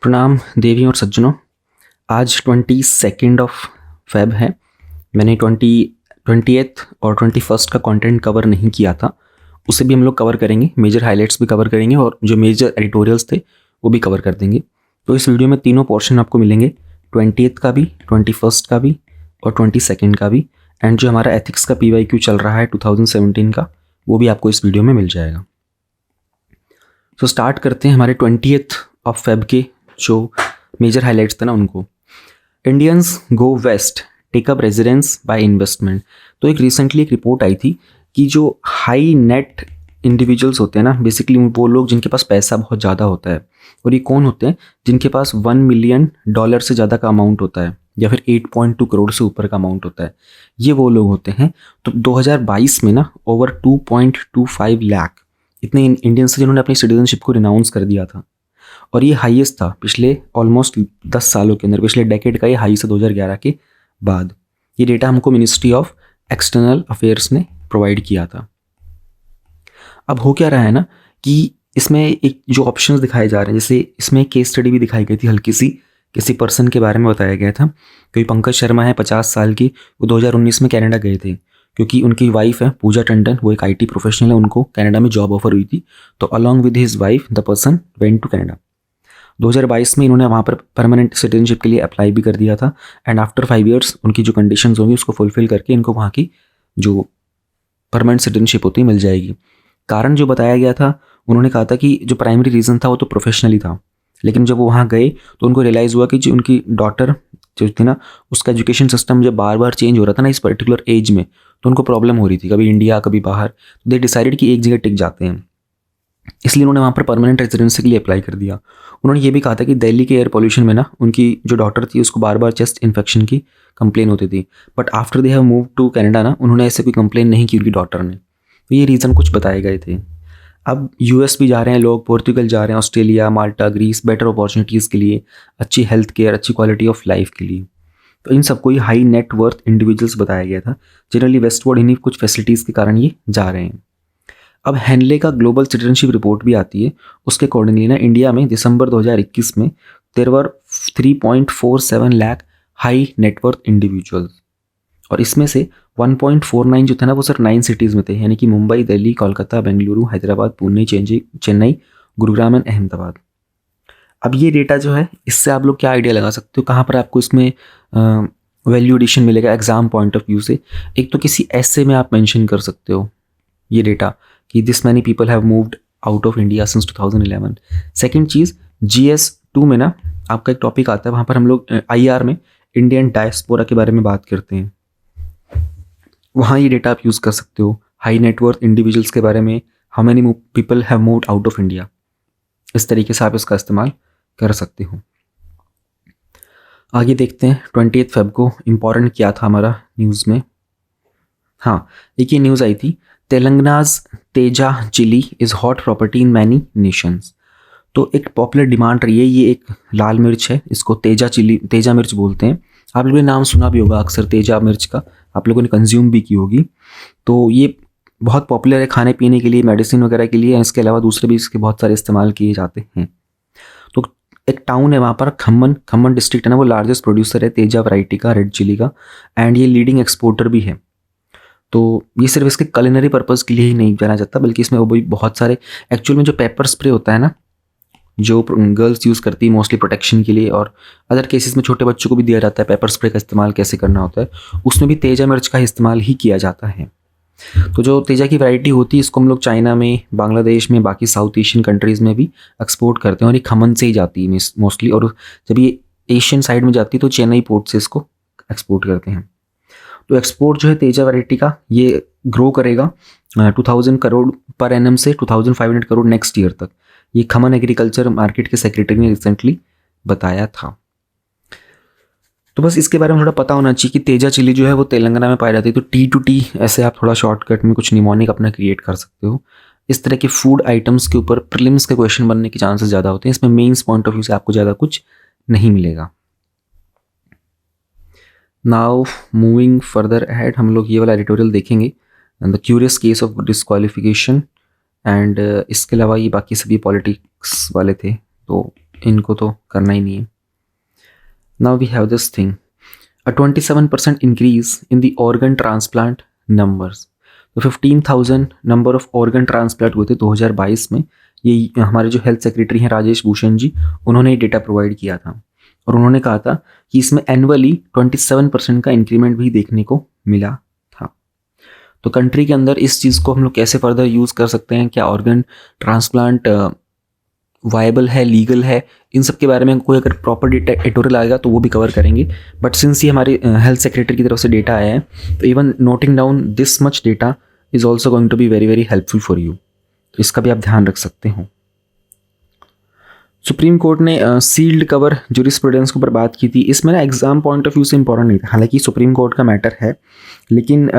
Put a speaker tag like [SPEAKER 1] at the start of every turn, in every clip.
[SPEAKER 1] प्रणाम देवी और सज्जनों। आज 22 फेब है। मैंने 20th और 21 का कंटेंट कवर नहीं किया था, उसे भी हम लोग कवर करेंगे। मेजर हाइलाइट्स भी कवर करेंगे और जो मेजर एडिटोरियल्स थे वो भी कवर कर देंगे। तो इस वीडियो में तीनों पोर्शन आपको मिलेंगे, 20th का भी, 21 का भी और 22 का भी। एंड जो हमारा एथिक्स का PYQ चल रहा है 2017 का, वो भी आपको इस वीडियो में मिल जाएगा। तो स्टार्ट करते हैं हमारे 20th फेब के जो मेजर हाइलाइट्स थे ना उनको। Indians go west, take up residence by investment. तो एक रिसेंटली एक रिपोर्ट आई थी कि जो हाई नेट इंडिविजुअल्स होते हैं ना, बेसिकली वो लोग जिनके पास पैसा बहुत ज़्यादा होता है। और ये कौन होते हैं? जिनके पास $1 मिलियन से ज़्यादा का अमाउंट होता है या फिर 8.2 करोड़ से ऊपर का अमाउंट होता है, ये वो लोग होते हैं। तो 2022 में ना ओवर 2.25 लाख इतने इंडियंस जिन्होंने अपनी सिटीजनशिप को रिनाउंस कर दिया था। और ये हाईएस्ट था पिछले ऑलमोस्ट 10 सालों के अंदर, पिछले डेकेड का ये हाई से 2011 के बाद। ये डेटा हमको मिनिस्ट्री ऑफ एक्सटर्नल अफेयर्स ने प्रोवाइड किया था। अब हो क्या रहा है ना कि इसमें एक जो ऑप्शंस दिखाए जा रहे हैं, जैसे इसमें केस स्टडी भी दिखाई गई थी हल्की सी, किसी पर्सन के बारे में बताया गया था। कोई पंकज शर्मा है 50 साल की, वो 2019 में कनाडा गए थे क्योंकि उनकी वाइफ है पूजा टंडन, वो एक IT प्रोफेशनल है, उनको कनाडा में जॉब ऑफर हुई थी। तो along with his wife the person went to Canada. 2022 में इन्होंने वहाँ पर परमानेंट सिटीजनशिप के लिए अप्लाई भी कर दिया था। एंड आफ्टर 5 years उनकी जो कंडीशंस होंगी उसको फुलफिल करके इनको वहाँ की जो परमानेंट सिटीजनशिप होती है मिल जाएगी। कारण जो बताया गया था, उन्होंने कहा था कि जो प्राइमरी रीज़न था वो तो प्रोफेशनली था, लेकिन जब वो वहाँ गए तो उनको रियलाइज़ हुआ कि जो उनकी डॉटर जो थी ना, उसका एजुकेशन सिस्टम जब बार बार चेंज हो रहा था ना इस पर्टिकुलर एज में, तो उनको प्रॉब्लम हो रही थी, कभी इंडिया कभी बाहर। तो दे डिसाइडेड कि एक जगह टिक जाते हैं, इसलिए उन्होंने वहाँ पर परमानेंट रेजिडेंसी के लिए अप्लाई कर दिया। उन्होंने ये भी कहा था कि दिल्ली के एयर पोल्यूशन में ना उनकी जो डॉटर थी उसको बार बार चेस्ट इन्फेक्शन की कंप्लेन होती थी। But after they have move to Canada ना, उन्होंने ऐसे कोई कंप्लेन नहीं की उनकी डॉटर ने। तो ये रीज़न कुछ बताए गए थे। अब US भी जा रहे हैं लोग, पोर्तुगल जा रहे हैं, ऑस्ट्रेलिया, माल्टा, ग्रीस, बेटर अपॉर्चुनिटीज़ के लिए, अच्छी हेल्थ केयर, अच्छी क्वालिटी ऑफ लाइफ के लिए। तो इन सबको ही हाई नेट वर्थ इंडिविजुअल्स बताया गया था। जनरली वेस्टवर्ड इन्हीं कुछ फैसिलिटीज़ के कारण ये जा रहे हैं। अब हेनले का ग्लोबल सिटीजनशिप रिपोर्ट भी आती है, उसके अकॉर्डिंगली ना इंडिया में दिसंबर 2021 में there were 3.47 lakh high net worth individuals, और इसमें से 1.49 जो था ना वो सिर्फ 9 सिटीज़ में थे, यानी कि मुंबई, दिल्ली, कोलकाता, बेंगलुरु, हैदराबाद, पुणे, चेन्नई, गुरुग्राम एंड अहमदाबाद। अब ये डेटा जो है, इससे आप लोग क्या आइडिया लगा सकते हो कहाँ पर आपको इसमें वैल्यू एडिशन मिलेगा एग्जाम पॉइंट ऑफ व्यू से। एक तो किसी ऐसे में आप मेंशन कर सकते हो ये डेटा कि this many people have moved out of India since 2011। Second cheese, GS2 में ना आपका एक टॉपिक आता है, वहाँ पर हम लोग IR में इंडियन डायस्पोरा के बारे में बात करते हैं। वहाँ ये डेटा आप यूज़ कर सकते हो, हाई नेटवर्थ इंडिविजुअल्स के बारे में, how many people have moved out of India. इस तरीके से आप इसका इस्तेमाल कर सकते हो। आगे देखते हैं 20th फेब को इम्पॉर्टेंट क्या था हमारा न्यूज़ में। हाँ, एक ये न्यूज़ आई थी, Telangana's Teja chilli is hot property in many nations. तो एक पॉपुलर डिमांड रही है, ये एक लाल मिर्च है, इसको तेजा मिर्च बोलते हैं। आप लोगों ने नाम सुना भी होगा अक्सर तेजा मिर्च का, आप लोगों ने कंज्यूम भी की होगी। तो ये बहुत पॉपुलर है खाने पीने के लिए, मेडिसिन वगैरह के लिए, इसके अलावा दूसरे भी इसके बहुत सारे इस्तेमाल किए जाते हैं। तो एक टाउन है वहाँ पर, खम्मन डिस्ट्रिक्ट है ना, वो लार्जेस्ट प्रोड्यूसर है तेजा वैरायटी का, रेड चिली का, एंड ये लीडिंग एक्सपोर्टर भी है। तो ये सिर्फ इसके कलिनरी पर्पज़ के लिए ही नहीं जाना जाता, बल्कि इसमें वो भी बहुत सारे, एक्चुअल में जो पेपर स्प्रे होता है ना, जो गर्ल्स यूज़ करती है मोस्टली प्रोटेक्शन के लिए, और अदर केसेस में छोटे बच्चों को भी दिया जाता है पेपर स्प्रे का इस्तेमाल कैसे करना होता है, उसमें भी तेजा मिर्च का इस्तेमाल ही किया जाता है। तो जो तेजा की वैरायटी होती है इसको हम लोग चाइना में, बांग्लादेश में, बाकी साउथ एशियन कंट्रीज़ में भी एक्सपोर्ट करते हैं, और ये खमन से ही जाती है मोस्टली। और जब ये एशियन साइड में जाती है तो चेन्नई पोर्ट से इसको एक्सपोर्ट करते हैं। तो एक्सपोर्ट जो है तेजा वैरायटी का ये ग्रो करेगा 2000 करोड़ पर एनम से 2500 करोड़ नेक्स्ट ईयर तक। ये खमन एग्रीकल्चर मार्केट के सेक्रेटरी ने रिसेंटली बताया था। तो बस इसके बारे में थोड़ा पता होना चाहिए कि तेजा चिली जो है वो तेलंगाना में पाई जाती है। तो T2T ऐसे आप थोड़ा शॉर्टकट में कुछ निमोनिक अपना क्रिएट कर सकते हो। इस तरह के फूड आइटम्स के ऊपर प्रीलिम्स के क्वेश्चन बनने के चांसेस ज़्यादा होते हैं। इसमें मेंस पॉइंट ऑफ व्यू से आपको ज़्यादा कुछ नहीं मिलेगा। नाउ मूविंग फर्दर अहेड, हम लोग ये वाला एडिटोरियल देखेंगे, the curious case of disqualification, and इसके अलावा ये बाकी सभी पॉलिटिक्स वाले थे। तो इनको तो करना ही नहीं है. Now we have this thing, a 27% increase in the organ transplant numbers. तो 15,000 नंबर ऑफ ऑर्गन ट्रांसप्लांट हुए थे 2022 में. ये हमारे जो हेल्थ सेक्रेटरी हैं राजेश भूषण जी, उन्होंने ये डेटा प्रोवाइड किया था और उन्होंने कहा था कि इसमें एनुअली 27% का इंक्रीमेंट भी देखने को मिला था. तो कंट्री के अंदर इस चीज़ को हम लोग कैसे फर्दर यूज़ कर सकते हैं, क्या ऑर्गन ट्रांसप्लांट वायबल है, लीगल है, इन सब के बारे में कोई अगर प्रॉपर डेटा एडिटोरियल आएगा तो वो भी कवर करेंगे. बट सिंस ये हमारे हेल्थ सेक्रेटरी की तरफ से डेटा आया है, तो even noting down this much data is also going to be very very helpful for you. तो इसका भी आप ध्यान रख सकते हो. सुप्रीम कोर्ट ने सील्ड कवर जूरिस्प्रूडेंस के ऊपर बात की थी. इसमें ना एग्जाम पॉइंट ऑफ व्यू से इंपॉर्टेंट नहीं था, हालांकि सुप्रीम कोर्ट का मैटर है, लेकिन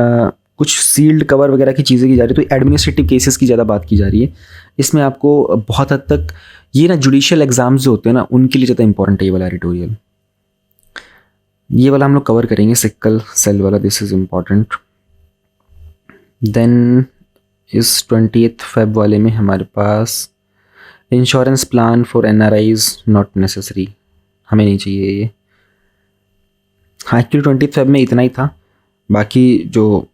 [SPEAKER 1] कुछ सील्ड कवर वगैरह की चीज़ें की जा रही है, तो एडमिनिस्ट्रेटिव केसेस की ज़्यादा बात की जा रही है. इसमें आपको बहुत हद तक ये ना जुडिशियल एग्जाम्स जो होते हैं ना, उनके लिए ज़्यादा इंपॉर्टेंट है ये वाला एडिटोरियल. ये वाला हम लोग कवर करेंगे, सिकल सेल वाला, दिस इज़ इम्पॉर्टेंट. देन इस 20th Feb वाले में हमारे पास insurance plan for NRIs not necessary, हमें नहीं चाहिए ये. हाँ, एक्चुअली 20th Feb में इतना ही था. बाकी जो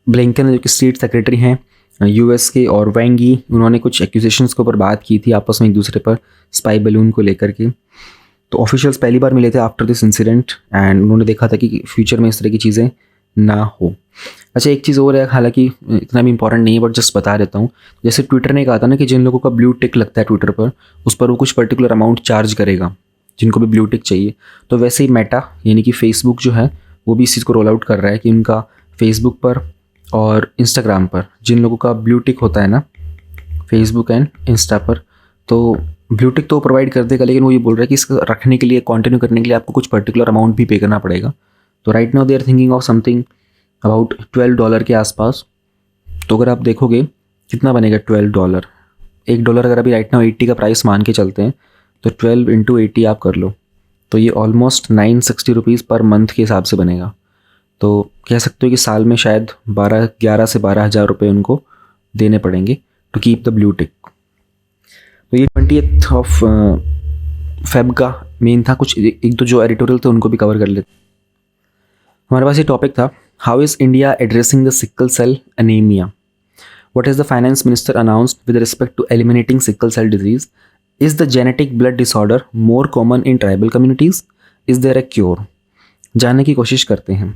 [SPEAKER 1] ब्लिंकन जो कि स्टेट सेक्रेटरी हैं US के, और वैंगी, उन्होंने कुछ एक्यूजेशंस के ऊपर बात की थी आपस में एक दूसरे पर, स्पाई बलून को लेकर के. तो ऑफिशियल्स पहली बार मिले थे आफ्टर दिस इंसिडेंट, एंड उन्होंने देखा था कि फ्यूचर में इस तरह की चीज़ें ना हो. अच्छा, एक चीज़ और है, हालांकि इतना भी इंपॉर्टेंट नहीं है, बट जस्ट बता देता हूँ. जैसे ट्विटर ने कहा था ना कि जिन लोगों का ब्लू टिक लगता है ट्विटर पर, उस पर वो कुछ पर्टिकुलर अमाउंट चार्ज करेगा, जिनको भी ब्लू टिक चाहिए. तो वैसे ही मेटा यानी कि फेसबुक जो है, वो भी इस चीज़ को रोल आउट कर रहा है कि उनका फेसबुक पर और इंस्टाग्राम पर जिन लोगों का ब्लू टिक होता है ना, फेसबुक एंड इंस्टा पर, तो ब्लू टिक तो प्रोवाइड कर देगा, लेकिन वो ये बोल रहा है कि इसको रखने के लिए, कंटिन्यू करने के लिए आपको कुछ पर्टिकुलर अमाउंट भी पे करना पड़ेगा. तो right now they are thinking of something about $12 के आसपास. तो अगर आप देखोगे कितना बनेगा $12, $1 अगर अभी राइट नाउ 80 का प्राइस मान के चलते हैं, तो 12 × 80 आप कर लो, तो ये ऑलमोस्ट 960 रुपीज़ पर मंथ के हिसाब से बनेगा. तो कह सकते हो कि साल में शायद 11 से 12,000 रुपये उनको देने पड़ेंगे to keep the blue tick. तो ये 20th Feb का मेन था. कुछ एक दो जो एडिटोरियल थे उनको भी कवर कर लेते. हमारे पास ये टॉपिक था, how is India addressing the sickle cell anaemia, what is the finance minister announced with respect to eliminating sickle cell disease, is the genetic blood disorder more common in tribal communities, is there a cure. जानने की कोशिश करते हैं.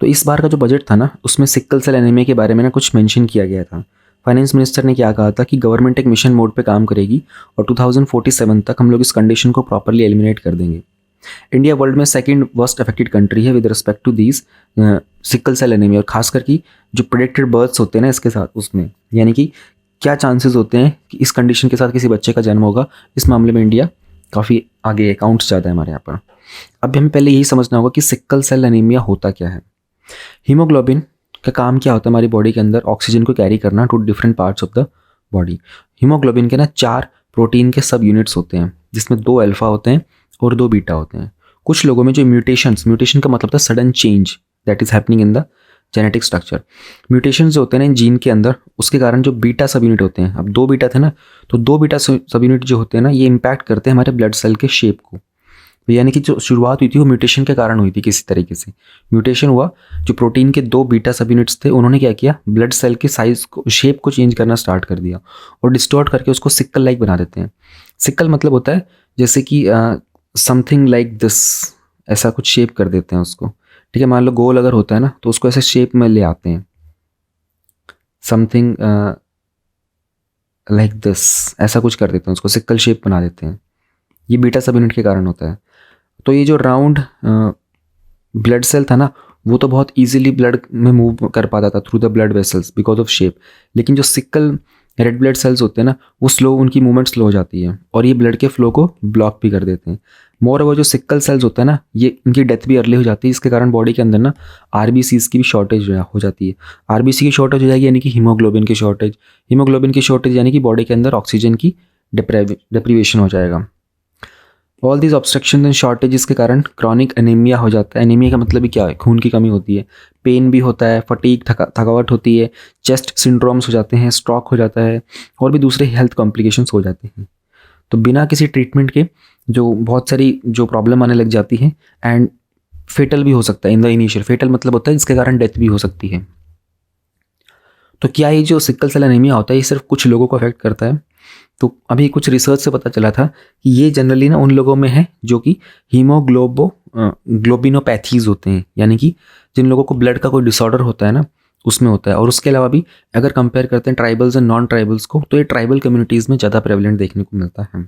[SPEAKER 1] तो इस बार का जो budget था ना, उसमें सिकल सेल एनीमिया के बारे में ना कुछ मेंशन किया गया था. फाइनेंस मिनिस्टर ने क्या कहा था कि गवर्नमेंट एक मिशन मोड पे काम करेगी और 2047 तक हम लोग इस कंडीशन को प्रॉपरली एलिमिनेट कर देंगे. इंडिया वर्ल्ड में सेकंड वर्स्ट अफेक्टेड कंट्री है with respect to these sickle cell anaemia, और खास करके जो प्रेडिक्टेड बर्थ्स होते हैं ना इसके साथ, उसमें यानी कि क्या चांसेस होते हैं कि इस कंडीशन के साथ किसी बच्चे का जन्म होगा. इस मामले में इंडिया काफ़ी आगे है, काउंट्स ज़्यादा है हमारे यहाँ पर. अब हमें पहले यही समझना होगा कि सिकल सेल एनीमिया होता क्या है. हीमोग्लोबिन का काम क्या होता है हमारी बॉडी के अंदर, ऑक्सीजन को कैरी करना to different parts of the body. Haemoglobin के ना 4 प्रोटीन के सब यूनिट्स होते हैं, जिसमें 2 अल्फा होते हैं और 2 बीटा होते हैं. कुछ लोगों में जो म्यूटेशन का मतलब था sudden change that is happening in the genetic structure. Mutation जो होते हैं ना जीन के अंदर, उसके कारण जो बीटा सब यूनिट होते हैं, अब 2 बीटा थे ना, तो 2 बीटा सब यूनिट जो होते हैं ना, ये इम्पैक्ट करते हैं हमारे ब्लड सेल के शेप को. यानी कि जो शुरुआत हुई थी वो म्यूटेशन के कारण हुई थी. किसी तरीके से म्यूटेशन हुआ, जो प्रोटीन के 2 बीटा सब यूनिट्स थे, उन्होंने क्या किया, ब्लड सेल के साइज को, शेप को चेंज करना स्टार्ट कर दिया और डिस्टॉर्ट करके उसको सिकल लाइक बना देते हैं. सिकल मतलब होता है जैसे कि समथिंग लाइक दिस, ऐसा कुछ शेप कर देते हैं उसको. ठीक है, मान लो गोल अगर होता है ना, तो उसको ऐसे शेप में ले आते हैं, समथिंग लाइक दिस, ऐसा कुछ कर देते हैं, उसको सिकल शेप बना देते हैं. ये बीटा सब यूनिट के कारण होता है. तो ये जो राउंड ब्लड सेल था ना, वो तो बहुत इजीली ब्लड में मूव कर पाता था through the blood vessels because of shape. लेकिन जो सिकल रेड ब्लड सेल्स होते हैं ना, वो स्लो, उनकी मूवमेंट स्लो हो जाती है और ये ब्लड के फ्लो को ब्लॉक भी कर देते हैं. मोर ओवर जो सिकल सेल्स होता है ना, ये इनकी डेथ भी अर्ली हो जाती है. इसके कारण बॉडी के अंदर ना RBCs की भी शॉर्टेज हो जाती है. RBC की शॉर्टेज हो जाएगी यानी कि हीमोग्लोबिन की शॉर्टेज. हीमोग्लोबिन की शॉर्टेज यानी कि बॉडी के अंदर ऑक्सीजन की डिप्रीवेशन हो जाएगा. All these obstruction and shortages के कारण क्रॉनिक एनीमिया हो जाता है. एनीमिया का मतलब भी क्या है, खून की कमी होती है, पेन भी होता है, फटीग, थकावट होती है, चेस्ट सिंड्रोम्स हो जाते हैं, स्ट्रोक हो जाता है और भी दूसरे हेल्थ कॉम्प्लिकेशंस हो जाते हैं. तो बिना किसी ट्रीटमेंट के जो बहुत सारी जो प्रॉब्लम आने लग जाती है एंड फेटल भी हो सकता है इन द इनिशियल। फेटल मतलब होता है जिसके कारण डेथ भी हो सकती है। तो क्या ये जो सिकल सेल एनीमिया होता है ये सिर्फ कुछ लोगों को अफेक्ट करता है? तो अभी कुछ रिसर्च से पता चला था कि ये जनरली ना उन लोगों में है जो कि ग्लोबिनोपैथीज होते हैं, यानी कि जिन लोगों को ब्लड का कोई डिसऑर्डर होता है ना उसमें होता है। और उसके अलावा भी अगर कंपेयर करते हैं ट्राइबल्स एंड नॉन ट्राइबल्स को, तो ये ट्राइबल कम्युनिटीज़ में ज़्यादा प्रेवलेंट देखने को मिलता है।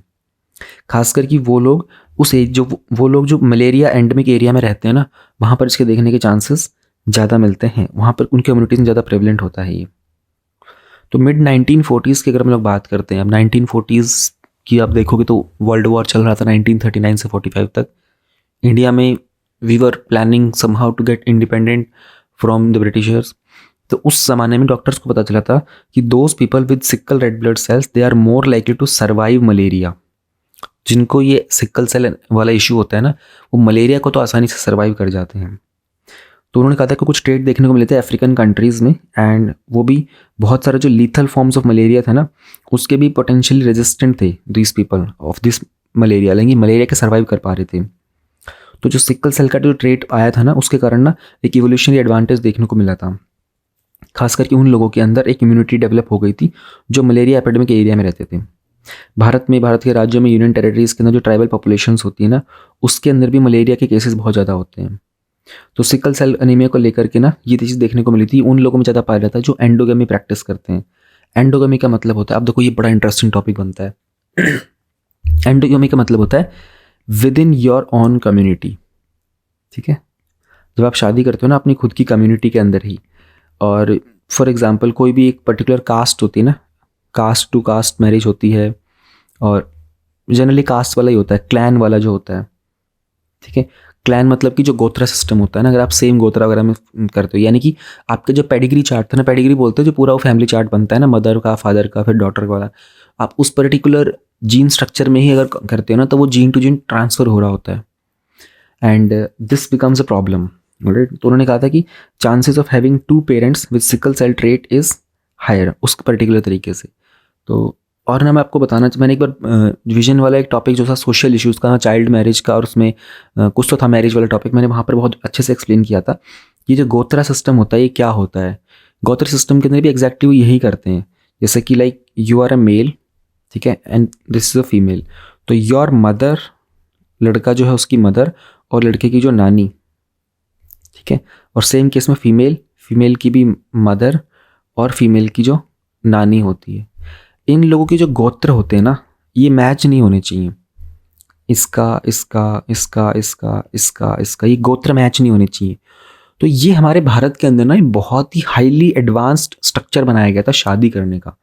[SPEAKER 1] खासकर कि वो लोग उस एज वो लोग जो मलेरिया एंडेमिक एरिया में रहते हैं ना, वहाँ पर इसके देखने के चांसेस ज़्यादा मिलते हैं, वहाँ पर उनकी कम्युनिटीज़ में ज़्यादा प्रेवलेंट होता है ये। तो मिड 1940s की अगर हम लोग बात करते हैं, अब 1940s की आप देखोगे तो वर्ल्ड वॉर चल रहा था 1939 से 45 तक। इंडिया में we were planning somehow to get independent from the Britishers. तो उस ज़माने में डॉक्टर्स को पता चला था कि those people with sickle red blood cells they are more likely to survive malaria. जिनको ये सिकल सेल वाला इशू होता है ना, वो मलेरिया को तो आसानी से सर्वाइव कर जाते हैं। तो उन्होंने कहा था कि कुछ स्टेट देखने को मिले थे अफ्रीकन कंट्रीज़ में, एंड वो भी बहुत सारे जो लीथल फॉर्म्स ऑफ मलेरिया था ना उसके भी पोटेंशियली रेजिस्टेंट थे this people of this malaria, लेकिन मलेरिया के सर्वाइव कर पा रहे थे। तो जो सिकल सेल का जो ट्रेट आया था ना उसके कारण ना एक इवोल्यूशनरी एडवांटेज देखने को मिला था। खास करके उन लोगों के अंदर एक इम्यूनिटी डेवलप हो गई थी जो मलेरिया एपिडेमिक एरिया में रहते थे। भारत के राज्यों में यूनियन टेरिटरीज़ के अंदर जो ट्राइबल पॉपुलेशंस होती है ना उसके अंदर भी मलेरिया के केसेस बहुत ज़्यादा होते हैं। तो सिकल सेल एनीमिया को लेकर के ना ये चीज़ देखने को मिली थी उन लोगों में ज़्यादा पाया जाता है जो एंडोगेमी प्रैक्टिस करते हैं। एंडोगेमी का मतलब होता है, अब देखो ये बड़ा इंटरेस्टिंग टॉपिक बनता है। एंडोगेमी का मतलब होता है with in your own community. ठीक है, जब आप शादी करते हो ना अपनी खुद की कम्युनिटी के अंदर ही, और फॉर एग्जांपल कोई भी एक पर्टिकुलर कास्ट होती है ना, कास्ट टू कास्ट मैरिज होती है, और जनरली कास्ट वाला ही होता है, क्लैन वाला जो होता है। ठीक है, क्लैन मतलब कि जो गोत्रा सिस्टम होता है ना, अगर आप सेम गोत्रा वगैरह में करते हो, यानी कि आपका जो पेडिग्री चार्ट था ना, पेडिग्री बोलते हैं जो पूरा वो फैमिली चार्ट बनता है ना, मदर का, फादर का, फिर डॉटर वाला, आप उस पर्टिकुलर जीन स्ट्रक्चर में ही अगर करते हो ना तो वो जीन टू जीन ट्रांसफर हो रहा होता है, and this becomes a problem. Right, तो उन्होंने कहा था कि chances of having 2 parents with sickle cell trait is higher उस पर्टिकुलर तरीके से। तो और ना मैं आपको बताना, मैंने एक बार विजन वाला एक टॉपिक जो था सोशल इश्यूज़ का, चाइल्ड मैरिज का, और उसमें कुछ तो था मैरिज वाला टॉपिक, मैंने वहाँ पर बहुत अच्छे से एक्सप्लेन किया था कि जो गोत्रा सिस्टम होता है ये क्या होता है। गोत्र सिस्टम के अंदर भी एग्जैक्टली वो यही करते हैं, जैसे कि like you are a male, ठीक है, and this is a female, तो योर मदर, लड़का जो है उसकी मदर और लड़के की जो नानी, ठीक है, और सेम केस में फीमेल की भी मदर और फीमेल की जो नानी होती है। इन लोगों के जो गोत्र होते हैं ना ये मैच नहीं होने चाहिए, इसका इसका इसका इसका इसका इसका ये गोत्र मैच नहीं होने चाहिए। तो ये हमारे भारत के अंदर ना बहुत ही हाईली एडवांस्ड स्ट्रक्चर बनाया गया था शादी करने का।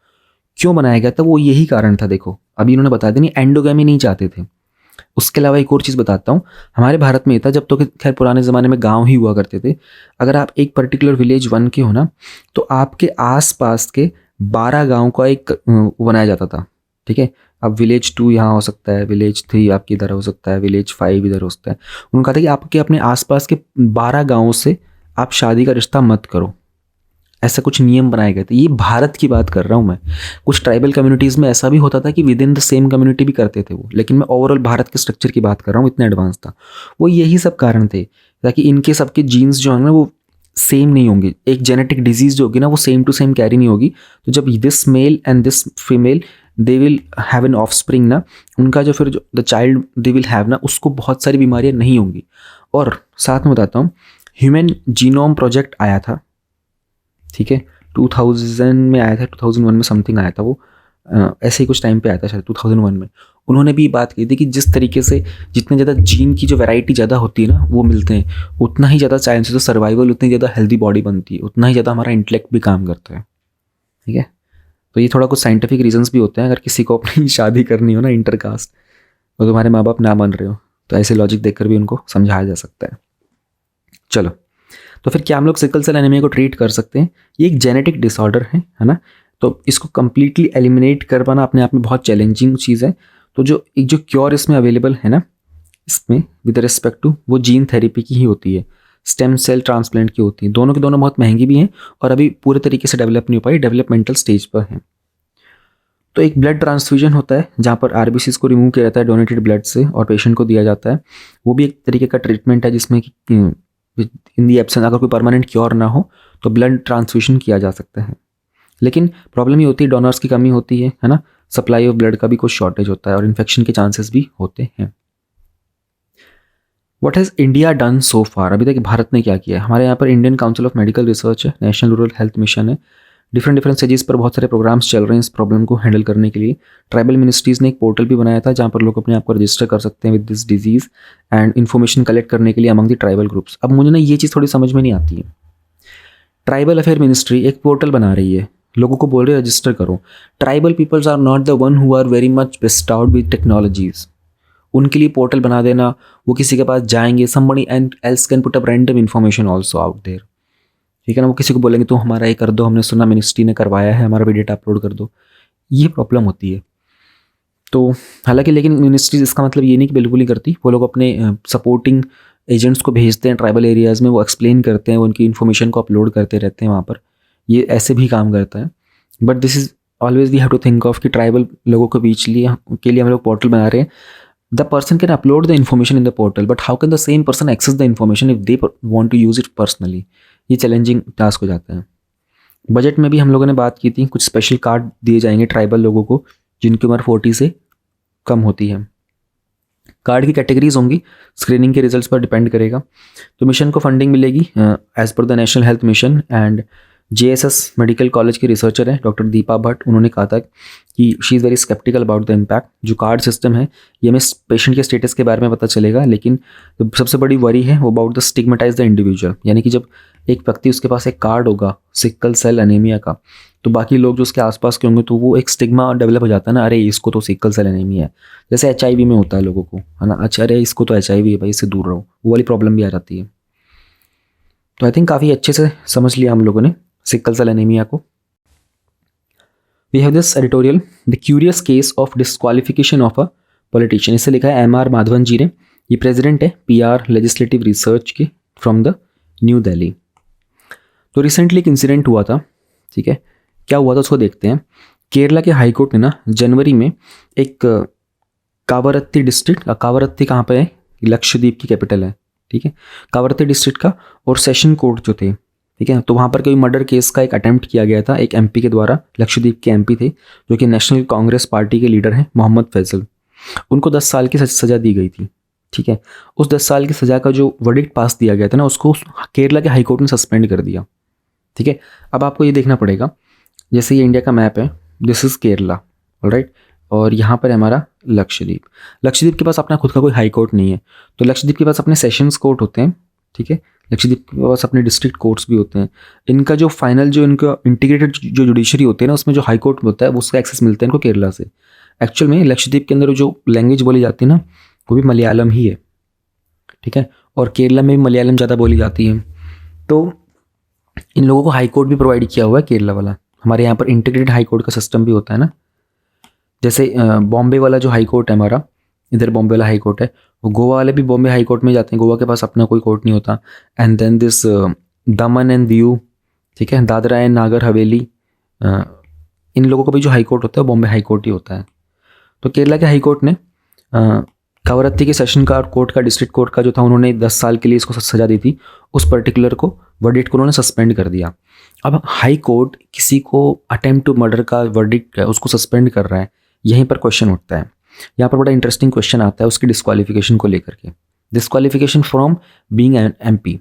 [SPEAKER 1] क्यों बनाया गया था, वो यही कारण था। देखो अभी इन्होंने बता दिया, नहीं एंडोगेमी नहीं चाहते थे। उसके अलावा एक और चीज़ बताता हूँ, हमारे भारत में था जब तो खैर पुराने ज़माने में गांव ही हुआ करते थे, अगर आप एक पर्टिकुलर विलेज 1 के हो ना तो आपके आसपास के 12 गांव का एक बनाया जाता था। ठीक है, अब विलेज 2 यहाँ हो सकता है, विलेज 3 आपकी इधर हो सकता है, विलेज 5 इधर हो सकता है। उन्होंने कहा था कि आपके अपने आसपास के 12 गाँवों से आप शादी का रिश्ता मत करो, ऐसा कुछ नियम बनाए गए थे। ये भारत की बात कर रहा हूँ मैं। कुछ ट्राइबल कम्युनिटीज़ में ऐसा भी होता था कि with in the same community भी करते थे वो, लेकिन मैं ओवरऑल भारत के स्ट्रक्चर की बात कर रहा हूँ, इतना एडवांस था वो। यही सब कारण थे ताकि इनके सबके जीन्स जो है ना वो सेम नहीं होंगे, एक जेनेटिक डिजीज़ जो होगी ना वो सेम टू सेम कैरी नहीं होगी। तो जब this male and this female they will have an of spring ना, उनका जो फिर जो the child they will have ना, उसको बहुत सारी बीमारियाँ नहीं होंगी। और साथ में बताता हूँ, ह्यूमन जीनोम प्रोजेक्ट आया था, ठीक है, 2000 में आया था, 2001 में समथिंग आया था वो, ऐसे ही कुछ टाइम पे आया था शायद 2001 में। उन्होंने भी बात की थी कि जिस तरीके से जितने ज़्यादा जीन की जो वैरायटी ज़्यादा होती है ना वो मिलते हैं, उतना ही ज़्यादा चांसेस ऑफ सर्वाइवल, उतनी ज़्यादा हेल्दी बॉडी बनती है, उतना ही ज़्यादा हमारा इंटेलेक्ट भी काम करता है। ठीक है, तो ये थोड़ा कुछ साइंटिफिक रीजंस भी होते हैं। अगर किसी को अपनी शादी करनी हो ना इंटरकास्ट, और तुम्हारे माँ बाप ना मान रहे हो, तो ऐसे लॉजिक देखकर भी उनको समझाया जा सकता है। चलो, तो फिर क्या हम लोग सिकल सेल एनीमिया को ट्रीट कर सकते हैं? ये एक जेनेटिक डिसऑर्डर है ना, तो इसको कम्प्लीटली एलिमिनेट कर पाना अपने आप में बहुत चैलेंजिंग चीज़ है। तो जो क्योर इसमें अवेलेबल है ना, इसमें विद रिस्पेक्ट टू वो जीन थेरेपी की ही होती है, स्टेम सेल ट्रांसप्लांट की होती है। दोनों के दोनों बहुत महंगी भी हैं और अभी पूरे तरीके से डेवलप नहीं हो पाई, डेवलपमेंटल स्टेज पर हैं। तो एक ब्लड ट्रांसफ्यूजन होता है जहाँ पर आरबीसीज को रिमूव किया जाता है डोनेटेड ब्लड से और पेशेंट को दिया जाता है। वो भी एक तरीके का ट्रीटमेंट है जिसमें कि इन दी एब्सेंस अगर कोई परमानेंट क्योर ना हो तो ब्लड ट्रांसफ्यूजन किया जा सकता है। लेकिन प्रॉब्लम ये होती है डोनर्स की कमी होती है ना, सप्लाई ऑफ ब्लड का भी कुछ शॉर्टेज होता है और इन्फेक्शन के चांसेस भी होते हैं। What has India done so far, अभी तक भारत ने क्या किया है? हमारे यहाँ पर Indian council of medical research है, नेशनल रूरल हेल्थ मिशन है, डिफरेंट स्टेजेस पर बहुत सारे प्रोग्राम्स चल रहे हैं इस प्रॉब्लम को हैंडल करने के लिए। ट्राइबल मिनिस्ट्रीज़ ने एक पोर्टल भी बनाया था जहाँ पर लोग अपने आप को रजिस्टर कर सकते हैं with this disease and information collect करने के लिए अमंग द ट्राइबल ग्रुप्स। अब मुझे ना ये चीज़ थोड़ी समझ में नहीं आती है। ट्राइबल अफेयर मिनिस्ट्री एक पोर्टल बना रही है, लोगों को बोल रहे रजिस्टर करो। Tribal peoples are not the one who are very much bestowed with technologies. उनके लिए पोर्टल बना देना, वो किसी के पास जाएंगे, somebody else can put up random information also out there, ठीक है ना। वो किसी को बोलेंगे तो हमारा ये कर दो, हमने सुना मिनिस्ट्री ने करवाया है, हमारा भी डेटा अपलोड कर दो। ये प्रॉब्लम होती है। तो हालांकि लेकिन मिनिस्ट्रीज इसका मतलब ये नहीं कि बिल्कुल ही करती, वो लोग अपने सपोर्टिंग एजेंट्स को भेजते हैं ट्राइबल एरियाज़ में, वो एक्सप्लेन करते हैं, वो उनकी इन्फॉर्मेशन को अपलोड करते रहते हैं वहाँ पर। ये ऐसे भी काम करता है। But this is always we have to think of कि ट्राइबल लोगों के बीच के लिए हम लोग पोर्टल बना रहे हैं। The person can upload the information in the portal, but how can the same person access the information if they want to use it personally? ये चैलेंजिंग टास्क हो जाता है। बजट में भी हम लोगों ने बात की थी, कुछ स्पेशल कार्ड दिए जाएंगे ट्राइबल लोगों को जिनकी उम्र 40 से कम होती है। कार्ड की कैटेगरीज होंगी, स्क्रीनिंग के रिजल्ट्स पर डिपेंड करेगा। तो मिशन को फंडिंग मिलेगी as per the National Health Mission. And JSS medical college की रिसर्चर है डॉक्टर दीपा भट्ट, उन्होंने कहा था कि she is very sceptical about the impact. जो कार्ड सिस्टम है ये हमें पेशेंट के स्टेटस के बारे में पता चलेगा, लेकिन जो सबसे बड़ी वरी है वो about the stigmatise the individual, यानी कि जब एक व्यक्ति उसके पास एक कार्ड होगा सिकल सेल एनीमिया का, तो बाकी लोग जो उसके आसपास के होंगे तो वो एक स्टिग्मा डेवलप हो जाता है ना, अरे इसको तो सिकल सेल एनीमिया है, जैसे HIV में होता है लोगों को, है ना, अच्छा अरे इसको तो HIV है भाई, इससे दूर रहो, वो वाली प्रॉब्लम भी आ जाती है। तो आई थिंक काफ़ी अच्छे से समझ लिया हम लोगों ने सिकल सेल एनीमिया को। We have this editorial, the curious case of disqualification of a politician. इसे लिखा है MR माधवन जी ने, ये प्रेसिडेंट है PR लेजिस्लेटिव रिसर्च के फ्रॉम द न्यू दिल्ली। तो रिसेंटली एक इंसिडेंट हुआ था, ठीक है, क्या हुआ था उसको देखते हैं। केरला के हाई कोर्ट ने ना जनवरी में एक कावरत्ती डिस्ट्रिक्ट, कावरत्ती कहाँ पे है, लक्षद्वीप की कैपिटल है, ठीक है, कावरत्ती डिस्ट्रिक्ट का, और सेशन कोर्ट जो थे, ठीक है, तो वहाँ पर कोई मर्डर केस का एक अटेम्प्ट किया गया था एक MP के द्वारा। लक्षद्वीप के MP थे जो कि नेशनल कांग्रेस पार्टी के लीडर हैं मोहम्मद फैजल। उनको 10 साल की सज़ा दी गई थी, ठीक है। उस 10 साल की सज़ा का जो वर्डिक्ट पास दिया गया था ना, उसको केरला के हाई कोर्ट ने सस्पेंड कर दिया, ठीक है। अब आपको ये देखना पड़ेगा, जैसे ये इंडिया का मैप है, दिस इज़ केरला, ऑलराइट, और यहाँ पर है हमारा लक्षद्वीप। लक्षद्वीप के पास अपना खुद का कोई हाई कोर्ट नहीं है, तो लक्षद्वीप के पास अपने सेशंस कोर्ट होते हैं, ठीक है। लक्षद्वीप के पास अपने डिस्ट्रिक्ट कोर्ट्स भी होते हैं। इनका जो फाइनल जो इनका इंटीग्रेटेड जो जुडिशरी होते हैं ना, उसमें जो हाई कोर्ट होता है उसका एक्सेस मिलता है इनको केरला से। एक्चुअल में लक्षद्वीप के अंदर जो लैंग्वेज बोली जाती है ना, वो भी मलयालम ही है, ठीक है, और केरला में भी मलयालम ज़्यादा बोली जाती है। तो इन लोगों को हाई कोर्ट भी प्रोवाइड किया हुआ है केरला वाला। हमारे यहाँ पर इंटीग्रेटेड हाई कोर्ट का सिस्टम भी होता है ना, जैसे बॉम्बे वाला जो हाई कोर्ट है हमारा, इधर बॉम्बे वाला हाई कोर्ट है, वो गोवा वाले भी बॉम्बे हाई कोर्ट में जाते हैं, गोवा के पास अपना कोई कोर्ट नहीं होता। And then this Daman and Diu, ठीक है, दादरा एंड नागर हवेली, इन लोगों का भी जो हाई कोर्ट होता है बॉम्बे हाई कोर्ट ही होता है। तो केरला के हाई कोर्ट ने कावरत्ती के सेशन का कोर्ट का डिस्ट्रिक्ट कोर्ट का जो था, उन्होंने 10 साल के लिए इसको सजा दी थी, उस पर्टिकुलर को वर्डिक्ट को उन्होंने सस्पेंड कर दिया। अब हाई कोर्ट किसी को अटेम्प्ट टू मर्डर का वर्डिक्ट है उसको सस्पेंड कर रहा है, यहीं पर क्वेश्चन उठता है। यहाँ पर बड़ा इंटरेस्टिंग क्वेश्चन आता है उसकी डिस्क्वालिफिकेशन को लेकर के। Disqualification from being an MP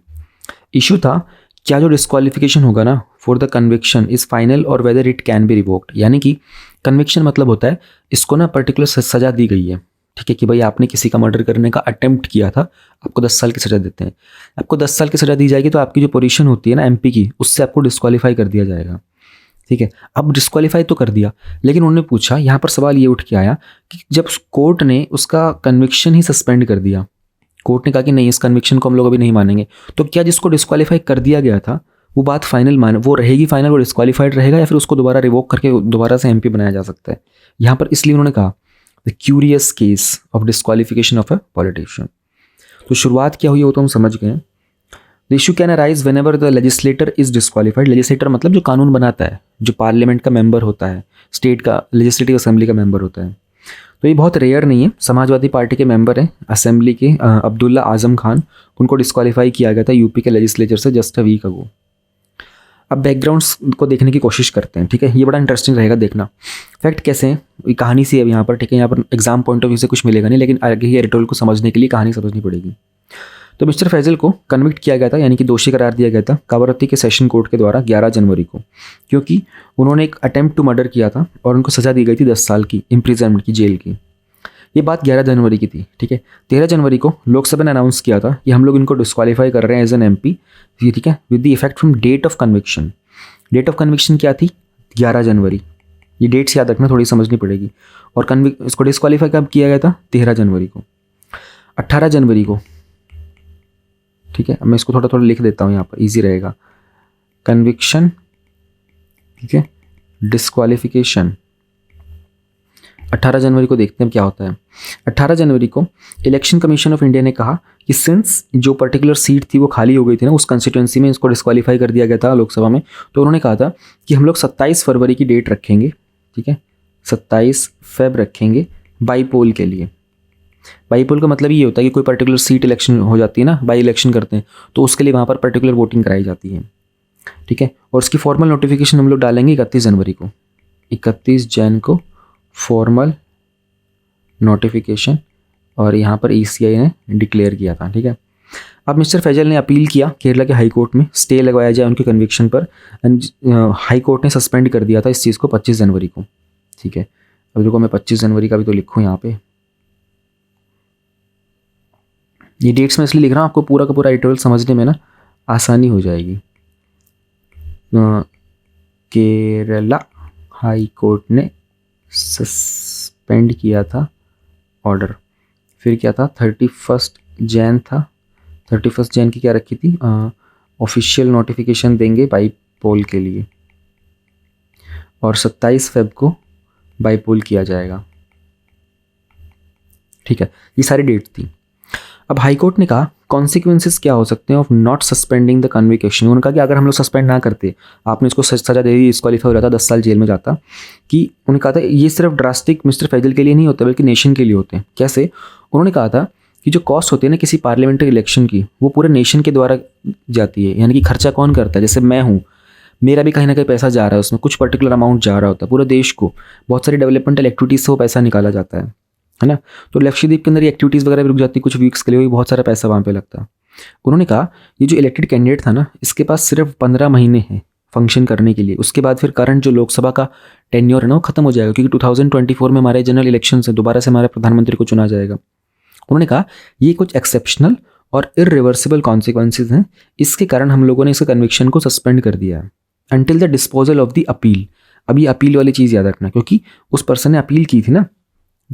[SPEAKER 1] issue था, क्या जो डिस्क्वालिफिकेशन होगा ना for the conviction is final और whether it can be revoked. यानी कि कन्विक्शन मतलब होता है इसको ना पर्टिकुलर सजा दी गई है, ठीक है, कि भाई आपने किसी का मर्डर करने का अटेम्प्ट किया था, आपको 10 साल की सजा देते हैं। आपको 10 साल की सजा दी जाएगी तो आपकी जो पोजीशन होती है ना MP की, उससे आपको डिस्क्वालीफाई कर दिया जाएगा, ठीक है। अब डिस्क्वालीफाई तो कर दिया, लेकिन उन्होंने पूछा, यहाँ पर सवाल ये उठ के आया कि जब कोर्ट ने उसका कन्विक्शन ही सस्पेंड कर दिया, कोर्ट ने कहा कि नहीं इस कन्विक्शन को हम लोग अभी नहीं मानेंगे, तो क्या जिसको डिस्क्वालीफाई कर दिया गया था वो बात फाइनल वो रहेगी फाइनल, वो डिस्क्वालीफाइड रहेगा, या फिर उसको दोबारा रिवोक करके दोबारा से MP बनाया जा सकता है। यहाँ पर इसलिए उन्होंने कहा the curious case of disqualification of a politician. तो शुरुआत क्या हुई वो तो हम समझ गए। The issue can arise when ever the legislator is disqualified. Legislator मतलब जो कानून बनाता है, जो पार्लियामेंट का मेंबर होता है, स्टेट का लेजिस्लेटिव असेंबली का मेंबर होता है। तो ये बहुत रेयर नहीं है। समाजवादी पार्टी के मेंबर हैं असेंबली के अब्दुल्ला आजम खान, उनको डिस्क्वालीफाई किया गया था यूपी के लेजिस्लेचर से जस्ट अ वीक अगो। अब बैकग्राउंड्स को देखने की कोशिश करते हैं, ठीक है। ये बड़ा इंटरेस्टिंग रहेगा देखना। फैक्ट कैसे हैं, ये कहानी सी है अब यहाँ पर, ठीक है। यहाँ पर एग्जाम पॉइंट ऑफ व्यू से कुछ मिलेगा नहीं, लेकिन आगे ही एडिटोरियल को समझने के लिए कहानी समझनी पड़ेगी। तो मिस्टर फैजल को कन्विक्ट किया गया था, यानी कि दोषी करार दिया गया था कावरत्ती के सेशन कोर्ट के द्वारा 11 जनवरी को, क्योंकि उन्होंने एक अटेम्प्ट टू मर्डर किया था और उनको सज़ा दी गई थी 10 साल की इम्प्रिजनमेंट की, जेल की। ये बात 11 जनवरी की थी, ठीक है। 13 जनवरी को लोकसभा ने अनाउंस किया था कि हम लोग इनको डिस्क्वालीफाई कर रहे हैं एज एन MP, ठीक है, with the effect from date of conviction. Date of conviction क्या थी? 11 जनवरी। ये डेट्स याद रखना, थोड़ी समझनी पड़ेगी। और इसको डिस्क्वालीफाई कब किया गया था? 13 जनवरी को। 18 जनवरी को, ठीक है, मैं इसको थोड़ा थोड़ा लिख देता हूँ यहाँ पर, ईजी रहेगा। कन्विक्शन, ठीक है, डिस्क्वालिफिकेशन। 18 जनवरी को देखते हैं क्या होता है। 18 जनवरी को इलेक्शन कमीशन ऑफ इंडिया ने कहा कि सिंस जो पर्टिकुलर सीट थी वो खाली हो गई थी ना उस कंस्टिट्यूंसी में, इसको डिस्क्वालीफाई कर दिया गया था लोकसभा में, तो उन्होंने कहा था कि हम लोग 27 फरवरी की डेट रखेंगे, ठीक है, 27 फेब रखेंगे बाई पोल के लिए। बाई पोल का मतलब ये होता है कि कोई पर्टिकुलर सीट इलेक्शन हो जाती है ना, बाई इलेक्शन करते हैं, तो उसके लिए वहाँ पर पर्टिकुलर वोटिंग कराई जाती है, ठीक है। और उसकी फॉर्मल नोटिफिकेशन हम लोग डालेंगे 31 जनवरी को। 31 जन को फॉर्मल नोटिफिकेशन, और यहाँ पर ECI ने डिक्लेयर किया था, ठीक है। अब मिस्टर फैजल ने अपील किया केरला के हाई कोर्ट में, स्टे लगवाया जाए उनके कन्विक्शन पर, एंड हाई कोर्ट ने सस्पेंड कर दिया था इस चीज़ को 25 जनवरी को, ठीक है। अब देखो मैं 25 जनवरी का भी तो लिखूँ यहाँ पे, ये डेट्स में इसलिए लिख रहा हूँ आपको पूरा का पूरा एडिटोरियल समझने में ना आसानी हो जाएगी। केरला हाई कोर्ट ने सस्पेंड किया था ऑर्डर। फिर क्या था? 31 जैन था। 31 जैन की क्या रखी थी? ऑफिशियल नोटिफिकेशन देंगे बाई पोल के लिए, और 27 फेब को बाई पोल किया जाएगा, ठीक है। ये सारी डेट थी। अब हाई कोर्ट ने कहा कॉन्सिक्वेंसेस क्या हो सकते हैं ऑफ नॉट सस्पेंडिंग द कन्विकेशन। उन्होंने कहा कि अगर हम लोग सस्पेंड ना करते, आपने इसको सजा दे दी, डिस्क्वालीफाई हो जाता, 10 साल जेल में जाता, कि उन्होंने कहा था ये सिर्फ ड्रास्टिक मिस्टर फैजल के लिए नहीं होता बल्कि नेशन के लिए होते हैं। कैसे? उन्होंने कहा था कि जो कॉस्ट होती है ना किसी पार्लियामेंट्री इलेक्शन की, वो पूरे नेशन के द्वारा जाती है, यानी कि खर्चा कौन करता है? जैसे मैं हूँ, मेरा भी कहीं ना कहीं पैसा जा रहा है, उसमें कुछ पर्टिकुलर अमाउंट जा रहा होता है, पूरे देश को बहुत सारी डेवलपमेंटल एक्टिविटीज़ से वो पैसा निकाला जाता है ना। तो लक्षद्वीप के अंदर ये एक्टिविटीज़ वगैरह भी रुक जाती कुछ वीक्स के लिए, बहुत सारा पैसा वहाँ पे लगता है। उन्होंने कहा ये जो इलेक्टेड कैंडिडेट था ना, इसके पास सिर्फ 15 महीने हैं फंक्शन करने के लिए, उसके बाद फिर करंट जो लोकसभा का टेन्योर है ना वो खत्म हो जाएगा, क्योंकि 2024 में हमारे जनरल इलेक्शन से दोबारा से हमारे प्रधानमंत्री को चुना जाएगा। उन्होंने कहा ये कुछ एक्सेप्शनल और इरिवर्सिबल कॉन्सिक्वेंसेज हैं, इसके कारण हम लोगों ने इसके कन्विक्शन को सस्पेंड कर दिया है until the disposal of the appeal. अब ये अपील वाली चीज़ याद रखना, क्योंकि उस पर्सन ने अपील की थी ना,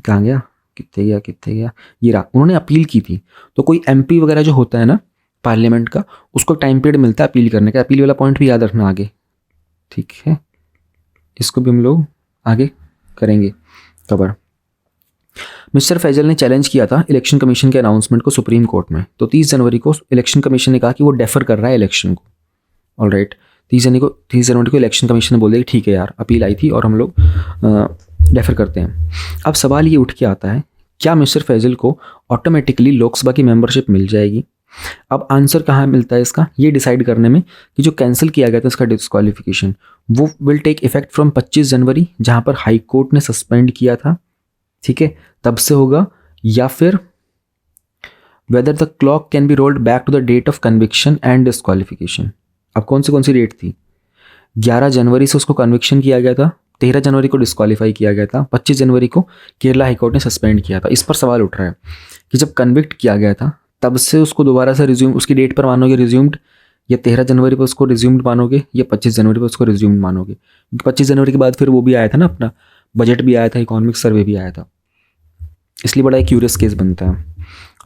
[SPEAKER 1] कहाँ गया, कितने गया, ये रहा, उन्होंने अपील की थी। तो कोई MP वगैरह जो होता है ना पार्लियामेंट का, उसको टाइम पीरियड मिलता है अपील करने का। अपील वाला पॉइंट भी याद रखना आगे, ठीक है, इसको भी हम लोग आगे करेंगे कवर। मिस्टर फैजल ने चैलेंज किया था इलेक्शन कमीशन के अनाउंसमेंट को सुप्रीम कोर्ट में, तो 30 जनवरी को इलेक्शन कमीशन ने कहा कि वो डेफर कर रहा है इलेक्शन को। ऑलराइट, 30 जनवरी को इलेक्शन कमीशन ने बोल दिया कि ठीक है यार, अपील आई थी और हम लोग डेफर करते हैं। अब सवाल ये उठ के आता है, क्या मिस्टर फैजल को ऑटोमेटिकली लोकसभा की मेंबरशिप मिल जाएगी? अब आंसर कहाँ मिलता है इसका, ये डिसाइड करने में कि जो कैंसिल किया गया था इसका डिस्क्वालिफिकेशन, वो विल टेक इफेक्ट फ्रॉम 25 जनवरी, जहाँ पर हाई कोर्ट ने सस्पेंड किया था, ठीक है, तब से होगा, या फिर whether the clock can be rolled back to the date of conviction and disqualification. अब कौन सी डेट थी? 11 जनवरी से उसको कन्विक्शन किया गया था, 13 जनवरी को डिस्क्वालीफाई किया गया था, 25 जनवरी को केरला हाईकोर्ट ने सस्पेंड किया था। इस पर सवाल उठ रहा है कि जब कन्विक्ट किया गया था तब से उसको दोबारा से रिज्यूम, उसकी डेट पर मानोगे रिज्यूम्ड, या 13 जनवरी पर उसको रिज्यूम्ड मानोगे, या 25 जनवरी पर उसको रिज्यूम्ड मानोगे? 25 जनवरी के बाद फिर वो भी आया था ना, अपना बजट भी आया था, इकोनॉमिक सर्वे भी आया था, इसलिए बड़ा एक क्यूरियस केस बनता है।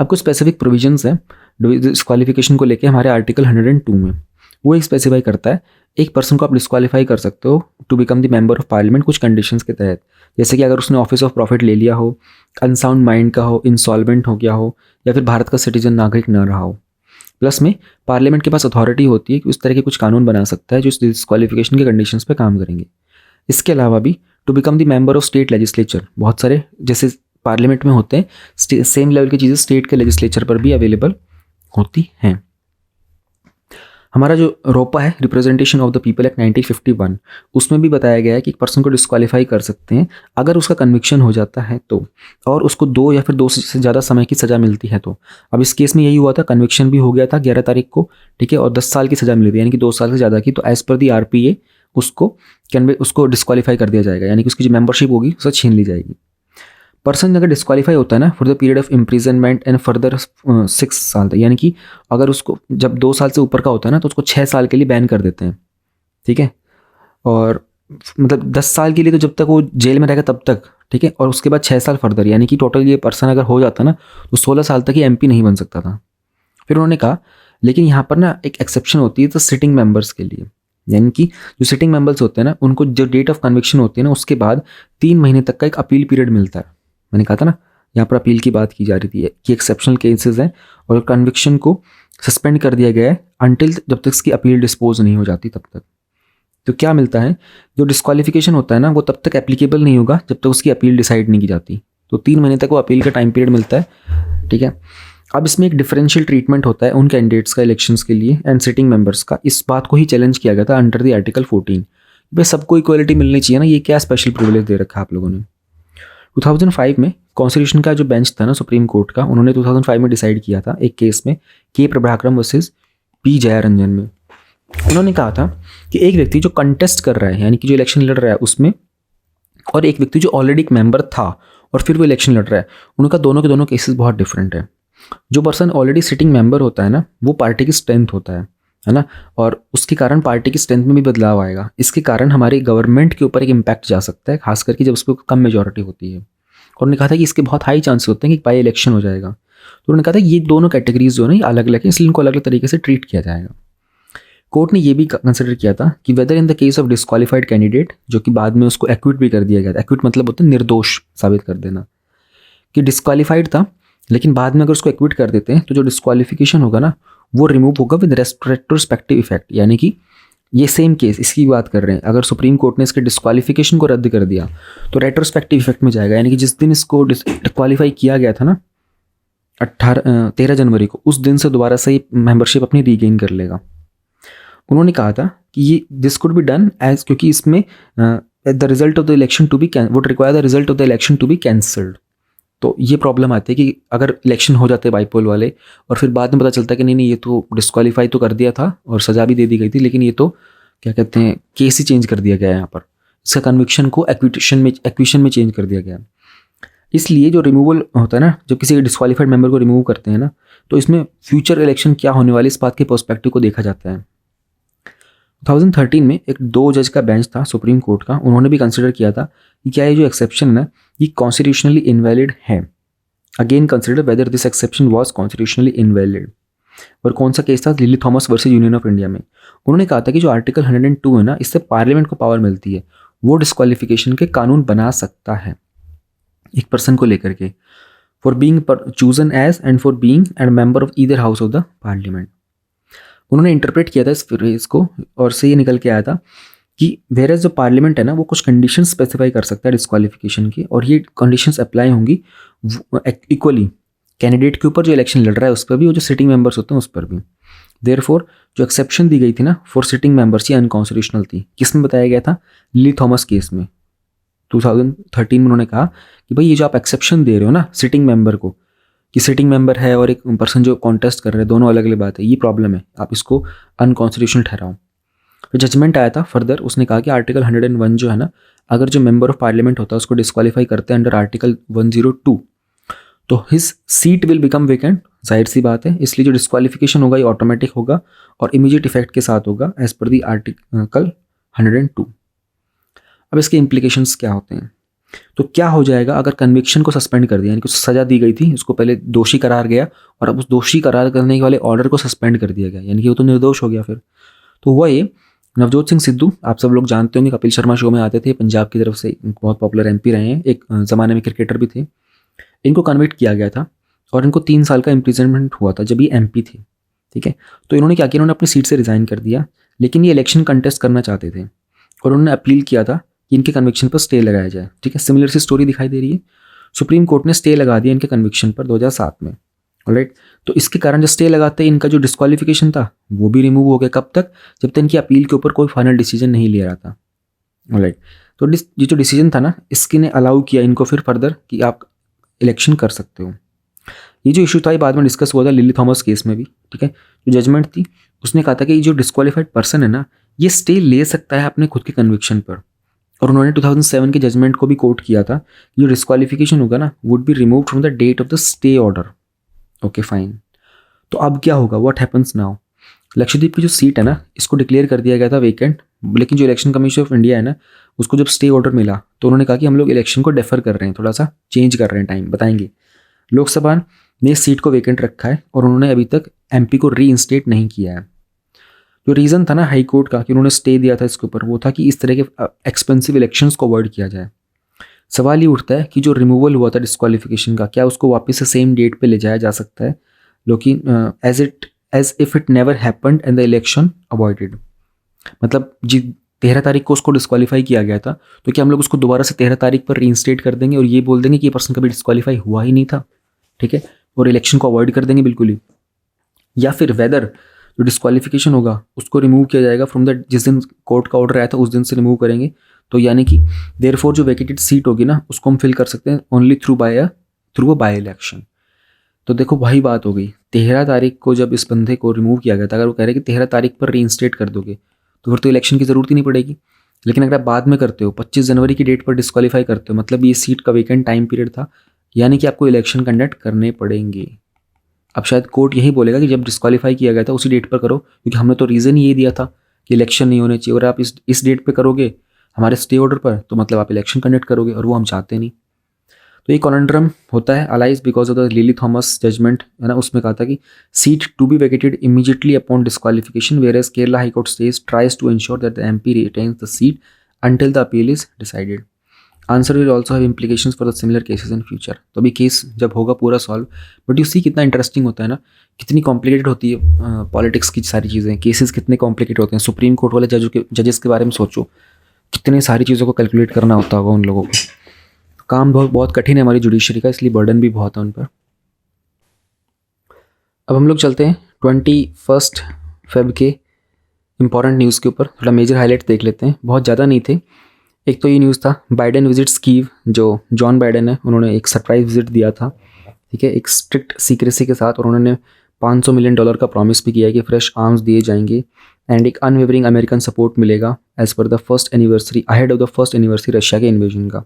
[SPEAKER 1] अब कुछ स्पेसिफिक प्रोविजंस हैं डिस्क्वालिफिकेशन को लेके हमारे आर्टिकल 102 में, वो एक स्पेसिफाई करता है एक पर्सन को आप डिस्क्वालीफाई कर सकते हो to become the member of Parliament कुछ कंडीशंस के तहत, जैसे कि अगर उसने ऑफिस ऑफ प्रॉफिट ले लिया हो, अनसाउंड माइंड का हो, इंसॉल्वेंट हो गया हो, या फिर भारत का सिटीजन नागरिक न रहा हो। प्लस में पार्लियामेंट के पास अथॉरिटी होती है कि उस तरह के कुछ कानून बना सकता है जो इस डिस्क्वालिफिकेशन के कंडीशंस पे काम करेंगे। इसके अलावा भी to become the member of state legislature, बहुत सारे जैसे पार्लियामेंट में होते हैं सेम लेवल की चीज़ें स्टेट के लेजिस्लेचर पर भी अवेलेबल होती हैं। हमारा जो रोपा है representation of the people act 1951, उसमें भी बताया गया है कि एक पर्सन को डिस्क्वालीफाई कर सकते हैं अगर उसका कन्विक्शन हो जाता है तो, और उसको 2 या फिर 2 से ज़्यादा समय की सज़ा मिलती है तो। अब इस केस में यही हुआ था, कन्विक्शन भी हो गया था 11 तारीख को, ठीक है, और 10 साल की सज़ा मिली थी, यानी कि 2 साल से ज़्यादा की, तो एज़ पर दी RPA उसको डिस्क्वालीफाई कर दिया जाएगा, यानी कि उसकी जो मेंबरशिप होगी उसे छीन ली जाएगी। पर्सन अगर डिस्क्वालीफाई होता है ना for the period of imprisonment and further 6 साल तक, यानी कि अगर उसको जब 2 साल से ऊपर का होता है ना तो उसको 6 साल के लिए बैन कर देते हैं, ठीक है, और मतलब 10 साल के लिए तो जब तक वो जेल में रहेगा तब तक, ठीक है, और उसके बाद 6 साल फर्दर, यानी कि टोटल ये पर्सन अगर हो जाता ना तो 16 साल तक ये MP नहीं बन सकता था। फिर उन्होंने कहा लेकिन यहाँ पर ना एक एक्सेप्शन होती है तो सिटिंग मेंबर्स के लिए, यानी कि जो सिटिंग मेंबर्स होते हैं ना उनको जो डेट ऑफ कन्विक्शन होती है ना उसके बाद 3 महीने तक का एक अपील पीरियड मिलता है। मैंने कहा था ना यहाँ पर अपील की बात की जा रही थी कि एक्सेप्शनल केसेस हैं और कन्विक्शन को सस्पेंड कर दिया गया है अंटिल जब तक इसकी अपील डिस्पोज नहीं हो जाती तब तक। तो क्या मिलता है, जो डिस्क्वालिफिकेशन होता है ना वो तब तक एप्लीकेबल नहीं होगा जब तक उसकी अपील डिसाइड नहीं की जाती, तो 3 महीने तक वो अपील का टाइम पीरियड मिलता है, ठीक है। अब इसमें एक डिफरेंशियल ट्रीटमेंट होता है उन कैंडिडेट्स का इलेक्शंस के लिए एंड सिटिंग मेंबर्स का। इस बात को ही चैलेंज किया गया था अंडर द आर्टिकल 14, भाई सबको इक्वलिटी मिलनी चाहिए ना, ये क्या स्पेशल प्रिविलेज दे रखा है आप लोगों ने। 2005 में कॉन्स्टिट्यूशन का जो बेंच था ना सुप्रीम कोर्ट का, उन्होंने 2005 में डिसाइड किया था एक केस में K प्रभाकरम वर्सेस P जयारंजन में। उन्होंने कहा था कि एक व्यक्ति जो कंटेस्ट कर रहा है यानी कि जो इलेक्शन लड़ रहा है उसमें, और एक व्यक्ति जो ऑलरेडी एक मेंबर था और फिर वो इलेक्शन लड़ रहा है, उनका दोनों के दोनों केसेस बहुत डिफरेंट है। जो पर्सन ऑलरेडी सिटिंग मेंबर होता है ना वो पार्टी की स्ट्रेंथ होता है ना, और उसके कारण पार्टी की स्ट्रेंथ में भी बदलाव आएगा। इसके कारण हमारी गवर्नमेंट के ऊपर एक इम्पैक्ट जा सकता है, खास करके जब उसको कम मेजॉरिटी होती है। और उन्होंने कहा था कि इसके बहुत हाई चांस होते हैं कि बाई इलेक्शन हो जाएगा। तो उन्होंने कहा था ये दोनों कैटेगरीज जो है ना ये अलग अलग है, इसलिए इनको अलग अलग तरीके से ट्रीट किया जाएगा। कोर्ट ने ये भी कंसिडर किया था कि whether in the case of disqualified candidate, जो कि बाद में उसको एक्विट भी कर दिया गया था, एक्विट मतलब होता है निर्दोष साबित कर देना, कि डिस्क्वालीफाइड था लेकिन बाद में अगर उसको एक्विट कर देते हैं तो जो डिस्क्वालिफिकेशन होगा ना वो रिमूव होगा विद रेट्रोस्पेक्टिव इफेक्ट, यानी कि ये सेम केस इसकी बात कर रहे हैं, अगर सुप्रीम कोर्ट ने इसके डिस्क्वालिफिकेशन को रद्द कर दिया तो रेट्रोस्पेक्टिव इफेक्ट में जाएगा, यानी कि जिस दिन इसको डिस्क्वालीफाई किया गया था ना 13 जनवरी को, उस दिन से दोबारा से मेंबरशिप अपनी रीगेन कर लेगा। उन्होंने कहा था कि ये this could be done as, क्योंकि इसमें the result of the election to be would require the result of the election to be cancelled. तो ये प्रॉब्लम आती है कि अगर इलेक्शन हो जाते बाईपोल वाले और फिर बाद में पता चलता है कि नहीं ये तो डिस्क्वालीफाई तो कर दिया था और सज़ा भी दे दी गई थी, लेकिन ये तो क्या कहते हैं केस ही चेंज कर दिया गया है, यहाँ पर इसका कन्विक्शन को एक्विशन में चेंज कर दिया गया। इसलिए जो रिमूवल होता है ना, जब किसी डिस्क्वालीफाइड मेंबर को रिमूव करते हैं ना, तो इसमें फ्यूचर इलेक्शन क्या होने वाली इस बात के पर्सपेक्टिव को देखा जाता है। 2013 में एक 2 जज का बेंच था सुप्रीम कोर्ट का, उन्होंने भी कंसिडर किया था कि क्या ये जो एक्सेप्शन है ना ये कॉन्स्टिट्यूशनली इनवैलिड है। Again consider whether this exception was constitutionally invalid. और कौन सा केस था, lily Thomas versus union of India में। उन्होंने कहा था कि जो आर्टिकल 102 है ना, इससे पार्लियामेंट को पावर मिलती है, वो डिस्क्वालिफिकेशन के कानून बना सकता है एक पर्सन को लेकर के, for being chosen as and for being and member of either House of the Parliament. उन्होंने इंटरप्रेट किया था इस फ्रेज को और से ये निकल के आया था कि वेरएज जो पार्लियामेंट है ना वो कुछ कंडीशन स्पेसिफाई कर सकता है डिस्क्वालिफिकेशन की, और ये कंडीशंस अप्लाई होंगी इक्वली कैंडिडेट के ऊपर जो इलेक्शन लड़ रहा है उस पर भी, और जो सिटिंग मेंबर्स होते हैं उस पर भी। देयरफॉर जो एक्सेप्शन दी गई थी ना फॉर सिटिंग मेंबर्स ये अनकॉन्स्टिट्यूशनल थी। किसमें बताया गया था, लिली थॉमस केस में 2013 में। उन्होंने कहा कि भाई ये जो आप एक्सेप्शन दे रहे हो ना सिटिंग मेंबर को, कि सिटिंग मेंबर है और एक पर्सन जो कॉन्टेस्ट कर रहे हैं, दोनों अलग अलग बात है, ये प्रॉब्लम है, आप इसको अनकॉन्स्टिट्यूशनल ठहराओ। फिर जजमेंट आया था फर्दर, उसने कहा कि आर्टिकल 101 जो है ना, अगर जो मेंबर ऑफ पार्लियामेंट होता है उसको डिस्क्वालीफाई करते हैं अंडर आर्टिकल 102 तो his seat will become vacant. जाहिर सी बात है, इसलिए जो डिस्क्वालिफिकेशन होगा ये ऑटोमेटिक होगा और इमीडिएट इफेक्ट के साथ होगा एज पर दी आर्टिकल 102। अब इसके इम्प्लीकेशंस क्या होते हैं, तो क्या हो जाएगा अगर कन्विक्शन को सस्पेंड कर दिया, यानी कि सज़ा दी गई थी, उसको पहले दोषी करार गया और अब उस दोषी करार करने वाले ऑर्डर को सस्पेंड कर दिया गया, यानी कि वो तो निर्दोष हो गया। फिर तो हुआ ये, नवजोत सिंह सिद्धू आप सब लोग जानते होंगे, कपिल शर्मा शो में आते थे, पंजाब की तरफ से बहुत पॉपुलर MP रहे हैं, एक ज़माने में क्रिकेटर भी थे। इनको कन्विक्ट किया गया था और इनको 3 साल का इम्प्रिजनमेंट हुआ था जब ये MP थे। ठीक है। तो इन्होंने क्या किया, इन्होंने अपनी सीट से रिज़ाइन कर दिया, लेकिन ये इलेक्शन कंटेस्ट करना चाहते थे और उन्होंने अपील किया था कि इनके कन्विक्शन पर स्टे लगाया जाए। ठीक है, सिमिलर सी स्टोरी दिखाई दे रही है। सुप्रीम कोर्ट ने स्टे लगा दिया इनके कन्विक्शन पर 2007 में। ऑलराइट, तो इसके कारण जो स्टे लगाते ही इनका जो डिस्क्वालिफिकेशन था वो भी रिमूव हो गया। कब तक? जब तक इनकी अपील के ऊपर कोई फाइनल डिसीजन नहीं ले रहा था। ऑलराइट, तो ये जो डिसीजन था ना, इसके ने अलाउ किया इनको फिर फर्दर कि आप इलेक्शन कर सकते हो। ये जो इशू था ये बाद में डिस्कस हुआ था लिली थॉमस केस में भी। ठीक है, जो जजमेंट थी उसने कहा था कि ये जो डिस्क्वालीफाइड पर्सन है ना, ये स्टे ले सकता है अपने खुद के कन्विक्शन पर। और उन्होंने 2007 के जजमेंट को भी कोट किया था, जो डिस्क्वालिफिकेशन होगा ना would be remove from the date of the stay order. Okay fine, तो अब क्या होगा, व्हाट हैपन्स नाउ? लक्षद्वीप की जो सीट है ना, इसको डिक्लेयर कर दिया गया था वेकेंट, लेकिन जो इलेक्शन कमीशन ऑफ इंडिया है ना, उसको जब स्टे ऑर्डर मिला तो उन्होंने कहा कि हम लोग इलेक्शन को डेफर कर रहे हैं, थोड़ा सा चेंज कर रहे हैं टाइम, बताएंगे। लोकसभा ने इस सीट को वेकेंट रखा है और उन्होंने अभी तक एमपी को रीइंस्टेट नहीं किया है। जो रीज़न था ना हाई कोर्ट का कि उन्होंने स्टे दिया था इसके ऊपर, वो था कि इस तरह के एक्सपेंसिव इलेक्शंस को अवॉइड किया जाए। सवाल ये उठता है कि जो रिमूवल हुआ था डिस्क्वालिफिकेशन का, क्या उसको वापस से सेम डेट पे ले जाया जा सकता है, लेकिन as if it never happened and the election avoided. मतलब जी 13 तारीख को उसको डिस्क्वालीफाई किया गया था, तो क्या हम लोग उसको दोबारा से 13 तारीख पर रीइंस्टेट कर देंगे और ये बोल देंगे कि ये पर्सन कभी डिस्क्वालीफाई हुआ ही नहीं था, ठीक है, और इलेक्शन को अवॉइड कर देंगे बिल्कुल ही? या फिर वेदर जो डिस्क्वालिफिकेशन होगा उसको रिमूव किया जाएगा फ्रॉम द, जिस दिन कोर्ट का ऑर्डर आया था उस दिन से रिमूव करेंगे, तो यानी कि देयरफॉर जो वैकेटेड सीट होगी ना उसको हम फिल कर सकते हैं only through a by election. तो देखो वही बात हो गई, 13 तारीख को जब इस बंदे को रिमूव किया गया था, अगर वो कह रहे हैं कि 13 तारीख पर रीइंस्टेट कर दोगे तो फिर तो इलेक्शन की ज़रूरत ही नहीं पड़ेगी। लेकिन अगर आप बाद में करते हो, 25 जनवरी की डेट पर डिस्क्वालीफाई करते हो, मतलब ये सीट का वेकेंट टाइम पीरियड था, यानी कि आपको इलेक्शन कंडक्ट करने पड़ेंगे। अब शायद कोर्ट यही बोलेगा कि जब डिस्क्वालीफाई किया गया था उसी डेट पर करो, क्योंकि हमने तो रीज़न ही ये दिया था कि इलेक्शन नहीं होने चाहिए, और आप इस डेट पर करोगे हमारे स्टे ऑर्डर पर, तो मतलब आप इलेक्शन कंडक्ट करोगे, और वो हम चाहते नहीं। तो ये कॉन्ड्रम होता है arises because of the Lily Thomas judgment, है ना। उसमें कहा था कि seat to be vacated immediately upon disqualification, where as Kerala High Court stays tries to ensure that the MP retains the seat until the appeal is decided. Answer will also have implications for the similar cases in future. तो अभी case जब होगा पूरा solve, but you see कितना interesting होता है ना, कितनी कॉम्प्लिकेटेड होती है पॉलिटिक्स की सारी चीज़ें, केसेस कितने कॉम्प्लिकेटेड होते हैं। सुप्रीम कोर्ट वाले जजेस के बारे में सोचो, कितनी सारी चीज़ों को कैलकुलेट करना होता होगा उन लोगों को। काम बहुत कठिन है हमारी जुडिशरी का, इसलिए बर्डन भी बहुत है उन पर। अब हम लोग चलते हैं 21 फेब के इंपॉर्टेंट न्यूज़ के ऊपर, थोड़ा मेजर हाईलाइट देख लेते हैं, बहुत ज़्यादा नहीं थे। एक तो ये न्यूज़ था बाइडेन विजिट्स कीव, जो जॉन बाइडेन है उन्होंने एक सरप्राइज विजिट दिया था, ठीक है, एक स्ट्रिक्ट सीक्रेसी के साथ, और उन्होंने $500 मिलियन का प्रॉमिस भी किया है कि फ्रेश आर्म्स दिए जाएंगे एंड एक अनवेवरिंग अमेरिकन सपोर्ट मिलेगा as per the first anniversary, ahead of the first anniversary Russia के इन्वेजन का।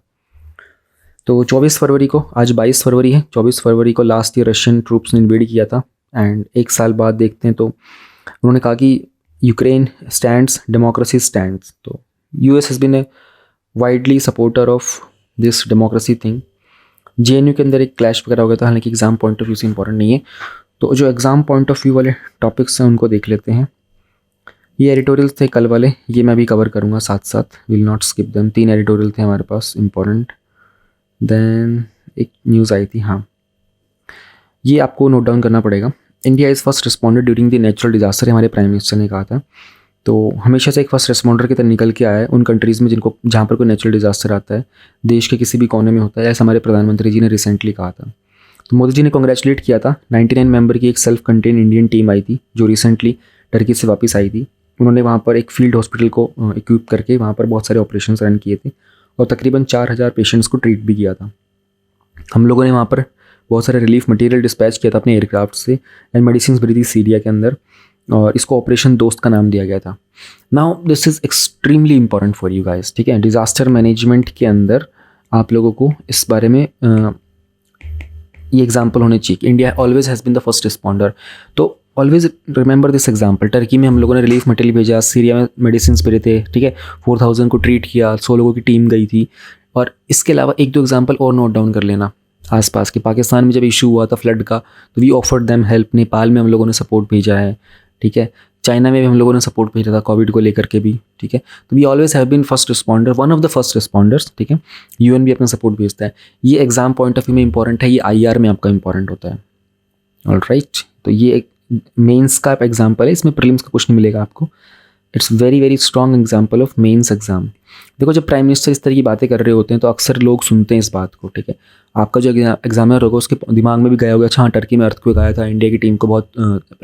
[SPEAKER 1] तो 24 फरवरी को, आज 22 फरवरी है, 24 फरवरी को लास्ट ईयर रशियन ट्रूप्स ने इन्वेड किया था, एंड एक साल बाद देखते हैं तो उन्होंने कहा कि यूक्रेन स्टैंड्स, डेमोक्रेसी स्टैंड्स। तो US has been a widely supporter of this democracy thing. JNU के अंदर एक क्लैश वगैरह हो गया था, हालांकि एग्जाम पॉइंट ऑफ व्यू से इंपॉर्टेंट नहीं है। तो जो एग्जाम पॉइंट ऑफ व्यू वाले टॉपिक्स हैं उनको देख लेते हैं। ये एडिटोरियल्स थे कल वाले, ये मैं भी कवर करूँगा साथ साथ, will not skip them. 3 editorial थे हमारे पास इंपॉर्टेंट। देन एक न्यूज़ आई थी, हाँ ये आपको नोट डाउन करना पड़ेगा। India is first responded during the natural disaster, हमारे प्राइम मिनिस्टर ने कहा था। तो हमेशा से एक फर्स्ट रिस्पॉन्डर की तरह निकल के आया है उन कंट्रीज़ में जहाँ पर कोई नेचुरल डिजास्टर आता है, देश के किसी भी कोने में होता है, ऐसा हमारे प्रधानमंत्री जी ने रिसेंटली कहा था। तो मोदी जी ने कॉन्ग्रेचुलेट किया था। 99 मेंबर की एक सेल्फ कंटेन इंडियन टीम आई थी जो रिसेंटली टर्की से वापस आई थी। उन्होंने वहाँ पर एक फील्ड हॉस्पिटल को इक्विप करके वहाँ पर बहुत सारे ऑपरेशन रन किए थे और तकरीबन 4000 पेशेंट्स को ट्रीट भी किया था। हम लोगों ने वहाँ पर बहुत सारे रिलीफ मटेरियल डिस्पैच किया था अपने एयरक्राफ्ट से, एंड मेडिसिन भरी थी सीरिया के अंदर, और इसको ऑपरेशन दोस्त का नाम दिया गया था। Now this is extremely important for you guys, ठीक है। डिज़ास्टर मैनेजमेंट के अंदर आप लोगों को इस बारे में ये एग्जाम्पल होने चाहिए। India always has been the first responder, तो always remember this example. Turkey में हम लोगों ने रिलीफ मटेरियल भेजा, सीरिया में मेडिसिन भेजे थे, ठीक है, 4000 को ट्रीट किया, 100 लोगों की टीम गई थी। और इसके अलावा एक दो एग्जाम्पल और नोट डाउन कर लेना आसपास के। पाकिस्तान में जब इशू हुआ था फ्लड का, तो we offered them help. Nepal में हम लोगों ने सपोर्ट भेजा है, ठीक है। चाइना में भी हम लोगों ने सपोर्ट भेजा था कोविड को लेकर के भी, ठीक है। तो we always have been first responder, one of the first responders, ठीक है। यूएन भी अपना सपोर्ट भेजता है। ये एग्जाम पॉइंट ऑफ व्यू में इंपॉर्टेंट है, ये आईआर में आपका इंपॉर्टेंट होता है, ऑलराइट। तो ये एक मेंस का एग्जाम्पल है, इसमें प्रीलिम्स का क्वेश्चन मिलेगा आपको। It's very very strong example of mains exam. देखो जब प्राइम मिनिस्टर इस तरह की बातें कर रहे होते हैं तो अक्सर लोग सुनते हैं इस बात को, ठीक है। आपका जो एग्जामिनर होगा उसके दिमाग में भी गया होगा, अच्छा हाँ टर्की में अर्थक्वेक आया था, इंडिया की टीम को बहुत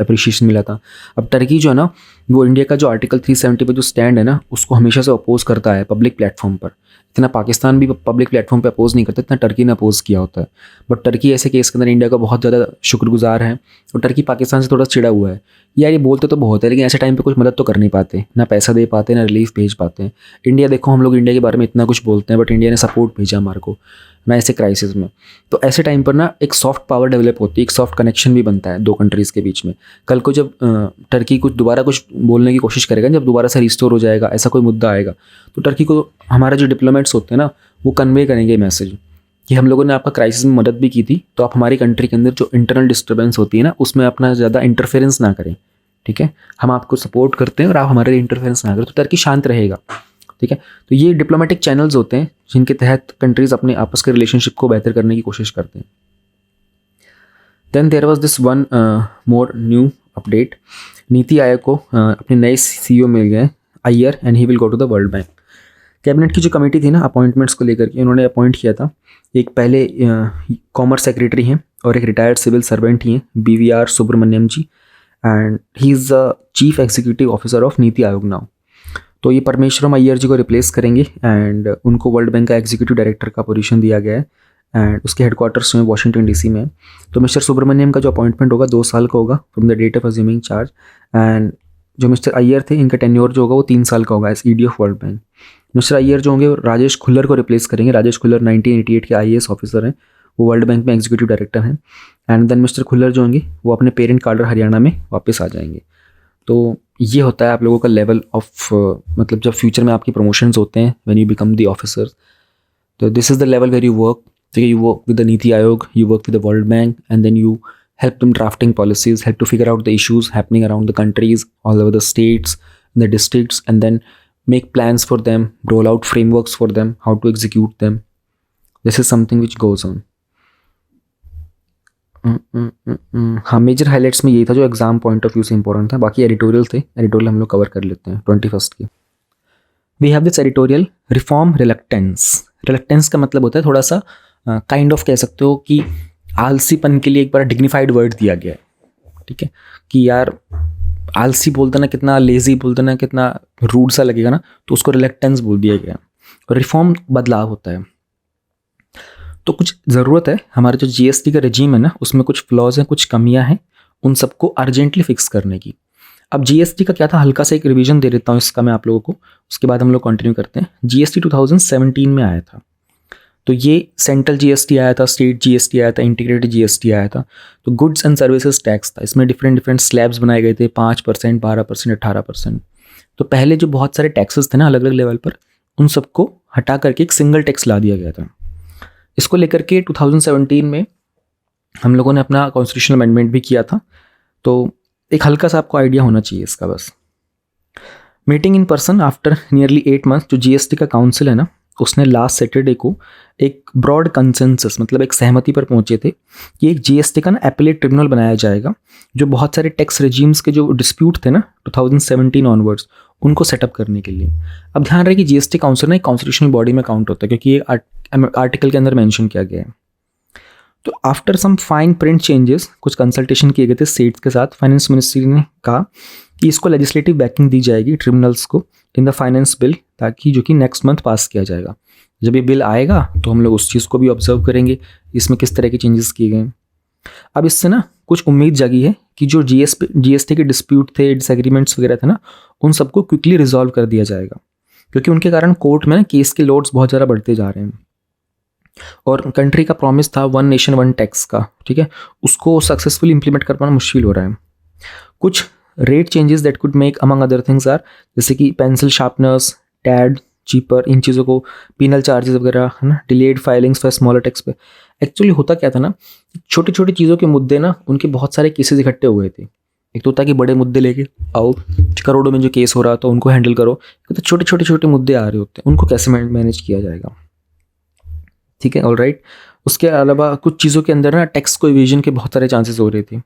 [SPEAKER 1] अप्रिशिएशन मिला था। अब टर्की जो है ना वो इंडिया का जो आर्टिकल 370 पर जो स्टैंड है ना उसको हमेशा से अपोज करता है पब्लिक प्लेटफॉर्म पर। इतना पाकिस्तान भी पब्लिक प्लेटफॉर्म पे अपोज नहीं करता, इतना टर्की ने अपोज किया होता है। बट टर्की ऐसे केस के अंदर इंडिया का बहुत ज़्यादा शुक्रगुजार है, और टर्की पाकिस्तान से थोड़ा चिड़ा हुआ है। यार ये बोलते तो बहुत है लेकिन ऐसे टाइम पे कुछ मदद तो कर नहीं पाते, ना पैसा दे पाते ना रिलीफ भेज पाते हैं। इंडिया देखो, हम लोग इंडिया के बारे में इतना कुछ बोलते हैं बट इंडिया ने सपोर्ट भेजा हमारे को ना ऐसे क्राइसिस में। तो ऐसे टाइम पर ना एक सॉफ्ट पावर डेवलप होती है, एक सॉफ्ट कनेक्शन भी बनता है दो कंट्रीज़ के बीच में। कल को जब टर्की कुछ दोबारा कुछ बोलने की कोशिश करेगा, जब दोबारा से रिस्टोर हो जाएगा, ऐसा कोई मुद्दा आएगा, तो टर्की को हमारे जो डिप्लोमेट्स होते हैं ना वो कन्वे करेंगे मैसेज कि हम लोगों ने आपका क्राइसिस में मदद भी की थी, तो आप हमारी कंट्री के अंदर जो इंटरनल डिस्टर्बेंस होती है ना उसमें अपना ज़्यादा इंटरफेरेंस ना करें, ठीक है। हम आपको सपोर्ट करते हैं और आप हमारे इंटरफेरेंस ना करें, तो टर्की शांत रहेगा, ठीक है। तो ये डिप्लोमेटिक चैनल्स होते हैं जिनके तहत कंट्रीज़ अपने आपस के रिलेशनशिप को बेहतर करने की कोशिश करते हैं। Then there was this one more new update. NITI Aayog को अपने नए CEO मिल गए Iyer, and he will go to the World Bank. Cabinet की जो कमेटी थी ना अपॉइंटमेंट्स को लेकर के, उन्होंने अपॉइंट किया था एक पहले कॉमर्स सेक्रेटरी हैं और एक रिटायर्ड सिविल सर्वेंट ही हैं, BVR Subrahmanyam ji, and he is the chief executive officer of NITI Aayog now. तो ये परमेश्वरम अय्यर जी को रिप्लेस करेंगे एंड उनको वर्ल्ड बैंक का एग्जीक्यूटिव डायरेक्टर का पोजीशन दिया गया है, एंड उसके हेडक्वार्टर्स में वाशिंगटन DC में। तो मिस्टर सुब्रमण्यम का जो अपॉइंटमेंट होगा 2 साल का होगा from the date of assuming charge, and जो मिस्टर अय्यर थे इनका टेन्योर जो होगा वो 3 साल का होगा as ED of World Bank. Mister Iyer जो होंगे राजेश खुल्लर को रिप्लेस करेंगे। राजेश खुल्लर 1988 के IAS ऑफिसर हैं, वो वर्ल्ड बैंक में एग्जीक्यूटिव डायरेक्टर हैं, एंड देन मिस्टर खुल्लर जो होंगे वो अपने पेरेंट काडर हरियाणा में वापस आ जाएंगे। तो ये होता है आप लोगों का लेवल ऑफ, मतलब जब फ्यूचर में आपकी प्रमोशंस होते हैं when you become the officer, तो this is the level where you work. ठीक है, you work with the Niti Aayog, you work with the World Bank, and then you help them drafting policies, help to figure out the issues happening around the countries, all over the states, the districts, and then make plans for them, roll out frameworks for them, how to execute them. This is something which goes on. हाँ, major highlights में यही था जो exam point of view से important था। बाकी editorial थे, editorial हम लोग कवर कर लेते हैं 21st की। We have this editorial reform reluctance. Reluctance का मतलब होता है थोड़ा सा काइंड ऑफ कह सकते हो कि आलसीपन के लिए एक बार डिग्निफाइड वर्ड दिया गया है, ठीक है, कि यार आलसी बोलते ना कितना लेजी बोलते ना कितना रूड सा लगेगा ना, तो उसको रिलक्टेंस बोल दिया गया। और रिफॉर्म बदलाव होता है, तो कुछ ज़रूरत है हमारे जो GST का रजीम है ना उसमें कुछ फ्लॉज हैं, कुछ कमियां हैं, उन सबको अर्जेंटली फिक्स करने की। अब GST का क्या था, हल्का सा एक रिवीजन दे देता हूँ इसका मैं आप लोगों को, उसके बाद हम लोग कंटिन्यू करते हैं। GST 2017 में आया था, तो ये सेंट्रल GST आया था, स्टेट GST आया था, इंटीग्रेटेड GST आया था। तो गुड्स एंड सर्विसेज टैक्स था, इसमें डिफरेंट स्लैब्स बनाए गए थे, 5%, 12%, 18%। तो पहले जो बहुत सारे टैक्सेस थे ना अलग अलग लेवल पर, उन सबको हटा करके एक सिंगल टैक्स ला दिया गया था। इसको लेकर के 2017 में हम लोगों ने अपना कॉन्स्टिट्यूशनल अमेंडमेंट भी किया था। तो एक हल्का सा आपको आइडिया होना चाहिए इसका बस। Meeting in person after nearly 8 months, जो GST का काउंसिल है ना उसने लास्ट सैटरडे को एक ब्रॉड कंसेंसस, मतलब एक सहमति पर पहुंचे थे कि एक GST का ना एपेलेट ट्रिब्यूनल बनाया जाएगा जो बहुत सारे टैक्स रेजिम्स के जो डिस्प्यूट थे ना 2017 ऑनवर्ड्स उनको सेटअप करने के लिए। अब ध्यान रहे कि GST काउंसिल ना एक कॉन्स्टिट्यूशनल बॉडी में काउंट होता है क्योंकि ये आर्टिकल के अंदर मेंशन किया गया है। तो after some fine print changes, कुछ कंसल्टेशन किए गए थे स्टेट्स के साथ, फाइनेंस मिनिस्ट्री ने कहा कि इसको लेजिस्लेटिव बैकिंग दी जाएगी ट्रिब्यूनल्स को इन द फाइनेंस बिल, ताकि जो कि नेक्स्ट मंथ पास किया जाएगा। जब ये बिल आएगा तो हम लोग उस चीज़ को भी ऑब्जर्व करेंगे इसमें किस तरह के चेंजेस किए गए। अब इससे ना कुछ उम्मीद जगी है कि जो GST के डिस्प्यूट थे, डिसएग्रीमेंट्स वगैरह थे ना, उन सबको क्विकली रिजॉल्व कर दिया जाएगा, क्योंकि उनके कारण कोर्ट में ना केस के लोड्स बहुत ज़्यादा बढ़ते जा रहे हैं। और कंट्री का प्रॉमिस था 1 नेशन 1 टैक्स का, ठीक है, उसको सक्सेसफुली इंप्लीमेंट कर पाना मुश्किल हो रहा है। कुछ rate changes that could make among other things are, जैसे कि पेंसिल शार्पनर्स, टैड चीपर, इन चीज़ों को, पीनल चार्जेस वगैरह है ना, delayed filings for smaller tax pay. Actually होता क्या था ना, छोटी छोटी चीज़ों के मुद्दे ना उनके बहुत सारे केसेस इकट्ठे हुए थे। एक तो होता कि बड़े मुद्दे लेके आओ, करोड़ों में जो केस हो रहा तो उनको हैंडल करो, तो छोटे छोटे मुद्दे आ रहे होते हैं, उनको कैसे मैनेज किया जाएगा, ठीक है, ऑलराइट। उसके अलावा कुछ चीज़ों के अंदर ना टैक्स को इवेजन के बहुत सारे चांसेस हो रहे थे,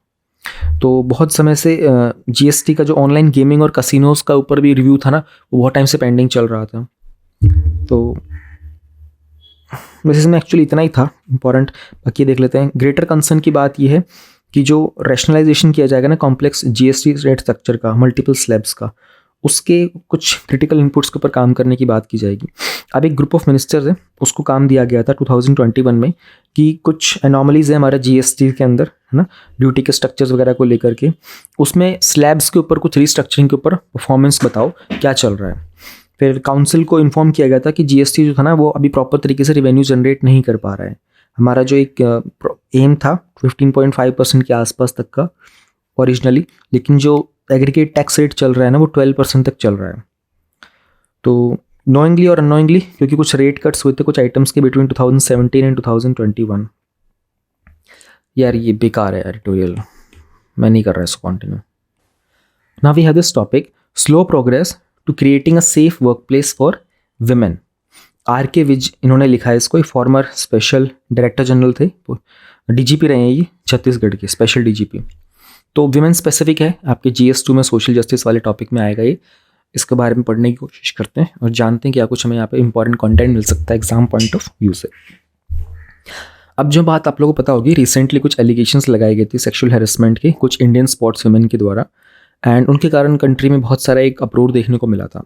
[SPEAKER 1] तो बहुत समय से जीएसटी का जो ऑनलाइन गेमिंग और कसिनोज का ऊपर भी रिव्यू था ना, वो बहुत टाइम से पेंडिंग चल रहा था। तो वैसे इसमें एक्चुअली इतना ही था इंपॉर्टेंट, बाकी देख लेते हैं। ग्रेटर कंसर्न की बात ये है कि जो रैशनलाइजेशन किया जाएगा ना कॉम्प्लेक्स जीएसटी रेट स्ट्रक्चर का, मल्टीपल स्लैब्स का, उसके कुछ क्रिटिकल इनपुट्स के ऊपर काम करने की बात की जाएगी। अब एक ग्रुप ऑफ मिनिस्टर्स है, उसको काम दिया गया था 2021 में कि कुछ एनॉमलीज है हमारे जीएसटी के अंदर, है ना, ड्यूटी के स्ट्रक्चर्स वगैरह को लेकर के, उसमें स्लैब्स के ऊपर कुछ रीस्ट्रक्चरिंग के ऊपर परफॉर्मेंस बताओ क्या चल रहा है। फिर काउंसिल को इन्फॉर्म किया गया था कि जीएसटी जो था ना वो अभी प्रॉपर तरीके से रिवेन्यू जनरेट नहीं कर पा रहा है। हमारा जो एक एम था 15.5% के आसपास तक का ओरिजिनली, लेकिन जो एग्रीगेट टैक्स रेट चल रहा है ना वो 12% तक चल रहा है। तो नोइंगली और अनोइंगली, क्योंकि कुछ रेट कट्स हुए थे कुछ आइटम्स के बिटवीन 2017 एंड 2021। यार ये बेकार है एडिटोरियल, मैं नहीं कर रहा इसको continue. Now we have this topic, slow progress to creating a safe work place for women. R K. Vij इन्होंने लिखा है इसको, एक फॉर्मर स्पेशल डायरेक्टर जनरल थे, डीजीपी रहे हैं ये छत्तीसगढ़ के, स्पेशल डीजीपी। तो विमेन स्पेसिफिक है, आपके GS2 में सोशल जस्टिस वाले टॉपिक में आएगा ये। इसके बारे में पढ़ने की कोशिश करते हैं और जानते हैं क्या कुछ हमें यहाँ पे इंपॉर्टेंट कंटेंट मिल सकता है एग्जाम पॉइंट ऑफ व्यू से। अब जो बात आप लोगों को पता होगी, रिसेंटली कुछ एलिगेशंस लगाए गए थे सेक्सुअल हैरेसमेंट के कुछ इंडियन स्पोर्ट्स वुमेन के द्वारा, एंड उनके कारण कंट्री में बहुत सारा एक अपरोध देखने को मिला था।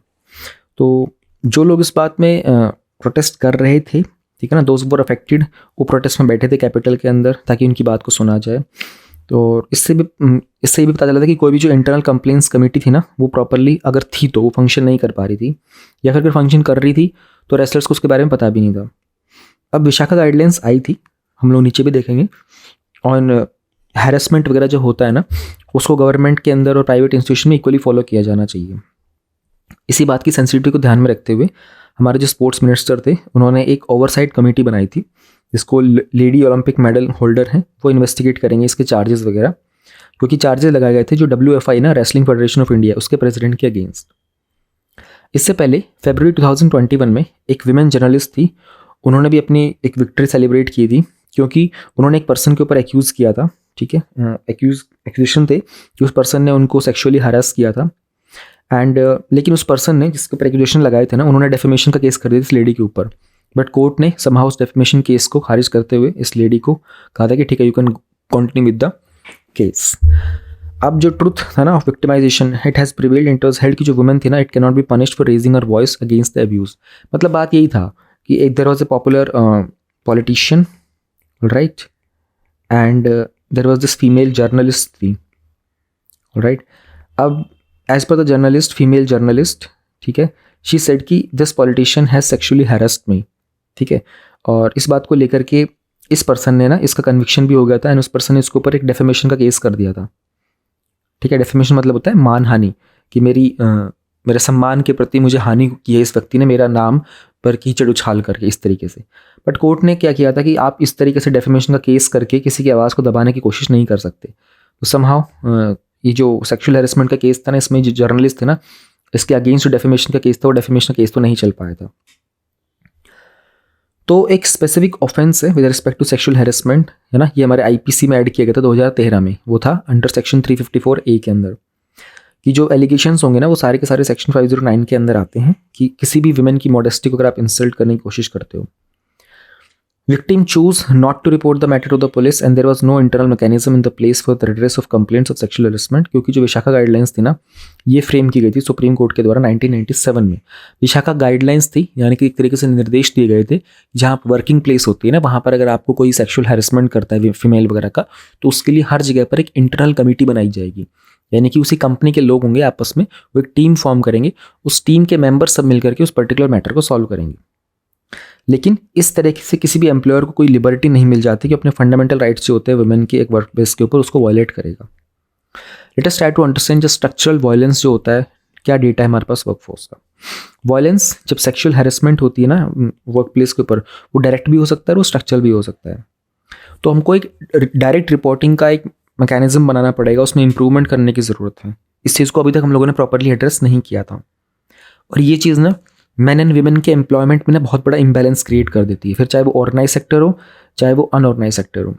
[SPEAKER 1] तो जो लोग इस बात में प्रोटेस्ट कर रहे थे, ठीक है ना, दोज वर अफेक्टेड, वो प्रोटेस्ट में बैठे थे कैपिटल के अंदर ताकि उनकी बात को सुना जाए। तो इससे भी पता चला था कि कोई भी जो इंटरनल कंप्लेंट्स कमेटी थी ना वो प्रॉपरली अगर थी तो वो फंक्शन नहीं कर पा रही थी, या फिर अगर फंक्शन कर रही थी तो रेसलर्स को उसके बारे में पता भी नहीं था। अब विशाखा गाइडलाइंस आई थी, हम लोग नीचे भी देखेंगे, और हैरेसमेंट वगैरह जो होता है ना उसको गवर्नमेंट के अंदर और प्राइवेट इंस्टीट्यूशन में इक्वली फॉलो किया जाना चाहिए। इसी बात की सेंसिटिविटी को ध्यान में रखते हुए हमारे जो स्पोर्ट्स मिनिस्टर थे उन्होंने एक ओवरसाइट कमेटी बनाई थी, जिसको लेडी ओलंपिक मेडल होल्डर हैं वो इन्वेस्टिगेट करेंगे इसके चार्जेस वगैरह, क्योंकि चार्जेस लगाए गए थे जो WFI ना, रेसलिंग फेडरेशन ऑफ इंडिया, उसके प्रेसिडेंट के अगेंस्ट। इससे पहले फरवरी 2021 में एक विमेन जर्नलिस्ट थी, उन्होंने भी अपनी एक विक्ट्री सेलिब्रेट की थी, क्योंकि उन्होंने एक पर्सन के ऊपर एक्यूज़ किया था, ठीक है, एक्यूजेशन थे कि उस पर्सन ने उनको सेक्सुअली हरास किया था, एंड लेकिन उस पर्सन ने जिसके ऊपर एक्यूजेशन लगाए थे ना उन्होंने डेफेमेशन का केस कर दिया इस लेडी के ऊपर। बट कोर्ट ने समहाउ उस डेफेमेशन केस को खारिज करते हुए इस लेडी को कहा था कि ठीक है, you can continue with the case. अब जो ट्रुथ था ना of victimization, it has prevailed, it was held कि जो वुमेन थी ना it can not be punished for raising her voice against the abuse. मतलब बात यही था कि एक there was a popular politician, right, and there was this female journalist थी, राइट। अब as per the journalist, female journalist, ठीक है, शी सेड कि this politician has sexually harassed me, ठीक है, और इस बात को लेकर के इस पर्सन ने ना, इसका कन्विक्शन भी हो गया था एंड उस पर्सन ने इसके ऊपर एक डेफेमेशन का केस कर दिया था, ठीक है। डेफेमेशन मतलब होता है मानहानि, कि मेरे सम्मान के प्रति मुझे हानि की है इस व्यक्ति ने, मेरा नाम पर कीचड़ उछाल करके, इस तरीके से। बट कोर्ट ने क्या किया था कि आप इस तरीके से डेफेमेशन का केस करके किसी की आवाज़ को दबाने की कोशिश नहीं कर सकते। तो समहाउ ये जो सेक्सुअल हैरेसमेंट का केस था ना, इसमें जो जर्नलिस्ट थे ना, इसके अगेंस्ट जो डेफेमेशन का केस था वो डेफेमेशन का केस तो नहीं चल पाया था। तो एक स्पेसिफिक ऑफेंस है with respect to sexual harassment, है ना, ये हमारे IPC में ऐड किया गया था 2013 में, वो था अंडर सेक्शन 354A के अंदर, कि जो एलिगेशंस होंगे ना वो सारे के सारे सेक्शन 509 के अंदर आते हैं, कि किसी भी विमेन की मॉडेस्टी को अगर आप इंसल्ट करने की कोशिश करते हो। Victim chose not to report the matter to the police and there was no internal mechanism in the place for the redress of complaints of sexual harassment, क्योंकि जो विशाखा गाइडलाइंस थी ना ये फ्रेम की गई थी सुप्रीम कोर्ट के द्वारा 1997 में। विशाखा गाइडलाइंस थी, यानी कि एक तरीके से निर्देश दिए गए थे, जहाँ वर्किंग प्लेस होती है ना वहाँ पर अगर आपको कोई सेक्सुअल हैरेसमेंट करता है फीमेल वगैरह का, तो उसके लिए हर जगह पर एक इंटरनल कमेटी बनाई जाएगी, यानी कि उसी कंपनी के लोग होंगे आपस में, वो एक टीम फॉर्म करेंगे, उस टीम के मेंबर सब मिलकर के उस पर्टिकुलर मैटर को सॉल्व करेंगे। लेकिन इस तरीके से किसी भी एम्प्लॉयर को कोई लिबर्टी नहीं मिल जाती कि अपने फंडामेंटल राइट्स जो होते हैं वुमेन के एक वर्क प्लेस के ऊपर उसको वायलेट करेगा। Let us try to understand जो स्ट्रक्चरल वायलेंस जो होता है, क्या डेटा है हमारे पास वर्कफोर्स का। वायलेंस जब सेक्सुअल हैरेसमेंट होती है ना वर्क प्लेस के ऊपर, वो डायरेक्ट भी हो सकता है, वो स्ट्रक्चरल भी हो सकता है। तो हमको एक डायरेक्ट रिपोर्टिंग का एक मैकेनिज्म बनाना पड़ेगा, उसमें इंप्रूवमेंट करने की ज़रूरत है। इस चीज़ को अभी तक हम लोगों ने प्रॉपरली एड्रेस नहीं किया था, और ये चीज़ ना मैन एंड वीमेन के एम्प्लॉयमेंट में ना बहुत बड़ा इम्बैलेंस क्रिएट कर देती है, फिर चाहे वो ऑर्गेनाइज सेक्टर हो चाहे वो अनऑर्गेनाइज सेक्टर हो।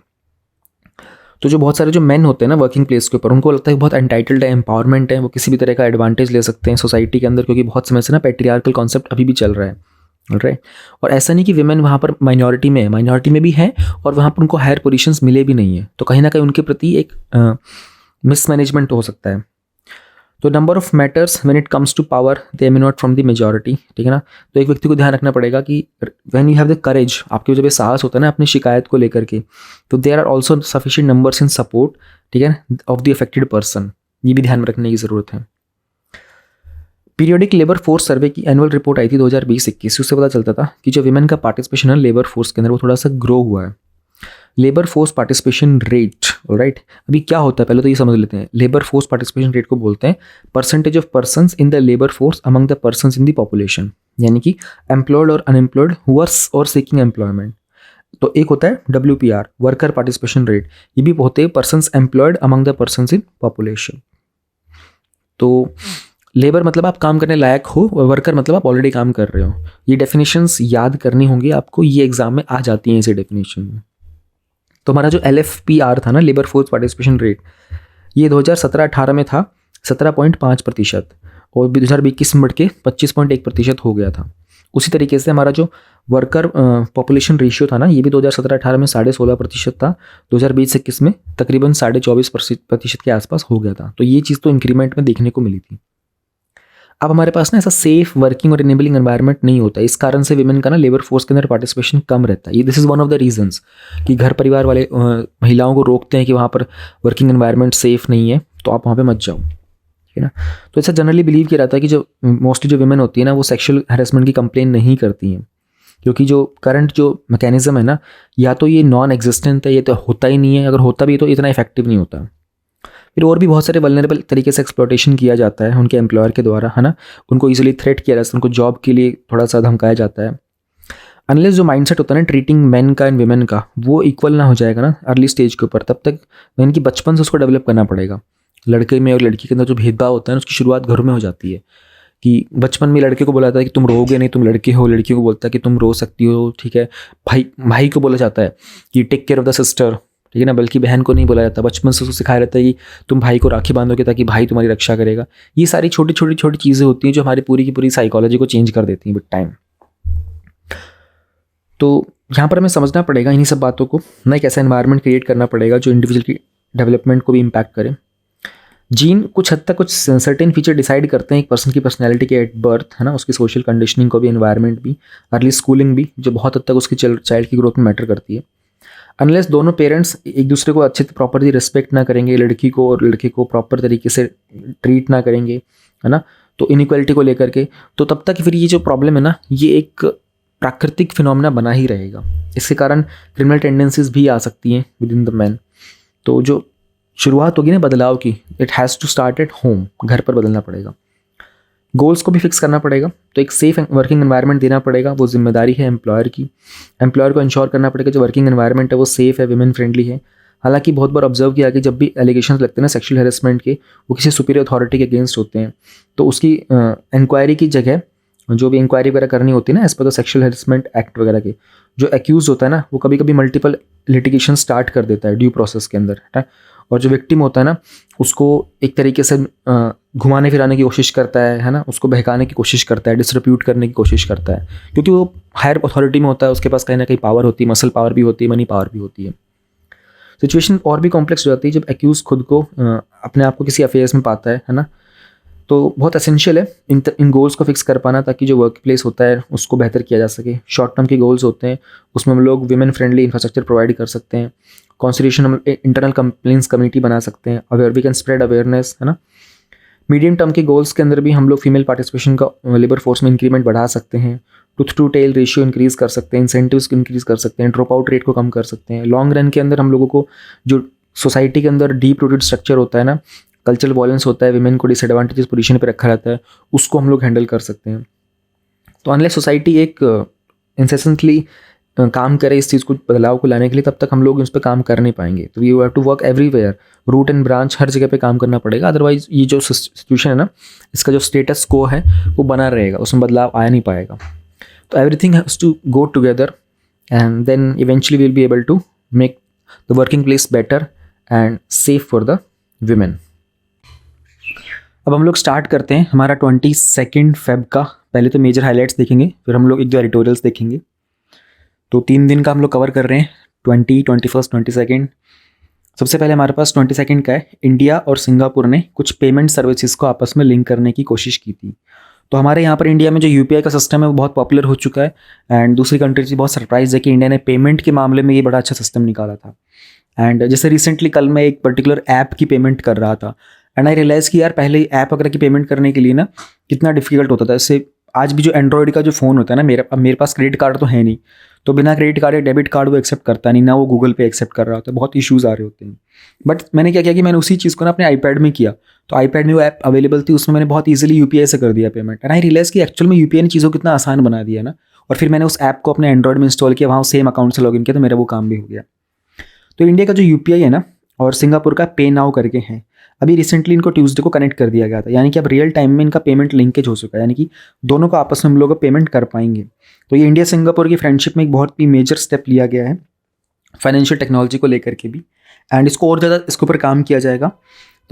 [SPEAKER 1] तो जो बहुत सारे जो मेन होते हैं ना वर्किंग प्लेस के ऊपर, उनको लगता है कि बहुत एंटाइटल्ड है, एम्पावरमेंट है, वो किसी भी तरह का एडवांटेज ले सकते हैं सोसाइटी के अंदर, क्योंकि बहुत समय से ना पैट्रियार्कल कॉन्सेप्ट अभी भी चल रहा है, राइट। और ऐसा नहीं कि विमेन वहाँ पर माइनॉरिटी में है, माइनॉरिटी में भी है और वहाँ पर उनको हायर पोजीशंस मिले भी नहीं है, तो कहीं ना कहीं उनके प्रति एक मिसमैनेजमेंट हो सकता है। तो number of matters when it comes to power they emanate from the majority, ठीक है ना। तो एक व्यक्ति को ध्यान रखना पड़ेगा कि when you have the courage, आपके जब ये साहस होता है ना अपनी शिकायत को लेकर के, तो there are also sufficient numbers in support, ठीक है, ऑफ द अफेक्टेड पर्सन, ये भी ध्यान में रखने की ज़रूरत है। पीरियोडिक लेबर फोर्स सर्वे की एनुअल रिपोर्ट आई थी 2020-21, उससे पता चलता था कि जो विमेन का पार्टिसिपेशन है लेबर फोर्स के अंदर वो थोड़ा सा ग्रो हुआ है। Labour force participation rate, right. अभी क्या होता है पहले तो ये समझ लेते हैं। लेबर फोर्स पार्टिसिपेशन रेट को बोलते हैं percentage of persons in the labour force among the persons in the population, यानी कि एम्प्लॉयड और अनएम्प्लॉयड हु आर और सीकिंग एम्प्लॉयमेंट। तो एक होता है WPR, वर्कर पार्टिसिपेशन रेट, ये भी होते हैं persons employed among the persons in population. तो लेबर मतलब आप काम करने लायक हो, और वर्कर मतलब आप ऑलरेडी काम कर रहे हो। ये डेफिनेशंस याद करनी होंगी आपको, ये एग्जाम में आ जाती हैं ऐसे डेफिनेशन में। तो हमारा जो LFPR था ना, लेबर फोर्स पार्टिसिपेशन रेट, ये 2017-18 में था 17.5%, और 2021 में बढ़ के 25.1% हो गया था। उसी तरीके से हमारा जो वर्कर पॉपुलेशन रेशियो था ना, ये भी 2017-18 में 16.5% था, 2020-21 में तकरीबन 24.5% के आसपास हो गया था। तो ये चीज़ तो इंक्रीमेंट में देखने को मिली थी। अब हमारे पास ना ऐसा सेफ वर्किंग और इनेबलिंग एनवायरनमेंट नहीं होता, इस कारण से विमेन का ना लेबर फोर्स के अंदर पार्टिसिपेशन कम रहता है। ये this is one of the reasons कि घर परिवार वाले महिलाओं को रोकते हैं कि वहाँ पर वर्किंग एनवायरनमेंट सेफ नहीं है, तो आप वहाँ पे मत जाओ, ठीक है ना। तो ऐसा जनरली बिलीव किया जाता है कि जो मोस्टली जो विमेन होती है ना, वो सेक्शुअल हैरेसमेंट की कंप्लेन नहीं करती हैं, क्योंकि जो करंट जो मैकेनिज्म है ना, या तो ये नॉन एग्जिस्टेंट है, ये तो होता ही नहीं है, अगर होता भी है तो इतना इफेक्टिव नहीं होता। फिर और भी बहुत सारे वल्नरेबल तरीके से एक्सप्लॉयटेशन किया जाता है उनके एम्प्लॉयर के द्वारा, है ना। उनको इजीली थ्रेट किया जाता है, उनको जॉब के लिए थोड़ा सा धमकाया जाता है। अनलेस जो माइंडसेट होता है ना ट्रीटिंग मैन का एंड विमेन का, वो इक्वल ना हो जाएगा ना अर्ली स्टेज के ऊपर, तब तक मैन की बचपन से उसको डेवलप करना पड़ेगा। लड़के में और लड़की के अंदर जो भेदभाव होता है ना, उसकी शुरुआत घरों में हो जाती है। कि बचपन में लड़के को बोला जाता है कि तुम रोगे नहीं, तुम लड़के हो, लड़कियों को बोलता है कि तुम रो सकती हो, ठीक है। भाई को बोला जाता है कि take care of the sister, ठीक है ना, बल्कि बहन को नहीं बोला जाता। बचपन से उसको सिखाया जाता है कि तुम भाई को राखी बांधोगे ताकि भाई तुम्हारी रक्षा करेगा। ये सारी छोटी छोटी चीज़ें होती हैं जो हमारी पूरी की पूरी साइकोलॉजी को चेंज कर देती हैं विद टाइम। तो यहाँ पर हमें समझना पड़ेगा इन्हीं सब बातों को ना, एक ऐसा एनवायरनमेंट क्रिएट करना पड़ेगा जो इंडिविजुअल की डेवलपमेंट को भी इम्पैक्ट करे। जीन कुछ हद तक कुछ सर्टेन फीचर डिसाइड करते हैं एक पर्सन की पर्सनैलिटी के एट बर्थ, है ना, उसकी सोशल कंडीशनिंग को भी, एनवायरनमेंट भी, अर्ली स्कूलिंग भी, जो बहुत हद तक उसकी चाइल्ड की ग्रोथ में मैटर करती है। अनलेस दोनों पेरेंट्स एक दूसरे को अच्छे प्रॉपरली रिस्पेक्ट ना करेंगे, लड़की को और लड़के को प्रॉपर तरीके से ट्रीट ना करेंगे, है ना, तो इनइक्वालिटी को लेकर के, तो तब तक फिर ये जो प्रॉब्लम है ना, ये एक प्राकृतिक फिनोमेना बना ही रहेगा। इसके कारण क्रिमिनल टेंडेंसीज भी आ सकती हैं विद इन द मैन। तो जो शुरुआत होगी ना बदलाव की, it has to start at home, घर पर बदलना पड़ेगा। गोल्स को भी फिक्स करना पड़ेगा, तो एक सेफ वर्किंग एनवायरनमेंट देना पड़ेगा, वो जिम्मेदारी है एम्प्लॉयर की। एम्प्लॉयर को इंश्योर करना पड़ेगा जो वर्किंग एनवायरनमेंट है वो सेफ है, विमेन फ्रेंडली है। हालांकि बहुत बार ऑब्जर्व किया कि जब भी एलिगेशंस लगते हैं ना सेक्सुअल हैरेसमेंट के, वो किसी सुपीरियर अथॉरिटी के अगेंस्ट होते हैं, तो उसकी इंक्वायरी की जगह जो भी इंक्वायरी वगैरह करनी होती है ना as per the sexual harassment act वगैरह के, जो एक्यूज होता है ना, वो कभी कभी मल्टीपल लिटिगेशन स्टार्ट कर देता है ड्यू प्रोसेस के अंदर, है। और जो विक्टिम होता है ना, उसको एक तरीके से घुमाने फिराने की कोशिश करता है ना, उसको बहकाने की कोशिश करता है, डिस्ट्रीब्यूट करने की कोशिश करता है, क्योंकि वो हायर अथॉरिटी में होता है, उसके पास कहीं ना कहीं पावर होती है, मसल पावर भी होती है, मनी पावर भी होती है। सिचुएशन और भी कॉम्प्लेक्स हो जाती है जब एक्यूज खुद को अपने आप को किसी अफेयर्स में पाता है ना। तो बहुत एसेंशियल है इन गोल्स को फिक्स कर पाना, ताकि जो वर्क प्लेस होता है उसको बेहतर किया जा सके। शॉर्ट टर्म के गोल्स होते हैं, उसमें हम लोग विमेन फ्रेंडली इंफ्रास्ट्रक्चर प्रोवाइड कर सकते हैं, कॉन्स्टिट्यूशन हम इंटरनल कंप्लेंट्स कमेटी बना सकते हैं, aware we can spread awareness, है ना। मीडियम टर्म के गोल्स के अंदर भी हम लोग फीमेल पार्टिसिपेशन का लेबर फोर्स में इंक्रीमेंट बढ़ा सकते हैं, tooth to tail ratio increase कर सकते हैं, इंसेंटिव्स इंक्रीज कर सकते हैं, ड्रॉप आउट रेट को कम कर सकते हैं। लॉन्ग रन के अंदर हम लोगों को जो सोसाइटी के अंदर डीप रूटेड स्ट्रक्चर होता है ना, कल्चरल वायलेंस होता है, विमेन को डिसएडवांटेजेस पोजीशन पे रखा रहता है, उसको हम लोग हैंडल कर सकते हैं। तो अनलेस सोसाइटी एक इंसेसेंटली काम करे इस चीज़ को, बदलाव को लाने के लिए, तब तक हम लोग इस पर काम कर नहीं पाएंगे। तो you have to work everywhere, root and branch, हर जगह पे काम करना पड़ेगा। अदरवाइज ये जो सिचुएशन है ना, इसका जो स्टेटस को है वो बना रहेगा, उसमें बदलाव आया नहीं पाएगा। तो everything has to go together and then eventually will be able to make the working place better and safe for the women. अब हम लोग स्टार्ट करते हैं हमारा 22 फेब का। पहले तो मेजर हाइलाइट्स देखेंगे, फिर हम लोग एक दो एडिटोरियल्स देखेंगे। तो 3 दिन का हम लोग कवर कर रहे हैं, 20, 21, 22। सबसे पहले हमारे पास 22 का है, इंडिया और सिंगापुर ने कुछ पेमेंट सर्विसेज को आपस में लिंक करने की कोशिश की थी। तो हमारे यहाँ पर इंडिया में जो यूपीआई का सिस्टम है वो बहुत पॉपुलर हो चुका है, एंड दूसरी कंट्रीज बहुत सरप्राइज है कि इंडिया ने पेमेंट के मामले में ये बड़ा अच्छा सिस्टम निकाला था। एंड जैसे रिसेंटली कल मैं एक पर्टिकुलर ऐप की पेमेंट कर रहा था, एंड आई रियलाइज़ कि यार पहले ऐप वगैरह की पेमेंट करने के लिए ना कितना डिफिकल्ट होता था। इससे आज भी जो एंड्रॉयड का जो फ़ोन होता है ना, मेरे पास क्रेडिट कार्ड तो है नहीं, तो बिना क्रेडिट कार्ड या डेबिट कार्ड वो एक्सेप्ट करता नहीं, ना वो गूगल पे एक्सेप्ट कर रहा होता है, बहुत इश्यूज़ आ रहे होते हैं। बट मैंने क्या किया कि मैंने उसी चीज़ को ना अपने आईपैड में किया, तो आईपैड में वो ऐप अवेलेबल थी, उसमें मैंने बहुत ईजिली यूपीआई से कर दिया पेमेंट। एंड आई रियलाइज़ कि एक्चुअल में यूपीआई ने चीज़ों को कितना आसान बना दिया ना। और फिर मैंने उस ऐप को अपने एंड्रॉयड में इंस्टॉल किया, वहाँ सेम अकाउंट से लॉगिन किया, तो मेरा वो काम भी हो गया। तो इंडिया का जो यूपीआई है ना, और सिंगापुर का पे नाउ करके है, अभी रिसेंटली इनको ट्यूसडे को कनेक्ट कर दिया गया था, यानी कि अब रियल टाइम में इनका पेमेंट लिंकेज हो चुका है, यानी कि दोनों को आपस में हम लोग पेमेंट कर पाएंगे। तो ये इंडिया सिंगापुर की फ्रेंडशिप में एक बहुत ही मेजर स्टेप लिया गया है फाइनेंशियल टेक्नोलॉजी को लेकर के भी, एंड इसको और ज़्यादा इसके ऊपर काम किया जाएगा।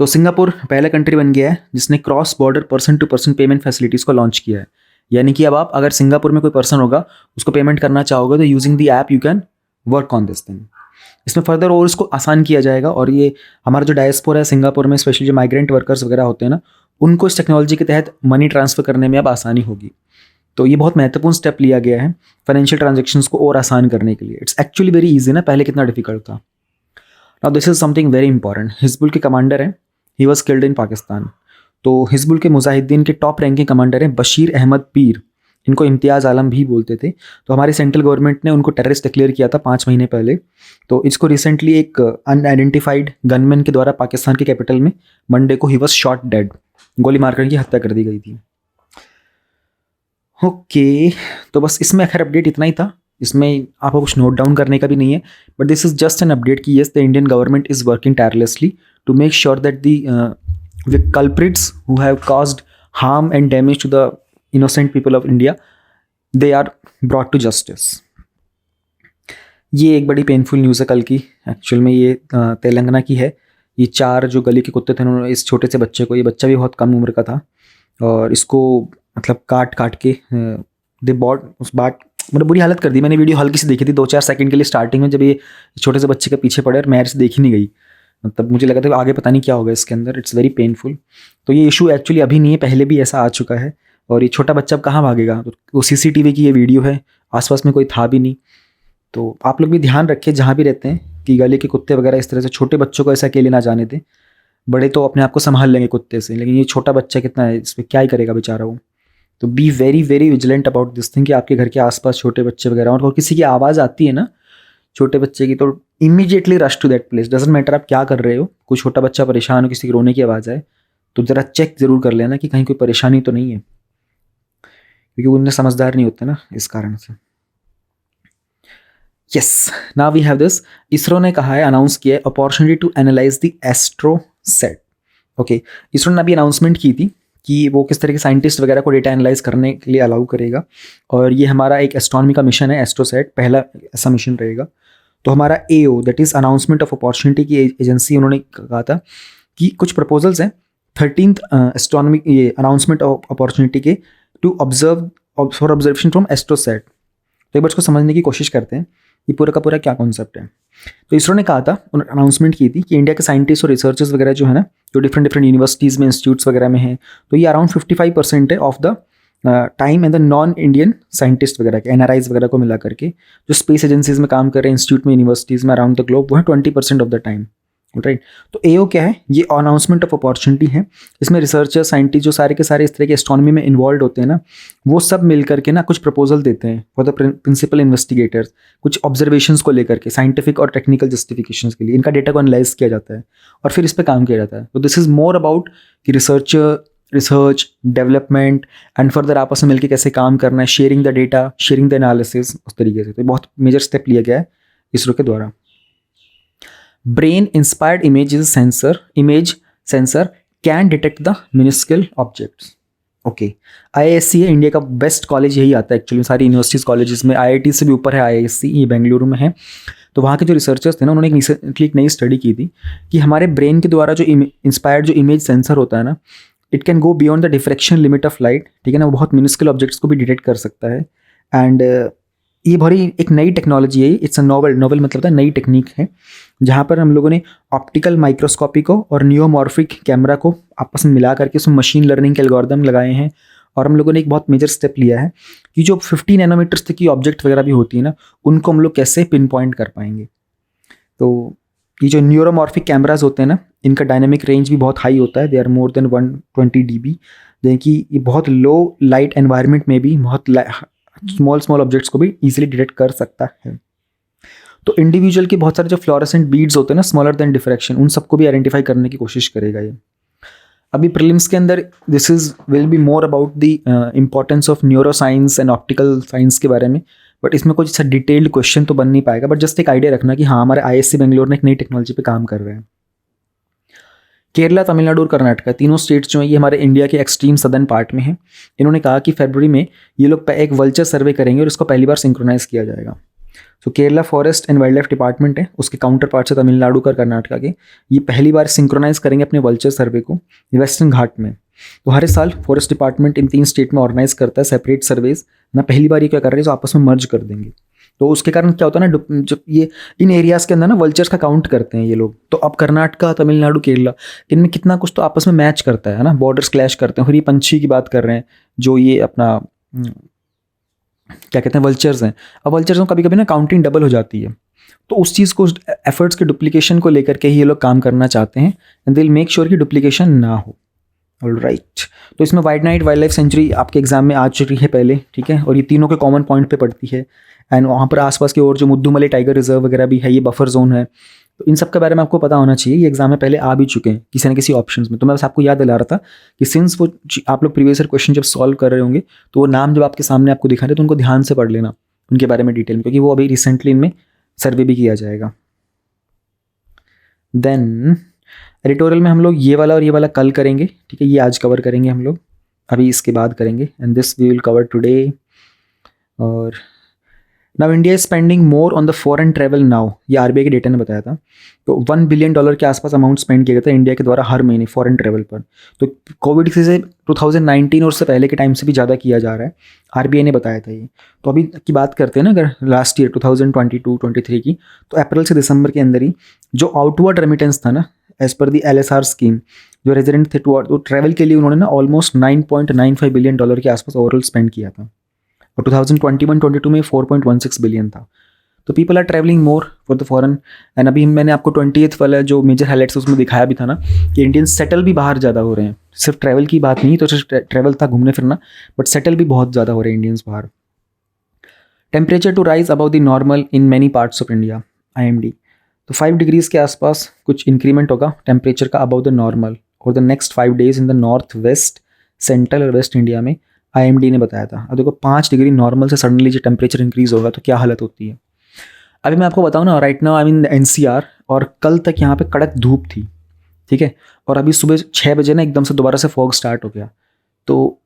[SPEAKER 1] तो सिंगापुर पहला कंट्री बन गया है जिसने cross border person to person payment facilities को लॉन्च किया है, यानी कि अब आप अगर सिंगापुर में कोई पर्सन होगा उसको पेमेंट करना चाहोगे तो using the app you can work on this thing. इसमें फर्दर और इसको आसान किया जाएगा, और ये हमारा जो डायस्पोरा है सिंगापुर में, स्पेशली जो माइग्रेंट वर्कर्स वगैरह होते हैं ना, उनको इस टेक्नोलॉजी के तहत मनी ट्रांसफ़र करने में अब आसानी होगी। तो ये बहुत महत्वपूर्ण स्टेप लिया गया है फाइनेंशियल ट्रांजेक्शन्स को और आसान करने के लिए। इट्स एक्चुअली वेरी ईजी ना, पहले कितना डिफिकल्ट था। Now this is something very important. Hizbul के कमांडर हैं, he was killed in Pakistan. तो हिजबुल के मुजाहिदीन के टॉप रैंकिंग कमांडर हैं बशीर अहमद पीर, इनको इम्तियाज़ आलम भी बोलते थे। तो हमारी सेंट्रल गवर्नमेंट ने उनको टेररिस्ट डिक्लेयर किया था 5 महीने पहले। तो इसको रिसेंटली एक अनआइडेंटिफाइड गनमैन के द्वारा पाकिस्तान के कैपिटल में मंडे को ही वॉज शॉट डेड, गोली मारकर की हत्या कर दी गई थी। ओके, तो बस इसमें खैर अपडेट इतना ही था, इसमें आपको कुछ नोट डाउन करने का भी नहीं है, but this is just an update कि yes the Indian government is working tirelessly to make sure that the culprits who have caused harm and damage to the innocent people of India, they are brought to justice। ये एक बड़ी painful news है कल की। Actual में ये तेलंगाना की है। ये 4 जो गली के कुत्ते थे उन्होंने इस छोटे से बच्चे को, ये बच्चा भी बहुत कम उम्र का था, और इसको मतलब काट के दे बॉट मतलब बुरी हालत कर दी। मैंने वीडियो हल्की सी देखी थी 2-4 सेकंड के लिए स्टार्टिंग में, जब ये छोटे से बच्चे के पीछे पड़े और मैं ऐसे देखी नहीं गई, मतलब मुझे लगा था आगे पता नहीं क्या होगा इसके अंदर। It's very painful. तो ये इशू एक्चुअली अभी नहीं है, पहले भी ऐसा आ चुका है, और ये छोटा बच्चा अब कहाँ भागेगा। तो वो सीसीटीवी की ये वीडियो है, आसपास में कोई था भी नहीं। तो आप लोग भी ध्यान रखें जहाँ भी रहते हैं कि गली के कुत्ते वगैरह इस तरह से छोटे बच्चों को ऐसा अकेले ना जाने दें। बड़े तो अपने आप को संभाल लेंगे कुत्ते से, लेकिन ये छोटा बच्चा कितना है, इस पर क्या ही करेगा बेचारा वो। तो B very very vigilant about this thing कि आपके घर के आसपास छोटे बच्चे वगैरह और किसी की आवाज़ आती है ना छोटे बच्चे की, तो immediately rush to that place. Doesn't matter आप क्या कर रहे हो, कोई छोटा बच्चा परेशान हो, किसी की रोने की आवाज़ आए, तो ज़रा चेक ज़रूर कर लेना कि कहीं कोई परेशानी तो नहीं है, क्योंकि उनने समझदार नहीं होते ना, इस कारण से। Yes, now we have this. ISRO ने कहा है, अनाउंस किया है, opportunity to analyze the AstroSat. Okay, ISRO ने अभी अनाउंसमेंट की थी कि वो किस तरह के साइंटिस्ट वगैरह को डेटा एनालाइज करने के लिए अलाउ करेगा, और ये हमारा एक एस्ट्रोनॉमी का मिशन है, एस्ट्रोसैट पहला ऐसा मिशन रहेगा। तो हमारा AO that is announcement of opportunity की एजेंसी, उन्होंने कहा था कि कुछ प्रपोजल्स हैं 13th एस्ट्रोनॉमी ये अनाउंसमेंट ऑफ अपॉर्चुनिटी के to observe for observation from AstroSat. तो एक बार इसको समझने की कोशिश करते हैं ये पूरा का पूरा क्या कॉन्सेप्ट है। तो इसरो ने कहा था, उन्होंने अनाउंसमेंट की थी कि इंडिया के साइंटिस्ट और रिसर्चर्स वगैरह जो है ना, जो डिफरेंट यूनिवर्सिटीज़ में इंस्टीट्यूट्स वगैरह में हैं, तो ये अराउंड 55% है of the time, and the non Indian scientist वगैरह के NRIs वगैरह को मिला करके जो स्पेस एजेंसीज में काम कर रहे हैं इंस्टीट्यूट में यूनिवर्सिटीज़ में अराउंड द ग्लोब, वो है 20% ऑफ द टाइम, राइट। तो AO क्या है, ये अनाउंसमेंट ऑफ अपॉर्चुनिटी है। इसमें रिसर्चर साइंटिस्ट जो सारे के सारे इस तरह के एस्ट्रोनॉमी में इन्वॉल्व होते हैं ना, वो सब मिल करके ना कुछ प्रपोजल देते हैं फॉर द प्रिंसिपल इन्वेस्टिगेटर्स, कुछ ऑब्जर्वेशंस को लेकर के, साइंटिफिक और टेक्निकल जस्टिफिकेशंस के लिए इनका डेटा को एनालाइज किया जाता है और फिर इस पर काम किया जाता है। तो दिस इज मोर अबाउट कि रिसर्च डेवलपमेंट एंड फर्दर आपस में मिलकर कैसे काम करना है, sharing the data, sharing the analysis, उस तरीके से। तो बहुत मेजर स्टेप लिया गया है इसरो के द्वारा। Brain inspired image sensor can detect the minuscule objects। Okay, IISc है इंडिया का बेस्ट कॉलेज, यही आता है एक्चुअली सारी यूनिवर्सिटीज़ कॉलेजेस में, IIT से भी ऊपर है IISc, ये बेंगलुरु में है। तो वहाँ के जो रिसर्चर्स थे ना, उन्होंने एक नई स्टडी की थी कि हमारे ब्रेन के द्वारा जो इंस्पायर्ड जो इमेज सेंसर होता है ना, it can go beyond the diffraction limit of light, ठीक है ना, वो बहुत मिनिस्कल ऑब्जेक्ट्स को भी डिटेक्ट कर सकता है। एंड ये बड़ी एक नई टेक्नोलॉजी है, इट्स अ नोवेल मतलब होता है नई टेक्निक है, जहाँ पर हम लोगों ने ऑप्टिकल माइक्रोस्कोपी को और नियोमॉर्फिक कैमरा को आपस में मिला करके उसमें मशीन लर्निंग के एल्गोरिदम लगाए हैं। और हम लोगों ने एक बहुत मेजर स्टेप लिया है कि जो 50 नैनोमीटर्स तक की ऑब्जेक्ट वगैरह भी होती है ना, उनको हम लोग कैसे पिन पॉइंट कर पाएंगे। तो ये जो न्यूरोमॉर्फिक कैमराज होते हैं ना, इनका डायनेमिक रेंज भी बहुत हाई होता है, they are more than 120 dB, यानी कि ये बहुत लो लाइट एनवायरनमेंट में भी बहुत स्मॉल ऑब्जेक्ट्स को भी ईजिली डिटेक्ट कर सकता है। तो इंडिविजुअल के बहुत सारे जो फ्लोरेसेंट बीड्स होते हैं ना, स्मॉलर देन डिफ्रैक्शन, उन सबको भी आइडेंटिफाई करने की कोशिश करेगा ये। अभी प्रीलिम्स के अंदर this is will be more about the importance of neuro science and optical science के बारे में, बट इसमें कुछ ऐसा डिटेल्ड क्वेश्चन तो बन नहीं पाएगा, बट जस्ट एक आइडिया रखना कि हाँ, हमारे ISC बेंगलोर ने एक नई टेक्नोलॉजी पे काम कर रहे हैं। केरला, तमिलनाडु और कर्नाटका, तीनों स्टेट्स जो हैं ये हमारे इंडिया के एक्सट्रीम सदर्न पार्ट में हैं। इन्होंने कहा कि फरवरी में ये लोग एक वल्चर सर्वे करेंगे और इसको पहली बार सिंक्रोनाइज किया जाएगा। तो Kerala forest and wild life department है, उसके काउंटर पार्ट से तमिलनाडु और कर्नाटका के, ये पहली बार सिंक्रोनाइज करेंगे अपने वल्चर सर्वे को वेस्टर्न घाट में। तो हर साल फॉरेस्ट डिपार्टमेंट इन 3 स्टेट में ऑर्गेनाइज करता है सेपरेट सर्वेज ना, पहली बार ये क्या कर रहे हैं, जो आपस में मर्ज कर देंगे। तो उसके कारण क्या होता है ना, जब ये इन एरियाज़ के अंदर ना वल्चर्स का काउंट करते हैं ये लोग, तो अब कर्नाटका, तमिलनाडु, केरला, इनमें कितना कुछ तो आपस में मैच करता है ना, बॉर्डर्स क्लैश करते हैं। और ये पंछी की बात कर रहे हैं, जो ये अपना क्या कहते हैं, वल्चर्स हैं। अब वल्चर्स में कभी कभी ना काउंटिंग डबल हो जाती है, तो उस चीज़ को, एफर्ट्स के डुप्लीकेशन को लेकर के ही ये लोग काम करना चाहते हैं, and they will make sure कि डुप्लीकेशन ना हो। ऑलराइट, तो इसमें wide night wild life sanctuary आपके एग्जाम में आ चुकी है पहले, ठीक है, और ये तीनों के कॉमन पॉइंट पे पड़ती है। एंड वहाँ पर आसपास की और जो मुद्दुमलई टाइगर रिजर्व वगैरह भी है, ये बफर जोन है। तो इन सब के बारे में आपको पता होना चाहिए, ये एग्जाम में पहले आ भी चुके हैं किसी न किसी ऑप्शंस में। तो मैं बस आपको याद दिला रहा था कि सिंस वो आप लोग प्रीवियस ईयर क्वेश्चन जब सॉल्व कर रहे होंगे, तो वो नाम जब आपके सामने आपको दिखा रहे तो उनको ध्यान से पढ़ लेना उनके बारे में डिटेल में, क्योंकि वो अभी रिसेंटली इनमें सर्वे भी किया जाएगा। देन एडिटोरियल में हम लोग ये वाला और ये वाला कल करेंगे, ठीक है, ये आज कवर करेंगे हम लोग, अभी इसके बाद करेंगे, and this we will cover today. और now India is spending more on the foreign travel now, ये RBI के डेटा ने बताया था। तो $1 बिलियन के आसपास अमाउंट स्पेंड किया गया था इंडिया के द्वारा हर महीने फॉरेन ट्रैवल पर। तो कोविड से 2019 और उससे पहले के टाइम से भी ज़्यादा किया जा रहा है, RBI ने बताया था ये। तो अभी की बात करते हैं ना, अगर लास्ट ईयर 2022-23 की, तो अप्रैल से दिसंबर के अंदर ही जो आउटवर्ड रेमिटेंस था ना, एज पर दी LSR स्कीम, जो रेजिडेंट थे तो ट्रैवल के लिए उन्होंने ना ऑलमोस्ट $9.95 बिलियन के आसपास ओवरऑल स्पेंड किया था, और 2021-22 में 4.16 बिलियन था। तो people are travelling more for the foreign. And अभी मैंने आपको 20th वाला जो मेजर हाईलाइट्स उसमें दिखाया भी था ना, कि इंडियंस सेटल भी बाहर ज़्यादा हो रहे हैं। सिर्फ ट्रैवल की बात नहीं, तो सिर्फ ट्रैवल था घूमने फिरना, बट सेटल भी बहुत ज़्यादा हो रहे हैं इंडियंस बाहर। Temperature to rise above the normal in many parts of India, IMD। तो 5 डिग्रीज़ के आसपास कुछ इंक्रीमेंट होगा टेम्परेचर का अबाउ द नॉर्मल और the next 5 days in the north west, central और वेस्ट इंडिया में, IMD ने बताया था। अब देखो 5 डिग्री नॉर्मल से सडनली जो टेम्परेचर इंक्रीज होगा तो क्या हालत होती है। अभी मैं आपको बताऊँ ना, right now I mean NCR, और कल तक यहाँ पे कड़क धूप थी, ठीक है, और अभी सुबह 6 बजे ना एकदम से दोबारा से फॉग स्टार्ट हो गया। तो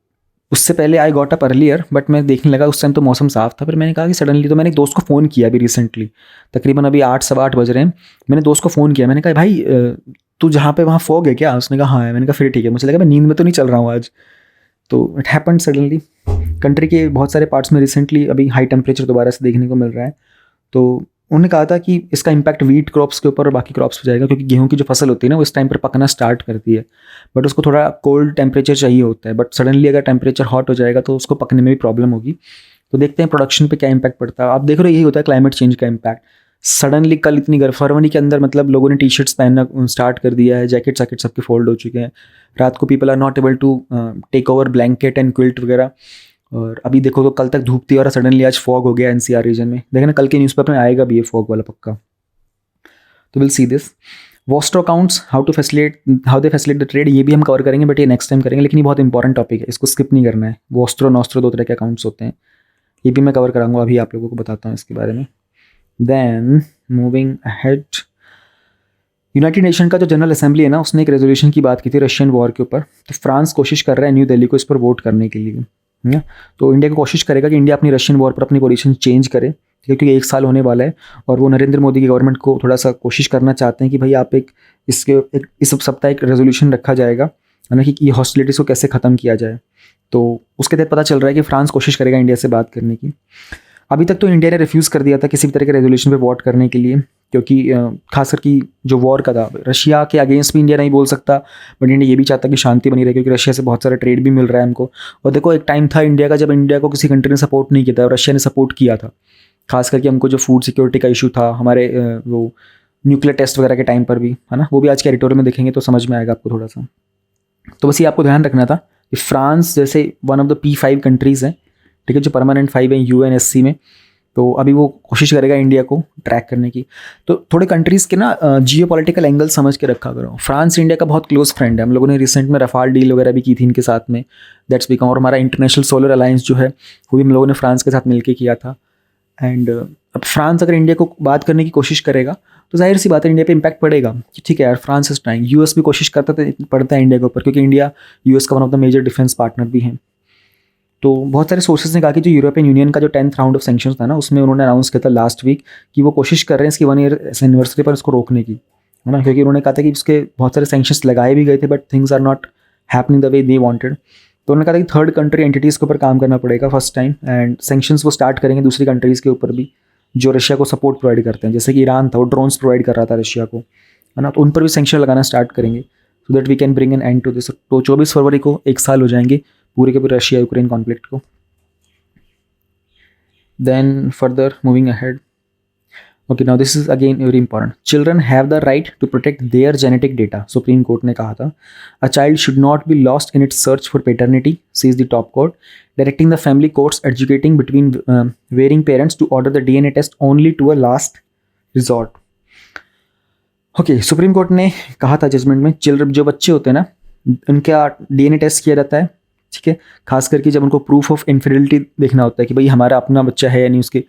[SPEAKER 1] उससे पहले I got up earlier, but मैं देखने लगा उस टाइम तो मौसम साफ था। फिर मैंने कहा कि सडनली, तो मैंने एक दोस्त को फ़ोन किया अभी रिसेंटली, तकरीबन अभी 8 सवा 8 बज रहे हैं, मैंने दोस्त को फ़ोन किया, मैंने कहा भाई तू जहाँ पे वहाँ फॉग है क्या? उसने कहा हाँ है। मैंने कहा फिर ठीक है, मुझे लगा मैं नींद में तो नहीं चल रहा हूँ आज। तो इट हैपेंड सडनली। कंट्री के बहुत सारे पार्ट्स में रिसेंटली अभी हाई टेम्परेचर दोबारा से देखने को मिल रहा है। तो उन्होंने कहा था कि इसका इम्पैक्ट वीट क्रॉप्स के ऊपर और बाकी क्रॉप्स पे जाएगा, क्योंकि गेहूं की जो फसल होती है ना वो इस टाइम पर पकना स्टार्ट करती है, बट उसको थोड़ा कोल्ड टेम्परेचर चाहिए होता है। बट सडनली अगर टेम्परेचर हॉट हो जाएगा तो उसको पकने में भी प्रॉब्लम होगी। तो देखते हैं प्रोडक्शन पे क्या इम्पैक्ट पड़ता है। आप देख रहे हो यही होता है क्लाइमेट चेंज का इम्पैक्ट। सडनली कल इतनी गर्म, फरवरी के अंदर मतलब लोगों ने टी-शर्ट्स पहनना स्टार्ट कर दिया है, जैकेट सबके फोल्ड हो चुके हैं। रात को people are not able to take over blanket and quilt वगैरह। और अभी देखो तो कल तक धूप थी और सडनली आज फॉग हो गया NCR रीजन में। देखना कल के न्यूज़पेपर में आएगा भी ये फॉग वाला पक्का। तो will see this. Vostro accounts, how they facilitate the trade, ये भी हम कवर करेंगे, बट ये नेक्स्ट टाइम करेंगे। लेकिन ये बहुत इंपॉर्टेंट टॉपिक है, इसको स्किप नहीं करना है। वॉस्ट्रो नॉस्ट्रो 2 तरह के अकाउंट्स होते हैं, ये भी मैं कवर कराऊंगा, अभी आप लोगों को बताता हूँ इसके बारे में। Then moving ahead, United Nation का जो जनरल असेंबली है ना, उसने एक रेजोल्यूशन की बात की थी रशियन वॉर के ऊपर। तो फ्रांस कोशिश कर रहा है न्यू दिल्ली को इस पर वोट करने के लिए। तो इंडिया को कोशिश करेगा कि इंडिया अपनी रशियन वॉर पर अपनी पोजीशन चेंज करे, ठीक है, क्योंकि 1 साल होने वाला है और वो नरेंद्र मोदी की गवर्नमेंट को थोड़ा सा कोशिश करना चाहते हैं कि भाई आप इस सप्ताह एक रेजोल्यूशन रखा जाएगा, है ना, कि ये हॉस्टिलिटीज़ को कैसे ख़त्म किया जाए। तो उसके तहत पता चल रहा है कि फ्रांस कोशिश करेगा इंडिया से बात करने की। अभी तक तो इंडिया ने रिफ्यूज़ कर दिया था किसी भी तरह के रेजोल्यूशन पे वोट करने के लिए, क्योंकि खासकर कि जो वॉर का था, रशिया के अगेंस्ट भी इंडिया नहीं बोल सकता, बट इंडिया ये भी चाहता कि शांति बनी रहे, क्योंकि रशिया से बहुत सारा ट्रेड भी मिल रहा है हमको। और देखो, एक टाइम था इंडिया का जब इंडिया को किसी कंट्री ने सपोर्ट नहीं किया था और रशिया ने सपोर्ट किया था, खास करके हमको जो फूड सिक्योरिटी का इशू था, हमारे वो न्यूक्लियर टेस्ट वगैरह के टाइम पर भी, है ना, वो भी आज के एडिटोरियल में देखेंगे तो समझ में आएगा आपको थोड़ा सा। तो बस ये आपको ध्यान रखना था कि फ्रांस जैसे one of the P5 countries हैं, ठीक है, जो परमानेंट 5 हैं UNSC में, तो अभी वो कोशिश करेगा इंडिया को ट्रैक करने की। तो थोड़े कंट्रीज़ के ना जियो पॉलिटिकल एंगल समझ के रखा करो। फ्रांस इंडिया का बहुत क्लोज फ्रेंड है, हम लोगों ने रिसेंट में रफाल डील वगैरह भी की थी इनके साथ में, दैट्स बिकॉम, और हमारा इंटरनेशनल सोलर अलायंस जो है वो भी हम लोगों ने फ्रांस के साथ मिलकर किया था। एंड अब फ्रांस अगर इंडिया को बात करने की कोशिश करेगा तो जाहिर सी बात है इंडिया पे इम्पैक्ट पड़ेगा कि ठीक है यार, फ्रांस इज ट्राइंग। यूएस भी कोशिश पड़ता है इंडिया के ऊपर, क्योंकि इंडिया यूएस का one of the major defence partner भी है। तो बहुत सारे सोर्सेज ने कहा कि जो यूरोपियन यूनियन का जो 10th राउंड ऑफ सैंक्शंस था ना, उसमें उन्होंने अनाउंस किया था लास्ट वीक कि वो कोशिश कर रहे हैं इसकी 1 ईयर एनिवर्सरी पर इसको रोकने की, है ना, क्योंकि उन्होंने कहा था कि इसके बहुत सारे सैंक्शंस लगाए भी गए थे but things are not happening the way they wanted. तो उन्होंने कहा था कि थर्ड कंट्री एंटिटीज़ के ऊपर काम करना पड़ेगा फर्स्ट टाइम, एंड सैंक्शंस वो स्टार्ट करेंगे दूसरी कंट्रीज़ के ऊपर भी जो रशिया को सपोर्ट प्रोवाइड करते हैं, जैसे कि ईरान था, वो ड्रोन्स प्रोवाइड कर रहा था रशिया को, है ना, तो उन पर भी सैंक्शन लगाना स्टार्ट करेंगे so that we can bring an end to this. तो 24 फरवरी को 1 साल हो जाएंगे पूरे के पूरे रशिया यूक्रेन कॉन्फ्लिक्ट को। Then further moving ahead, okay, now this is again very important. Children have the right to protect their genetic data. Supreme Court ने कहा था, a child should not be lost in its search for paternity, says the top court, directing the family courts educating between varying parents to order the DNA test only to a last resort. Okay, supreme Court ने कहा था judgement में, children जो बच्चे होते हैं ना, उनका DNA टेस्ट किया जाता है, ठीक है, खास करके जब उनको प्रूफ ऑफ इन्फिडिलिटी देखना होता है कि भाई हमारा अपना बच्चा है या नहीं, उसके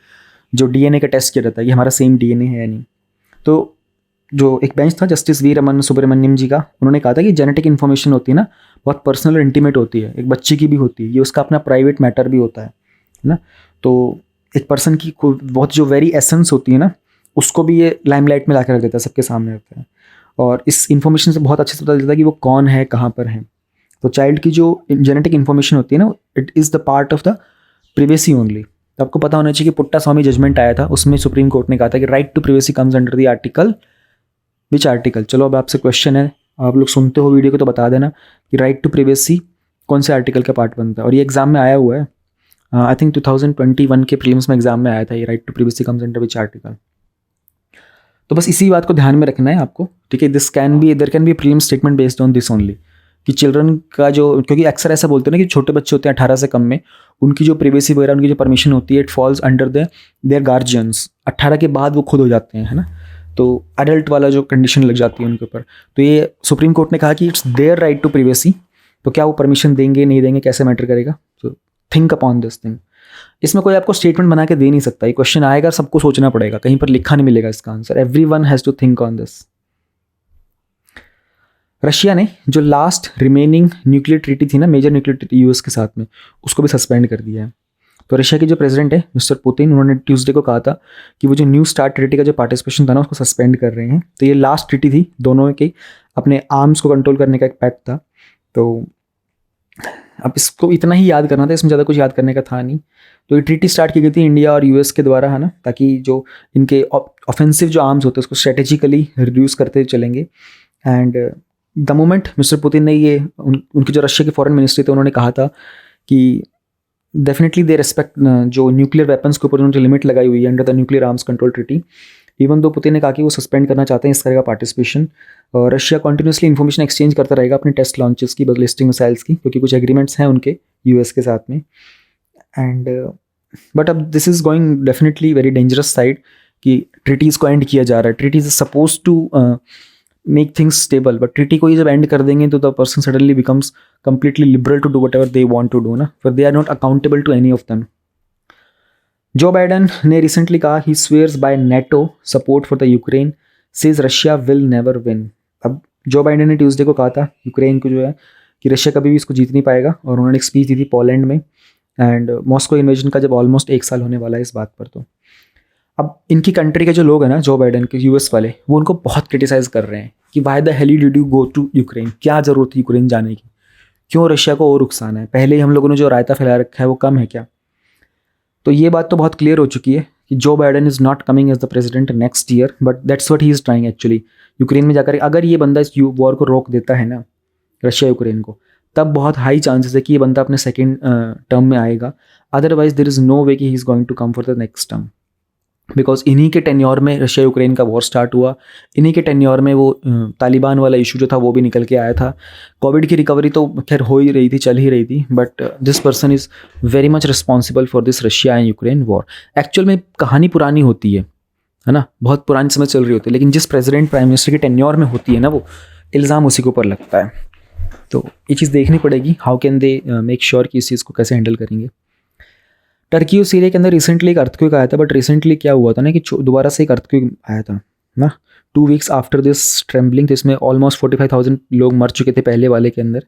[SPEAKER 1] जो DNA का टेस्ट किया जाता है कि हमारा सेम DNA है या नहीं। तो जो एक बेंच था जस्टिस वी रमन सुब्रमण्यम जी का, उन्होंने कहा था कि जेनेटिक इन्फॉर्मेशन होती है ना, बहुत पर्सनल और इंटीमेट होती है, एक बच्चे की भी होती है, ये उसका अपना प्राइवेट मैटर भी होता है ना। तो एक पर्सन की बहुत जो वेरी एसेंस होती है ना, उसको भी ये लाइमलाइट में ला कर रख देता है, सबके सामने रखता है, और इस इन्फॉर्मेशन से बहुत अच्छे से पता चलता है कि वो कौन है, कहाँ पर है। तो चाइल्ड की जो जेनेटिक इन्फॉर्मेशन होती है ना, it is the part of the privacy only. तो आपको पता होना चाहिए कि पुट्टा स्वामी जजमेंट आया था, उसमें सुप्रीम कोर्ट ने कहा था कि right to privacy comes under the article, which article. चलो अब आपसे क्वेश्चन है, आप लोग सुनते हो वीडियो को तो बता देना कि राइट टू प्रिवेसी कौन से आर्टिकल का पार्ट बनता है, और ये एग्जाम में आया हुआ है, आई थिंक 2021 के प्रीलिम्स में एग्जाम में आया था ये, right to privacy comes under which article. तो बस इसी बात को ध्यान में रखना है आपको, ठीक है। There can be prelim statement based on this only, कि चिल्ड्रन का जो, क्योंकि अक्सर ऐसा बोलते हैं ना कि छोटे बच्चे होते हैं 18 से कम में, उनकी जो प्रिवेसी वगैरह, उनकी जो परमिशन होती है, it falls under their guardians. 18 के बाद वो खुद हो जाते हैं, है ना, तो अडल्ट वाला जो कंडीशन लग जाती है उनके ऊपर। तो ये सुप्रीम कोर्ट ने कहा कि it's their right to privacy, तो क्या वो परमिशन देंगे नहीं देंगे, कैसे मैटर करेगा, तो थिंक अपॉन दिस थिंग। इसमें कोई आपको स्टेटमेंट बना के दे नहीं सकता, ये क्वेश्चन आएगा, सबको सोचना पड़ेगा, कहीं पर लिखा नहीं मिलेगा इसका answer, everyone has to think on this. Russia ने जो लास्ट रिमेनिंग न्यूक्लियर ट्रीटी थी ना, मेजर न्यूक्लियर ट्रीटी यूएस के साथ में, उसको भी सस्पेंड कर दिया है। तो रशिया के जो प्रेसिडेंट है मिस्टर पुतिन, उन्होंने ट्यूसडे को कहा था कि वो जो न्यू स्टार्ट ट्रीटी का जो पार्टिसिपेशन था ना, उसको सस्पेंड कर रहे हैं। तो ये लास्ट ट्रीटी थी दोनों के अपने आर्म्स को कंट्रोल करने का एक पैक्ट था। तो अब इसको इतना ही याद करना था, इसमें ज़्यादा कुछ याद करने का था नहीं। तो ये ट्रीटी स्टार्ट की गई थी इंडिया और यूएस के द्वारा, है ना, ताकि जो इनके ऑफेंसिव जो आर्म्स होते हैं उसको स्ट्रेटेजिकली रिड्यूस करते चलेंगे। And the moment mister Putin ने ये उनकी जो रशिया के फॉरेन मिनिस्ट्री थे, उन्होंने कहा था कि डेफिनेटली दे रेस्पेक्ट जो न्यूक्लियर वेपन्स के ऊपर उन्होंने लिमिट लगाई हुई है under the nuclear arms control treaty, even though Putin ने कहा कि वो सस्पेंड करना चाहते हैं इस तरह का पार्टिसिपेशन। और रशिया कॉन्टिन्यूसली इन्फॉर्मेशन एक्सचेंज करता रहेगा अपने टेस्ट लॉन्चेस की, बैलिस्टिक मिसाइल्स की, क्योंकि कुछ एग्रीमेंट्स हैं उनके यूएस के साथ में। एंड बट अब this is going definitely very dangerous side कि ट्रीटीज़ को एंड किया जा रहा है। Treaties is suppose to make things stable, but treaty को ये जब एंड कर देंगे तो the person suddenly becomes completely liberal to do whatever they want to do ना, but they are not accountable to any of them. जो Biden ने recently कहा he swears by NATO support for the Ukraine, says Russia will never win. अब जो Biden ने Tuesday को कहा था यूक्रेन को जो है कि रशिया कभी भी इसको जीत नहीं पाएगा, और उन्होंने एक स्पीच दी थी पोलैंड में, एंड मॉस्को इन्वेजन का जब ऑलमोस्ट 1 साल होने वाला है इस बात पर। तो अब इनकी कंट्री के जो लोग हैं ना, जो बाइडन के यूएस वाले, वो उनको बहुत क्रिटिसाइज़ कर रहे हैं कि why the hell did you go to Ukraine, क्या ज़रूरत थी यूक्रेन जाने की, क्यों रशिया को और नुकसान है, पहले ही हम लोगों ने जो रायता फैला रखा है वो कम है क्या। तो ये बात तो बहुत क्लियर हो चुकी है कि जो Biden is not coming as the president next year, but that's what he is trying actually. Ukraine में जाकर अगर ये बंदा इस वॉर को रोक देता है ना, रशिया यूक्रेन को, तब बहुत हाई चांसेस है कि ये बंदा अपने सेकेंड टर्म में आएगा। Otherwise there is no way कि he is going to come for the next term, because इन्हीं के टेन्योर में रशिया यूक्रेन का वॉर स्टार्ट हुआ, इन्हीं के टेन्योर में वो तालिबान वाला इशू जो था वो भी निकल के आया था। कोविड की रिकवरी तो खैर हो ही रही थी, चल ही रही थी, but this person is very much responsible for this Russia and Ukraine war. Actual में कहानी पुरानी होती है ना, बहुत पुरानी समय चल रही होती है, लेकिन जिस प्रेसिडेंट प्राइम मिनिस्टर के टेन्योर में होती है ना, वो इल्ज़ाम उसी के ऊपर लगता है। तो ये चीज़ देखनी पड़ेगी, how can they make sure कि इस चीज़ को कैसे हैंडल करेंगे। टर्की और सीरिया के अंदर रिसेंटली एक अर्थक्वेक आया था, बट रिसेंटली क्या हुआ था ना कि दोबारा से एक अर्थक्वेक आया था ना 2 वीक्स आफ्टर दिस ट्रेम्बलिंग, तो इसमें ऑलमोस्ट 45,000 लोग मर चुके थे पहले वाले के अंदर।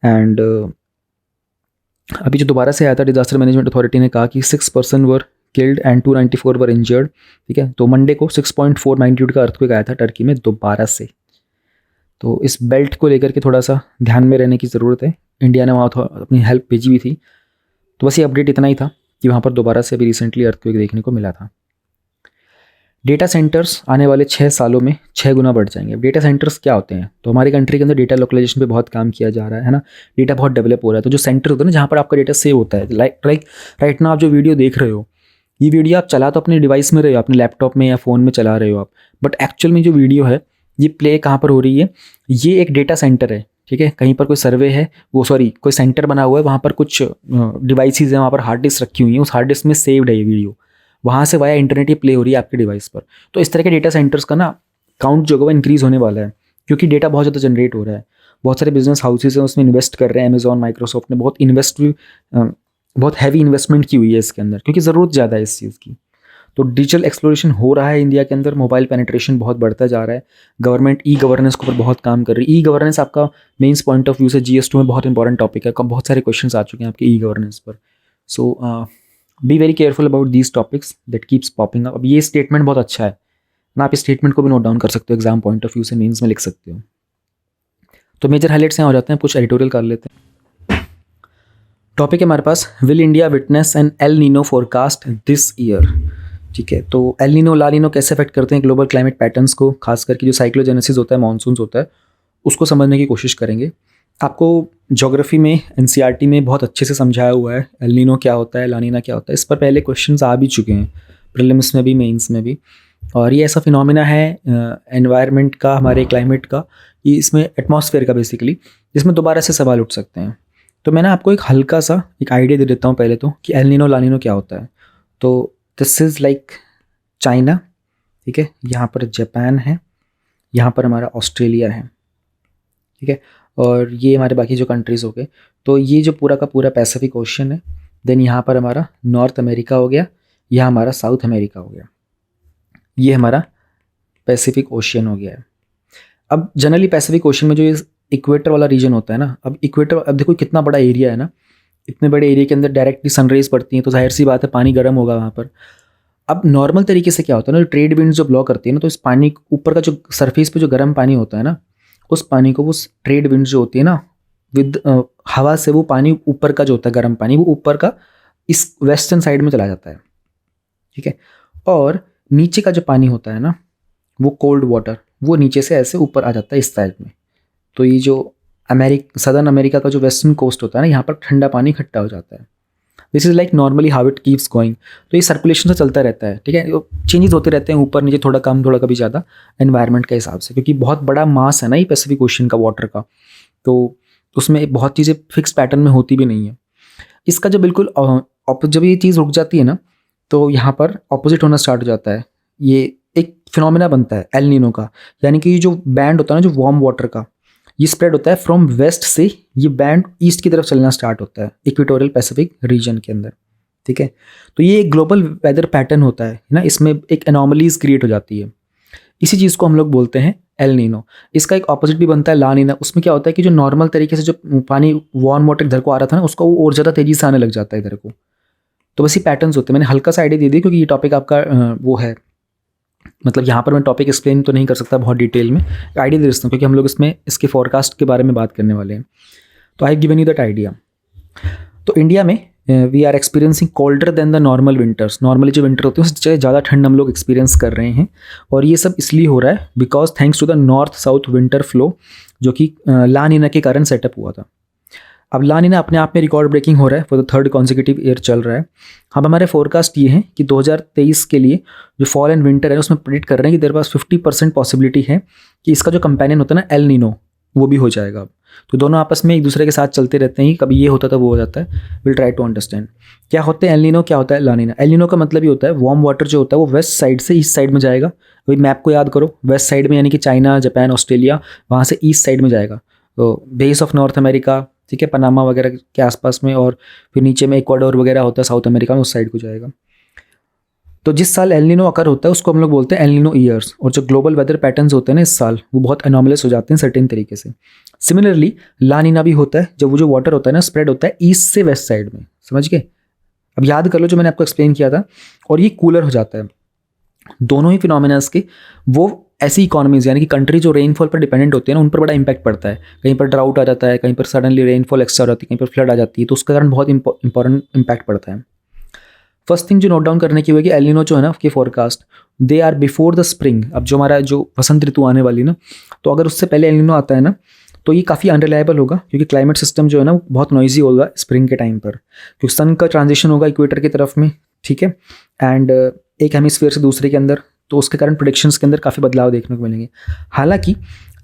[SPEAKER 1] एंड अभी जो दोबारा से आया था, डिजास्टर मैनेजमेंट अथॉरिटी ने कहा कि 6 person were killed and 294 were injured. ठीक है, तो मंडे को 6.4 मैग्नीट्यूड का अर्थक्वेक आया था टर्की में दोबारा से। तो इस बेल्ट को लेकर के थोड़ा सा ध्यान में रहने की ज़रूरत है। इंडिया ने वहाँ अपनी हेल्प भेजी हुई थी। तो बस ये अपडेट इतना ही था कि वहाँ पर दोबारा से अभी रिसेंटली अर्थक्वेक देखने को मिला था। डेटा सेंटर्स आने वाले 6 सालों में 6 गुना बढ़ जाएंगे। डेटा सेंटर्स क्या होते हैं? तो हमारी कंट्री के अंदर डेटा लोकलाइजेशन पे बहुत काम किया जा रहा है ना, डेटा बहुत डेवलप हो रहा है। तो जो सेंटर होता है ना, जहाँ पर आपका डेटा सेव होता है, लाइक राइट ना आप जो वीडियो देख रहे हो, ये वीडियो आप चला तो अपने डिवाइस में रहे हो, अपने लैपटॉप में या फ़ोन में चला रहे हो आप, बट एक्चुअल में जो वीडियो है ये प्ले कहाँ पर हो रही है? ये एक डेटा सेंटर है। ठीक है, कहीं पर कोई सर्वे है, कोई सेंटर बना हुआ है, वहाँ पर कुछ डिवाइसेज हैं, वहाँ पर हार्ड डिस्क रखी हुई हैं, उस हार्ड डिस्क में सेव्ड है ये वीडियो, वहाँ से वाया इंटरनेट ही प्ले हो रही है आपके डिवाइस पर। तो इस तरह के डेटा सेंटर्स का ना काउंट जो है वो इंक्रीज़ होने वाला है, क्योंकि डेटा बहुत ज़्यादा जनरेट हो रहा है। बहुत सारे बिजनेस हाउसेज हैं उसमें इन्वेस्ट कर रहे हैं, अमेजॉन, माइक्रोसॉफ्ट ने बहुत हैवी इन्वेस्टमेंट की हुई है इसके अंदर, क्योंकि ज़रूरत ज़्यादा है इस चीज़ की। तो डिजिटल एक्सप्लोरेशन हो रहा है इंडिया के अंदर, मोबाइल पेनिट्रेशन बहुत बढ़ता जा रहा है, गवर्नमेंट ई गवर्नेंस के ऊपर बहुत काम कर रही है। ई गवर्नेंस आपका मेंस पॉइंट ऑफ व्यू से GS2 में बहुत इंपॉर्टेंट टॉपिक है, बहुत सारे क्वेश्चंस आ चुके हैं आपके ई गवर्नेंस पर। So be very careful about these topics that keeps popping up. अब ये स्टेटमेंट बहुत अच्छा है ना, आप इस स्टेटमेंट को भी नोट डाउन कर सकते हो, एग्जाम पॉइंट ऑफ व्यू से मेंस में लिख सकते हो। तो मेजर हाईलाइट्स यहाँ हो जाते हैं, कुछ एडिटोरियल कर लेते हैं। टॉपिक है हमारे पास, will India witness an El Nino forecast this year. ठीक है, तो एल नीनो ला नीनो कैसे अफेक्ट करते हैं ग्लोबल क्लाइमेट पैटर्न्स को, खास करके जो साइक्लोजेनेसिस होता है, मानसून्स होता है, उसको समझने की कोशिश करेंगे। आपको ज्योग्राफी में NCERT में बहुत अच्छे से समझाया हुआ है एल नीनो क्या होता है, ला नीना क्या होता है। इस पर पहले क्वेश्चंस आ भी चुके हैं, प्रीलिम्स में भी, मेंस में भी। और ये ऐसा फिनोमिना है एनवायरनमेंट का, हमारे क्लाइमेट का, कि इसमें एटमॉस्फेयर का बेसिकली, जिसमें दोबारा से सवाल उठ सकते हैं। तो मैं ना आपको एक हल्का सा एक आइडिया दे देता हूँ पहले तो, कि एल नीनो ला नीनो क्या होता है। तो दिस इज़ लाइक चाइना, ठीक है, यहाँ पर जापान है, यहाँ पर हमारा ऑस्ट्रेलिया है, ठीक है, और ये हमारे बाकी जो कंट्रीज़ हो गए। तो ये जो पूरा का पूरा पैसिफिक ओशन है। देन यहाँ पर हमारा नॉर्थ अमेरिका हो गया, यहाँ हमारा साउथ अमेरिका हो गया, ये हमारा पैसिफिक ओशियन हो गया है। अब जनरली पैसिफिक ओशन में जो ये इक्वेटर वाला रीजन होता है ना, अब इक्वेटर, अब देखो कितना बड़ा एरिया है ना, इतने बड़े एरिया के अंदर डायरेक्टली सनरेज पड़ती हैं, तो जाहिर सी बात है पानी गर्म होगा वहाँ पर। अब नॉर्मल तरीके से क्या होता है ना, जो ट्रेड विंड्स जो ब्लॉ करती है ना, तो इस पानी ऊपर का जो सरफेस पे जो गर्म पानी होता है ना, उस पानी को वो ट्रेड विंड्स जो होती है ना, विद हवा से वो पानी ऊपर का जो होता है गर्म पानी, वो ऊपर का इस वेस्टर्न साइड में चला जाता है, ठीक है। और नीचे का जो पानी होता है ना, वो कोल्ड वाटर, वो नीचे से ऐसे ऊपर आ जाता है इस साइड में। तो ये जो सदर्न अमेरिका का जो वेस्टर्न कोस्ट होता है ना, यहाँ पर ठंडा पानी इकट्ठा हो जाता है। This is like normally how it keeps going. तो ये सर्कुलेशन से चलता रहता है, ठीक है, चेंजेस होते रहते हैं ऊपर नीचे, थोड़ा कम थोड़ा कभी ज़्यादा, एनवायरनमेंट के हिसाब से, क्योंकि बहुत बड़ा मास है ना ये पैसिफिक ओशन का वाटर का, तो उसमें बहुत चीज़ें फिक्स पैटर्न में होती भी नहीं है। इसका जो बिल्कुल जब ये चीज़ रुक जाती है ना, तो यहाँ पर ऑपोजिट होना स्टार्ट हो जाता है। ये एक फिनोमिना बनता है एल नीनो का, यानी कि ये जो बैंड होता है ना, जो वार्म वाटर का, ये स्प्रेड होता है फ्रॉम वेस्ट से, ये बैंड ईस्ट की तरफ चलना स्टार्ट होता है इक्वेटोरियल पैसिफिक रीजन के अंदर, ठीक है। तो ये एक ग्लोबल वेदर पैटर्न होता है ना, इसमें एक एनॉमलीज क्रिएट हो जाती है। इसी चीज़ को हम लोग बोलते हैं एल नीनो। इसका एक ऑपोजिट भी बनता है ला नीना। उसमें क्या होता है कि जो नॉर्मल तरीके से जो पानी वार्म वाटर इधर को आ रहा था ना, उसका वो और ज़्यादा तेज़ी से आने लग जाता है इधर को, तो बस ये पैटर्न्स होते हैं। मैंने हल्का सा आइडिया दे दिया क्योंकि ये टॉपिक आपका वो है, मतलब यहाँ पर मैं टॉपिक एक्सप्लेन तो नहीं कर सकता बहुत डिटेल में, आइडिया दे देता हूँ क्योंकि हम लोग इसमें इसके फोरकास्ट के बारे में बात करने वाले हैं। तो I have given you that idea. तो इंडिया में we are experiencing colder than the normal winters. Normally जो विंटर होते हैं उससे ज़्यादा ठंड हम लोग एक्सपीरियंस कर रहे हैं, और ये सब इसलिए हो रहा है because thanks to the north south winter flow जो कि ला नीना के कारण सेटअप हुआ था। अब ला नीना अपने आप में रिकॉर्ड ब्रेकिंग हो रहा है, for the third consecutive year चल रहा है। अब हमारे फोरकास्ट ये हैं कि 2023 के लिए जो फॉल एंड विंटर है उसमें प्रेडिक्ट कर रहे हैं कि देयर पास 50% पॉसिबिलिटी है कि इसका जो कंपेनियन होता है ना एल नीनो, वो भी हो जाएगा। अब तो दोनों आपस में एक दूसरे के साथ चलते रहते हैं, कभी ये होता था वो हो जाता है। विल ट्राई टू अंडरस्टैंड क्या होते हैं एल नीनो, क्या होता है ला नीना। एल नीनो का मतलब ये होता है वार्म वाटर जो होता है वो वेस्ट साइड से ईस्ट साइड में जाएगा। वही मैप को याद करो, वेस्ट साइड में यानी कि चाइना, जापान, ऑस्ट्रेलिया, वहाँ से ईस्ट साइड में जाएगा तो बेस ऑफ नॉर्थ अमेरिका, ठीक है, पनामा वगैरह के आसपास में, और फिर नीचे में इक्वाडोर वगैरह होता है साउथ अमेरिका में, उस साइड को जाएगा। तो जिस साल एल नीनो अकर होता है उसको हम लोग बोलते हैं एल नीनो ईयर्स, और जो ग्लोबल वेदर पैटर्न्स होते हैं ना इस साल वो बहुत एनॉमलस हो जाते हैं सर्टेन तरीके से। सिमिलरली ला नीना भी होता है जब वो जो वाटर होता है ना स्प्रेड होता है ईस्ट से वेस्ट साइड में, समझ गए। अब याद कर लो जो मैंने आपको एक्सप्लेन किया था, और ये कूलर हो जाता है। दोनों ही फिनोमिनास के वो ऐसी इकोनॉमीज यानी कि कंट्री जो रेनफॉल पर डिपेंडेंट होती है ना उन पर बड़ा इंपैक्ट पड़ता है। कहीं पर ड्राउट आ जाता है, कहीं पर सडनली रेनफॉल एक्स्ट्रा हो जाती है, कहीं पर फ्लड आ जाती है, तो उसके कारण बहुत इंपॉर्टेंट इंपैक्ट पड़ता है। फर्स्ट थिंग जो नोट डाउन करने की होगी, एल नीनो जो है ना उसकी forecast they are before the spring. अब जो हमारा जो वसंत ऋतु आने वाली ना, तो अगर उससे पहले एल नीनो आता है ना तो ये काफ़ी अनरिलायबल होगा क्योंकि क्लाइमेट सिस्टम जो है ना वो बहुत नॉइजी होगा स्प्रिंग के टाइम पर, क्योंकि सन का ट्रांजिशन होगा इक्वेटर की तरफ में, ठीक है, एंड एक हेमिस्फीयर से दूसरे के अंदर, तो उसके कारण प्रेडिक्शंस के अंदर काफ़ी बदलाव देखने को मिलेंगे। हालांकि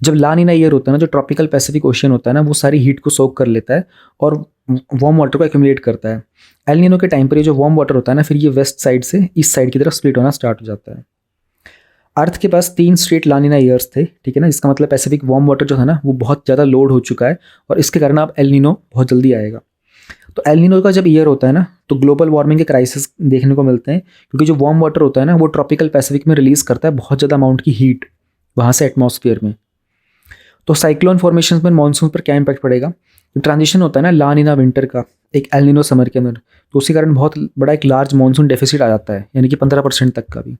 [SPEAKER 1] जब ला नीना ईयर होता है ना, जो ट्रॉपिकल पैसिफिक ओशियन होता है ना वो सारी हीट को सोक कर लेता है और वार्म वाटर को एक्यूमुलेट करता है। एल नीनो के टाइम पर ये जो वार्म वाटर होता है ना फिर ये वेस्ट साइड से ईस्ट साइड की तरफ स्प्लिट होना स्टार्ट हो जाता है। अर्थ के पास 3 स्ट्रेट ला नीना ईयर्स थे, ठीक है ना, इसका मतलब पैसिफिक वार्म वाटर जो था ना वो बहुत ज़्यादा लोड हो चुका है और इसके कारण अब एल नीनो बहुत जल्दी आएगा। तो एल नीनो का जब ईयर होता है ना तो ग्लोबल वार्मिंग के क्राइसिस देखने को मिलते हैं, क्योंकि जो वार्म वाटर होता है ना वो ट्रॉपिकल पैसिफिक में रिलीज करता है बहुत ज़्यादा अमाउंट की हीट वहाँ से एटमॉस्फेयर में। तो साइक्लोन फॉर्मेशन में मानसून पर क्या इम्पैक्ट पड़ेगा, जो ट्रांजिशन होता है ना ला नीना विंटर का एक एल नीनो समर के अंदर, तो उसी कारण बहुत बड़ा एक लार्ज मानसून डेफिसिट आ जाता है, यानी कि 15% तक का भी।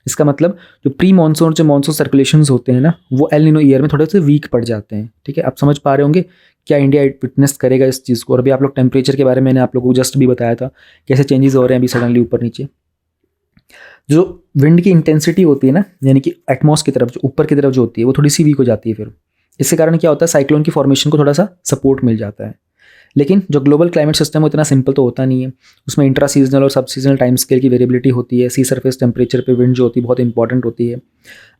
[SPEAKER 1] इसका मतलब जो प्री मानसून और जो मानसून सर्कुलेशंस होते हैं ना वो एल नीनो ईयर में थोड़े से वीक पड़ जाते हैं, ठीक है। आप समझ पा रहे होंगे क्या इंडिया विटनेस करेगा इस चीज़ को। और अभी आप लोग टेम्परेचर के बारे में मैंने आप लोगों को जस्ट भी बताया था कैसे चेंजेस हो रहे हैं अभी सडनली ऊपर नीचे। जो विंड की इंटेंसिटी होती है ना यानी कि एटमॉस की तरफ जो ऊपर की तरफ जो होती है वो थोड़ी सी वीक हो जाती है, फिर इसके कारण क्या होता है साइक्लोन की फॉर्मेशन को थोड़ा सा सपोर्ट मिल जाता है। लेकिन जो ग्लोबल क्लाइमेट सिस्टम है इतना सिंपल तो होता नहीं है, उसमें इंट्रा सीजनल और सब सीजनल टाइम स्केल की वेरिएबिलिटी होती है। सी सरफेस टेम्परेचर पे विंड जो होती है बहुत इंपॉर्टेंट होती है।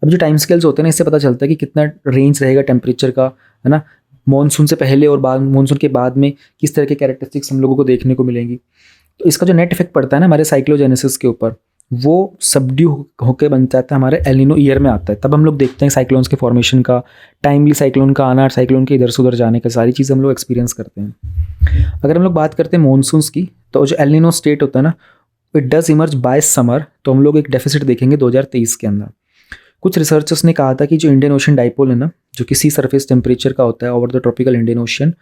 [SPEAKER 1] अब जो टाइम स्केल्स होते हैं ना इससे पता चलता है कि कितना रेंज रहेगा टेम्परेचर का, है ना, मानसून से पहले और बाद मानसून के बाद में किस तरह के कैरेक्टरिस्टिक्स हम लोगों को देखने को मिलेंगी। तो इसका जो नेट इफेक्ट पड़ता है ना हमारे साइक्लोजेनेसिस के ऊपर वो सबड्यू होकर बन जाता है हमारे एल नीनो ईयर में आता है। तब हम लोग देखते हैं साइक्लोन्स के फॉर्मेशन का, टाइमली साइक्लोन का आना, साइक्लोन के इधर से उधर जाने का, सारी चीज़ हम लोग एक्सपीरियंस करते हैं। अगर हम लोग बात करते हैं मॉनसून्स की तो जो एल नीनो स्टेट होता है ना it does emerge by summer, तो हम लोग एक डेफिसिट देखेंगे 2023 के अंदर। कुछ रिसर्चर्स ने कहा था कि जो इंडियन ओशन डाइपोल है ना जो कि सी सरफेस टेम्परेचर का होता है over the tropical Indian ocean,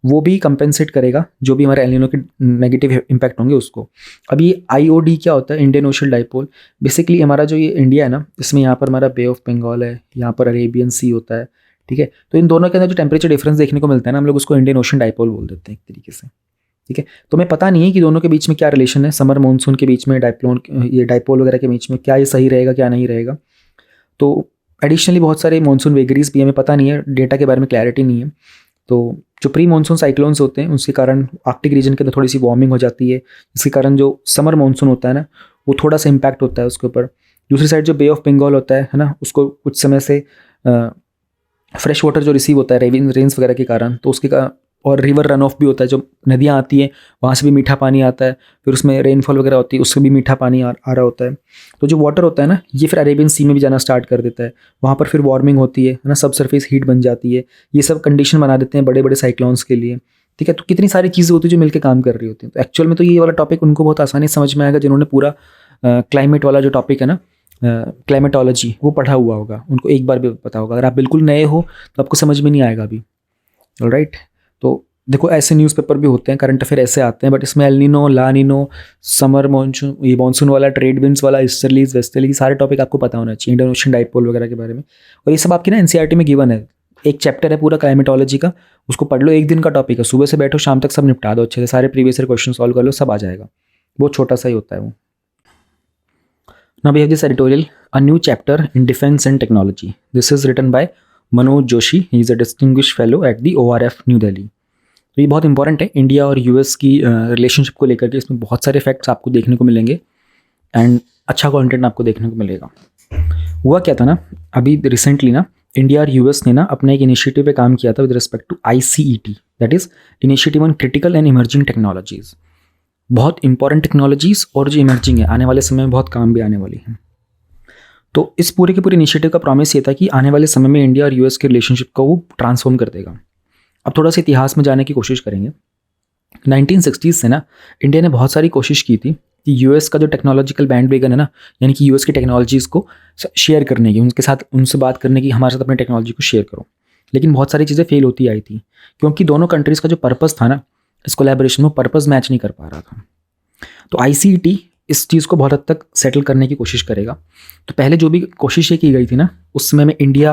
[SPEAKER 1] वो भी कंपेंसेट करेगा जो भी हमारे एल नीनो के नेगेटिव इम्पैक्ट होंगे उसको। अब ये IOD क्या होता है, इंडियन ओशन डाइपोल, बेसिकली हमारा जो ये इंडिया है ना इसमें यहाँ पर हमारा बे ऑफ बंगाल है, यहाँ पर अरेबियन सी होता है, ठीक है। तो इन दोनों के अंदर जो टेम्परेचर डिफरेंस देखने को मिलता है ना हम लोग उसको इंडियन ओशन डाइपोल बोल देते हैं एक तरीके से, ठीक है। तो मैं पता नहीं है कि दोनों के बीच में क्या रिलेशन है, समर मानसून के बीच में ये डाइपोल वगैरह के बीच में क्या ये सही रहेगा क्या नहीं रहेगा। तो एडिशनली बहुत सारे मानसून वेगरीज भी हमें पता नहीं है, डेटा के बारे में क्लैरिटी नहीं है। तो जो प्री मानसून साइक्लोन्स होते हैं उसके कारण आर्कटिक रीजन के अंदर थोड़ी सी वार्मिंग हो जाती है, जिसके कारण जो समर मानसून होता है ना वो थोड़ा सा इम्पैक्ट होता है उसके ऊपर। दूसरी साइड जो बे ऑफ बंगाल होता है ना उसको कुछ समय से फ्रेश वाटर जो रिसीव होता है रेन्स वगैरह के कारण, तो उसके और रिवर रन ऑफ भी होता है, जो नदियाँ आती हैं वहाँ से भी मीठा पानी आता है, फिर उसमें रेनफॉल वगैरह होती है उससे भी मीठा पानी आ रहा होता है। तो जो वाटर होता है ना ये फिर अरेबियन सी में भी जाना स्टार्ट कर देता है, वहाँ पर फिर वार्मिंग होती है ना, सब सरफेस हीट बन जाती है, ये सब कंडीशन बना देते हैं बड़े बड़े साइक्लोन्स के लिए, ठीक है। तो कितनी सारी चीज़ें होती है जो मिलकर काम कर रही होती हैं। तो एक्चुअल में तो ये वाला टॉपिक उनको बहुत आसानी से समझ में आएगा जिन्होंने पूरा क्लाइमेट वाला जो टॉपिक है ना क्लाइमेटोलॉजी वो पढ़ा हुआ होगा, उनको एक बार भी पता होगा। अगर आप बिल्कुल नए हो तो आपको समझ में नहीं आएगा अभी, ऑलराइट। तो देखो ऐसे न्यूज़पेपर भी होते हैं, करंट अफेयर ऐसे आते हैं, बट इसमें L Nino, La Nino, summer monsoon, ये मॉनसून वाला, ट्रेड विंड्स वाला, ईस्टर्लीज वेस्टर्लीज, सारे टॉपिक आपको पता होना चाहिए, इंडियन ओशन डाइपोल वगैरह के बारे में। और ये सब आपकी ना एनसीईआरटी में गिवन है। एक चैप्टर है पूरा क्लाइमेटोलॉजी का, उसको पढ़ लो, एक दिन का टॉपिक है, सुबह से बैठो शाम तक सब निपटा दो अच्छे से, सारे प्रीवियस ईयर क्वेश्चन सॉल्व कर लो, सब आ जाएगा। बहुत छोटा सा ही होता है वो। Now we have this editorial, a new chapter in defense and technology. This is written by Manoj Joshi. He is a distinguished fellow at the ORF New Delhi. तो ये बहुत इंपॉर्टेंट है इंडिया और यूएस की relationship को लेकर के। इसमें बहुत सारे फैक्ट्स आपको देखने को मिलेंगे एंड अच्छा कंटेंट आपको देखने को मिलेगा। हुआ क्या था ना, अभी रिसेंटली ना इंडिया और यूएस ने ना अपने एक इनिशिएटिव पे काम किया था with respect to ICET, that is initiative on critical and emerging technologies. बहुत इंपॉर्टेंट टेक्नोलॉजीज़ और जो इमर्जिंग है, आने वाले समय में बहुत काम भी आने वाली हैं। तो इस पूरे के पूरे इनिशिएटिव का प्रॉमिस ये था कि आने वाले समय में इंडिया और यूएस के रिलेशनशिप को वो ट्रांसफॉर्म कर देगा। अब थोड़ा सा इतिहास में जाने की कोशिश करेंगे। 1960s से ना इंडिया ने बहुत सारी कोशिश की थी कि यूएस का जो टेक्नोलॉजिकल बैंड वेगन है ना, यानी कि यूएस की टेक्नोलॉजीज़ को शेयर करने की, उनके साथ उनसे बात करने की, हमारे साथ अपनी टेक्नोलॉजी को शेयर करो। लेकिन बहुत सारी चीज़ें फेल होती आई थी, क्योंकि दोनों कंट्रीज़ का जो पर्पस था ना इस कोलैबोरेशन में, पर्पस मैच नहीं कर पा रहा था। तो ICET इस चीज़ को बहुत हद तक सेटल करने की कोशिश करेगा। तो पहले जो भी कोशिश ये की गई थी ना, उस समय में इंडिया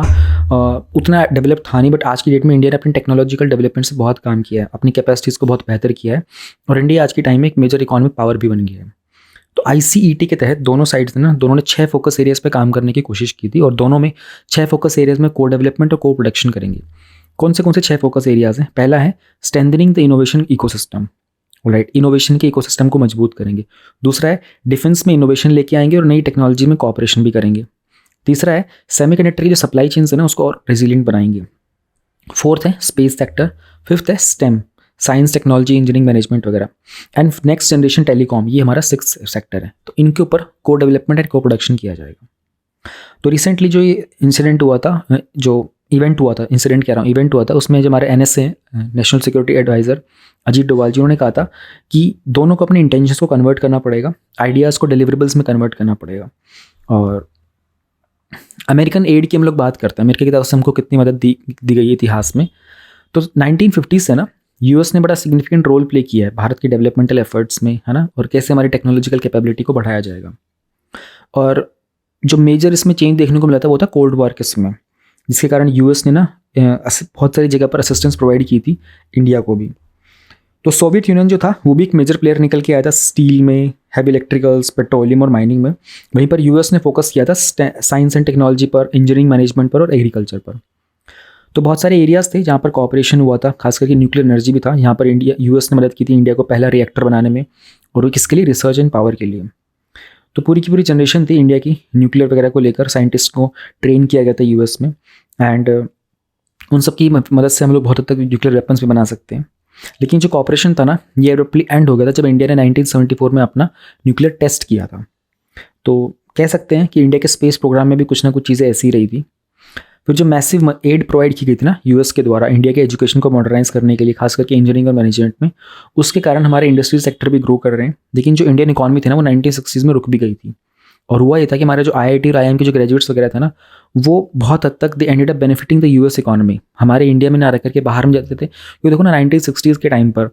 [SPEAKER 1] उतना डेवलप था नहीं, बट आज की डेट में इंडिया ने अपनी टेक्नोलॉजिकल डेवलपमेंट से बहुत काम किया है, अपनी कैपेसिटीज़ को बहुत बेहतर किया है, और इंडिया आज के टाइम में एक मेजर इकोनॉमिक पावर भी बन गया है। तो ICET के तहत दोनों साइड्स ने ना, दोनों ने 6 फोकस एरियाज़ पे काम करने की कोशिश की थी, और दोनों में 6 फोकस एरियाज़ में को डेवलपमेंट और को प्रोडक्शन करेंगे। कौन से 6 फोकस एरियाज़ हैं? पहला है strengthening the innovation ecosystem, right, innovation के इकोसिस्टम को मजबूत करेंगे। दूसरा है डिफेंस में इनोवेशन लेके आएंगे और नई टेक्नोलॉजी में कोऑपरेशन भी करेंगे। तीसरा है सेमीकंडक्टर की जो सप्लाई चेन्स है ना उसको और रेजिलिएंट बनाएंगे। फोर्थ है स्पेस सेक्टर। फिफ्थ है stem, science technology engineering management वगैरह। एंड नेक्स्ट जनरेशन टेलीकॉम, ये हमारा 6th सेक्टर है। तो इनके ऊपर को डेवलपमेंट एंड को प्रोडक्शन किया जाएगा। तो रिसेंटली जो ये इंसिडेंट हुआ था, जो इवेंट हुआ था, इंसिडेंट कह रहा हूँ, इवेंट हुआ था, उसमें जो हमारे NSA national security adviser Ajit Doval ji, उन्होंने कहा था कि दोनों को अपने इंटेंशंस को कन्वर्ट करना पड़ेगा, आइडियाज़ को डिलीवरेबल्स में कन्वर्ट करना पड़ेगा। और अमेरिकन एड की हम लोग बात करते हैं, अमेरिका की तरफ से हमको कितनी मदद दी गई है इतिहास में। तो 1950 से ना यूएस ने बड़ा सिग्निफिकेंट रोल प्ले किया है भारत की डेवलपमेंटल एफर्ट्स में, है ना, और कैसे हमारी टेक्नोलॉजिकल कैपेबिलिटी को बढ़ाया जाएगा। और जो मेजर इसमें चेंज देखने को मिला था वो था कोल्ड वॉर के समय, जिसके कारण यूएस ने ना बहुत सारी जगह पर असिस्टेंस प्रोवाइड की थी इंडिया को भी। तो सोवियत यूनियन जो था वो भी एक मेजर प्लेयर निकल के आया था स्टील में, हैवी इलेक्ट्रिकल्स, पेट्रोलियम और माइनिंग में। वहीं पर यूएस ने फोकस किया था साइंस एंड टेक्नोलॉजी पर, इंजीनियरिंग मैनेजमेंट पर और एग्रीकल्चर पर। तो बहुत सारे एरियाज़ थे जहाँ पर कॉपरेशन हुआ था, खास करके न्यूक्लियर एनर्जी भी था। यहाँ पर यूएस ने मदद की थी इंडिया को पहला रिएक्टर बनाने में, और वो किसके लिए? रिसर्च एंड पावर के लिए। तो पूरी की पूरी जनरेशन थी इंडिया की न्यूक्लियर वगैरह को लेकर, साइंटिस्ट को ट्रेन किया गया था यूएस में, एंड उन सब की मदद से हम लोग बहुत हद तक न्यूक्लियर वेपन्स भी बना सकते हैं। लेकिन जो कॉपरेशन था ना ये एब्रप्टली एंड हो गया था जब इंडिया ने 1974 में अपना न्यूक्लियर टेस्ट किया था। तो कह सकते हैं कि इंडिया के स्पेस प्रोग्राम में भी कुछ ना कुछ चीज़ें ऐसी ही रही थी। फिर जो मैसिव एड प्रोवाइड की गई थी ना यूएस के द्वारा इंडिया के एजुकेशन को मॉडर्नाइज करने के लिए, खास करके इंजीनियरिंग और मैनेजमेंट में, उसके कारण हमारे इंडस्ट्रियल सेक्टर भी ग्रो कर रहे हैं। लेकिन जो इंडियन इकॉनमी थी ना वो 1960s में रुक भी गई थी। और हुआ ये था कि हमारे जो IIT और IIM के जो ग्रेजुएट्स वगैरह था ना वो बहुत हद तक they ended up benefiting the US economy, हमारे इंडिया में ना रह करके बाहर में जाते थे। क्योंकि देखो ना 1960s के टाइम पर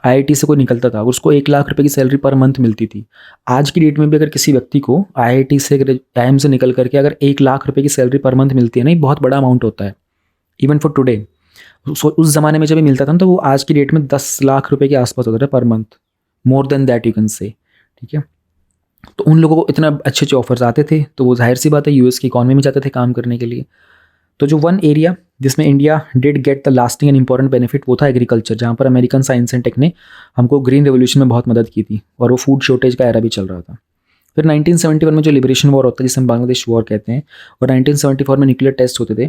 [SPEAKER 1] IIT से कोई निकलता था उसको 1 लाख रुपए की सैलरी पर मंथ मिलती थी। आज की डेट में भी अगर किसी व्यक्ति को IIT से, IIM से निकल करके अगर 1 लाख रुपए की सैलरी पर मंथ मिलती है ना, बहुत बड़ा अमाउंट होता है इवन फॉर टुडे। उस ज़माने में जब मिलता था ना तो वो आज की डेट में 10 लाख रुपए के आसपास होता था per month, more than that you can say. ठीक है, तो उन लोगों को इतना अच्छे अच्छे ऑफर्स आते थे, तो वो जाहिर सी बात है यूएस की इकॉनमी में जाते थे काम करने के लिए। तो जो वन एरिया जिसमें India did get the lasting and important benefit वो था एग्रीकल्चर, जहाँ पर अमेरिकन साइंस एंड टेक ने हमको ग्रीन रेवोल्यूशन में बहुत मदद की थी, और वो फूड शॉर्टेज का एरा भी चल रहा था। फिर 1971 में जो लिबरेशन वॉर होता है जिसे हम बांग्लादेश वॉर कहते हैं, और 1974 में न्यूक्लियर टेस्ट होते थे,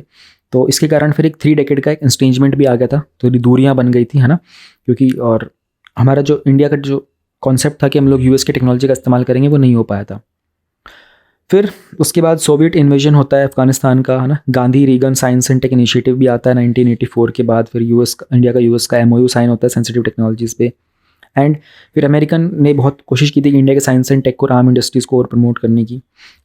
[SPEAKER 1] तो इसके कारण फिर एक 3 डेकेड का एक इंस्ट्रेंजमेंट भी आ गया था, तो दूरियाँ बन गई थी, है ना, क्योंकि और हमारा जो इंडिया का जो कॉन्सेप्ट था कि हम लोग यूएस की टेक्नोलॉजी का इस्तेमाल करेंगे वो नहीं हो पाया था। फिर उसके बाद सोवियत इन्वेजन होता है अफगानिस्तान का, है ना, Gandhi Reagan science and tech initiative भी आता है 1984 के बाद। फिर इंडिया का यूएस का MOU साइन होता है सेंसिटिव टेक्नोलॉजीज़ पे। एंड फिर अमेरिकन ने बहुत कोशिश की थी कि इंडिया के साइंस एंड टेक को, आर्म इंडस्ट्रीज़ को और प्रमोट करने की।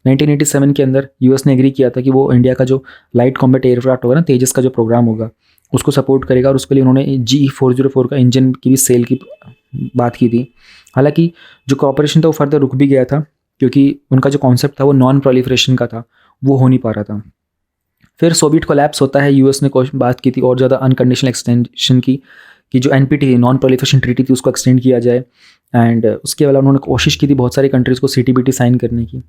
[SPEAKER 1] 1987 के अंदर यूएस ने एग्री किया था कि वो इंडिया का जो लाइट कॉम्बैट एयरक्राफ्ट होगा ना, तेजस का जो प्रोग्राम होगा, उसको सपोर्ट करेगा और उसके लिए उन्होंने GE404 का इंजन की भी सेल की बात की थी। हालांकि जो कॉपरेशन था वो फर्दर रुक भी गया था क्योंकि उनका जो कॉन्सेप्ट था वो नॉन प्रोलिफरेशन का था, वो हो नहीं पा रहा था। फिर सोवियत कोलैप्स होता है, यूएस ने बात की थी और ज़्यादा अनकंडीशनल एक्सटेंशन की कि जो NPT नॉन प्रोलिफरेशन ट्रीटी थी उसको एक्सटेंड किया जाए। एंड उसके अलावा उन्होंने कोशिश की थी बहुत सारी कंट्रीज़ को CTBT साइन करने की।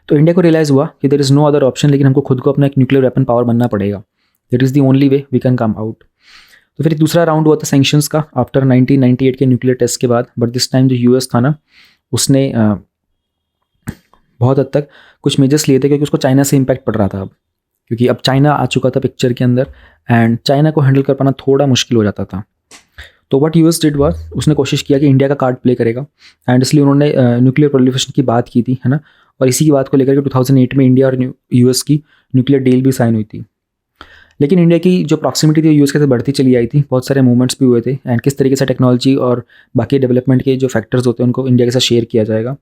[SPEAKER 1] तो इंडिया को रियलाइज़ हुआ कि there is no other option, लेकिन हमको खुद को अपना एक न्यूक्लियर वेपन पावर बनना पड़ेगा। That is the only way we can come out. तो फिर दूसरा राउंड हुआ था सैंक्शंस का आफ्टर 1998 के न्यूक्लियर टेस्ट के बाद। बट दिस टाइम जो यूएस था ना, उसने बहुत हद तक कुछ मेजर्स लिए थे क्योंकि उसको चाइना से इम्पैक्ट पड़ रहा था अब, क्योंकि अब चाइना आ चुका था पिक्चर के अंदर एंड चाइना को हैंडल कर पाना थोड़ा मुश्किल हो जाता था। तो व्हाट यूएस डिड वाज, उसने कोशिश किया कि इंडिया का कार्ड प्ले करेगा एंड इसलिए उन्होंने न्यूक्लियर प्रोलिफरेशन की बात की थी, है ना। और इसी की बात को लेकर के 2008 में इंडिया और यूएस की न्यूक्लियर डील भी साइन हुई थी। लेकिन इंडिया की जो प्रॉक्सिमिटी थी यूएस के साथ बढ़ती चली आई थी, बहुत सारे मूवमेंट्स भी हुए थे एंड किस तरीके से टेक्नोलॉजी और बाकी डेवलपमेंट के जो फैक्टर्स होते हैं उनको इंडिया के साथ शेयर किया जाएगा।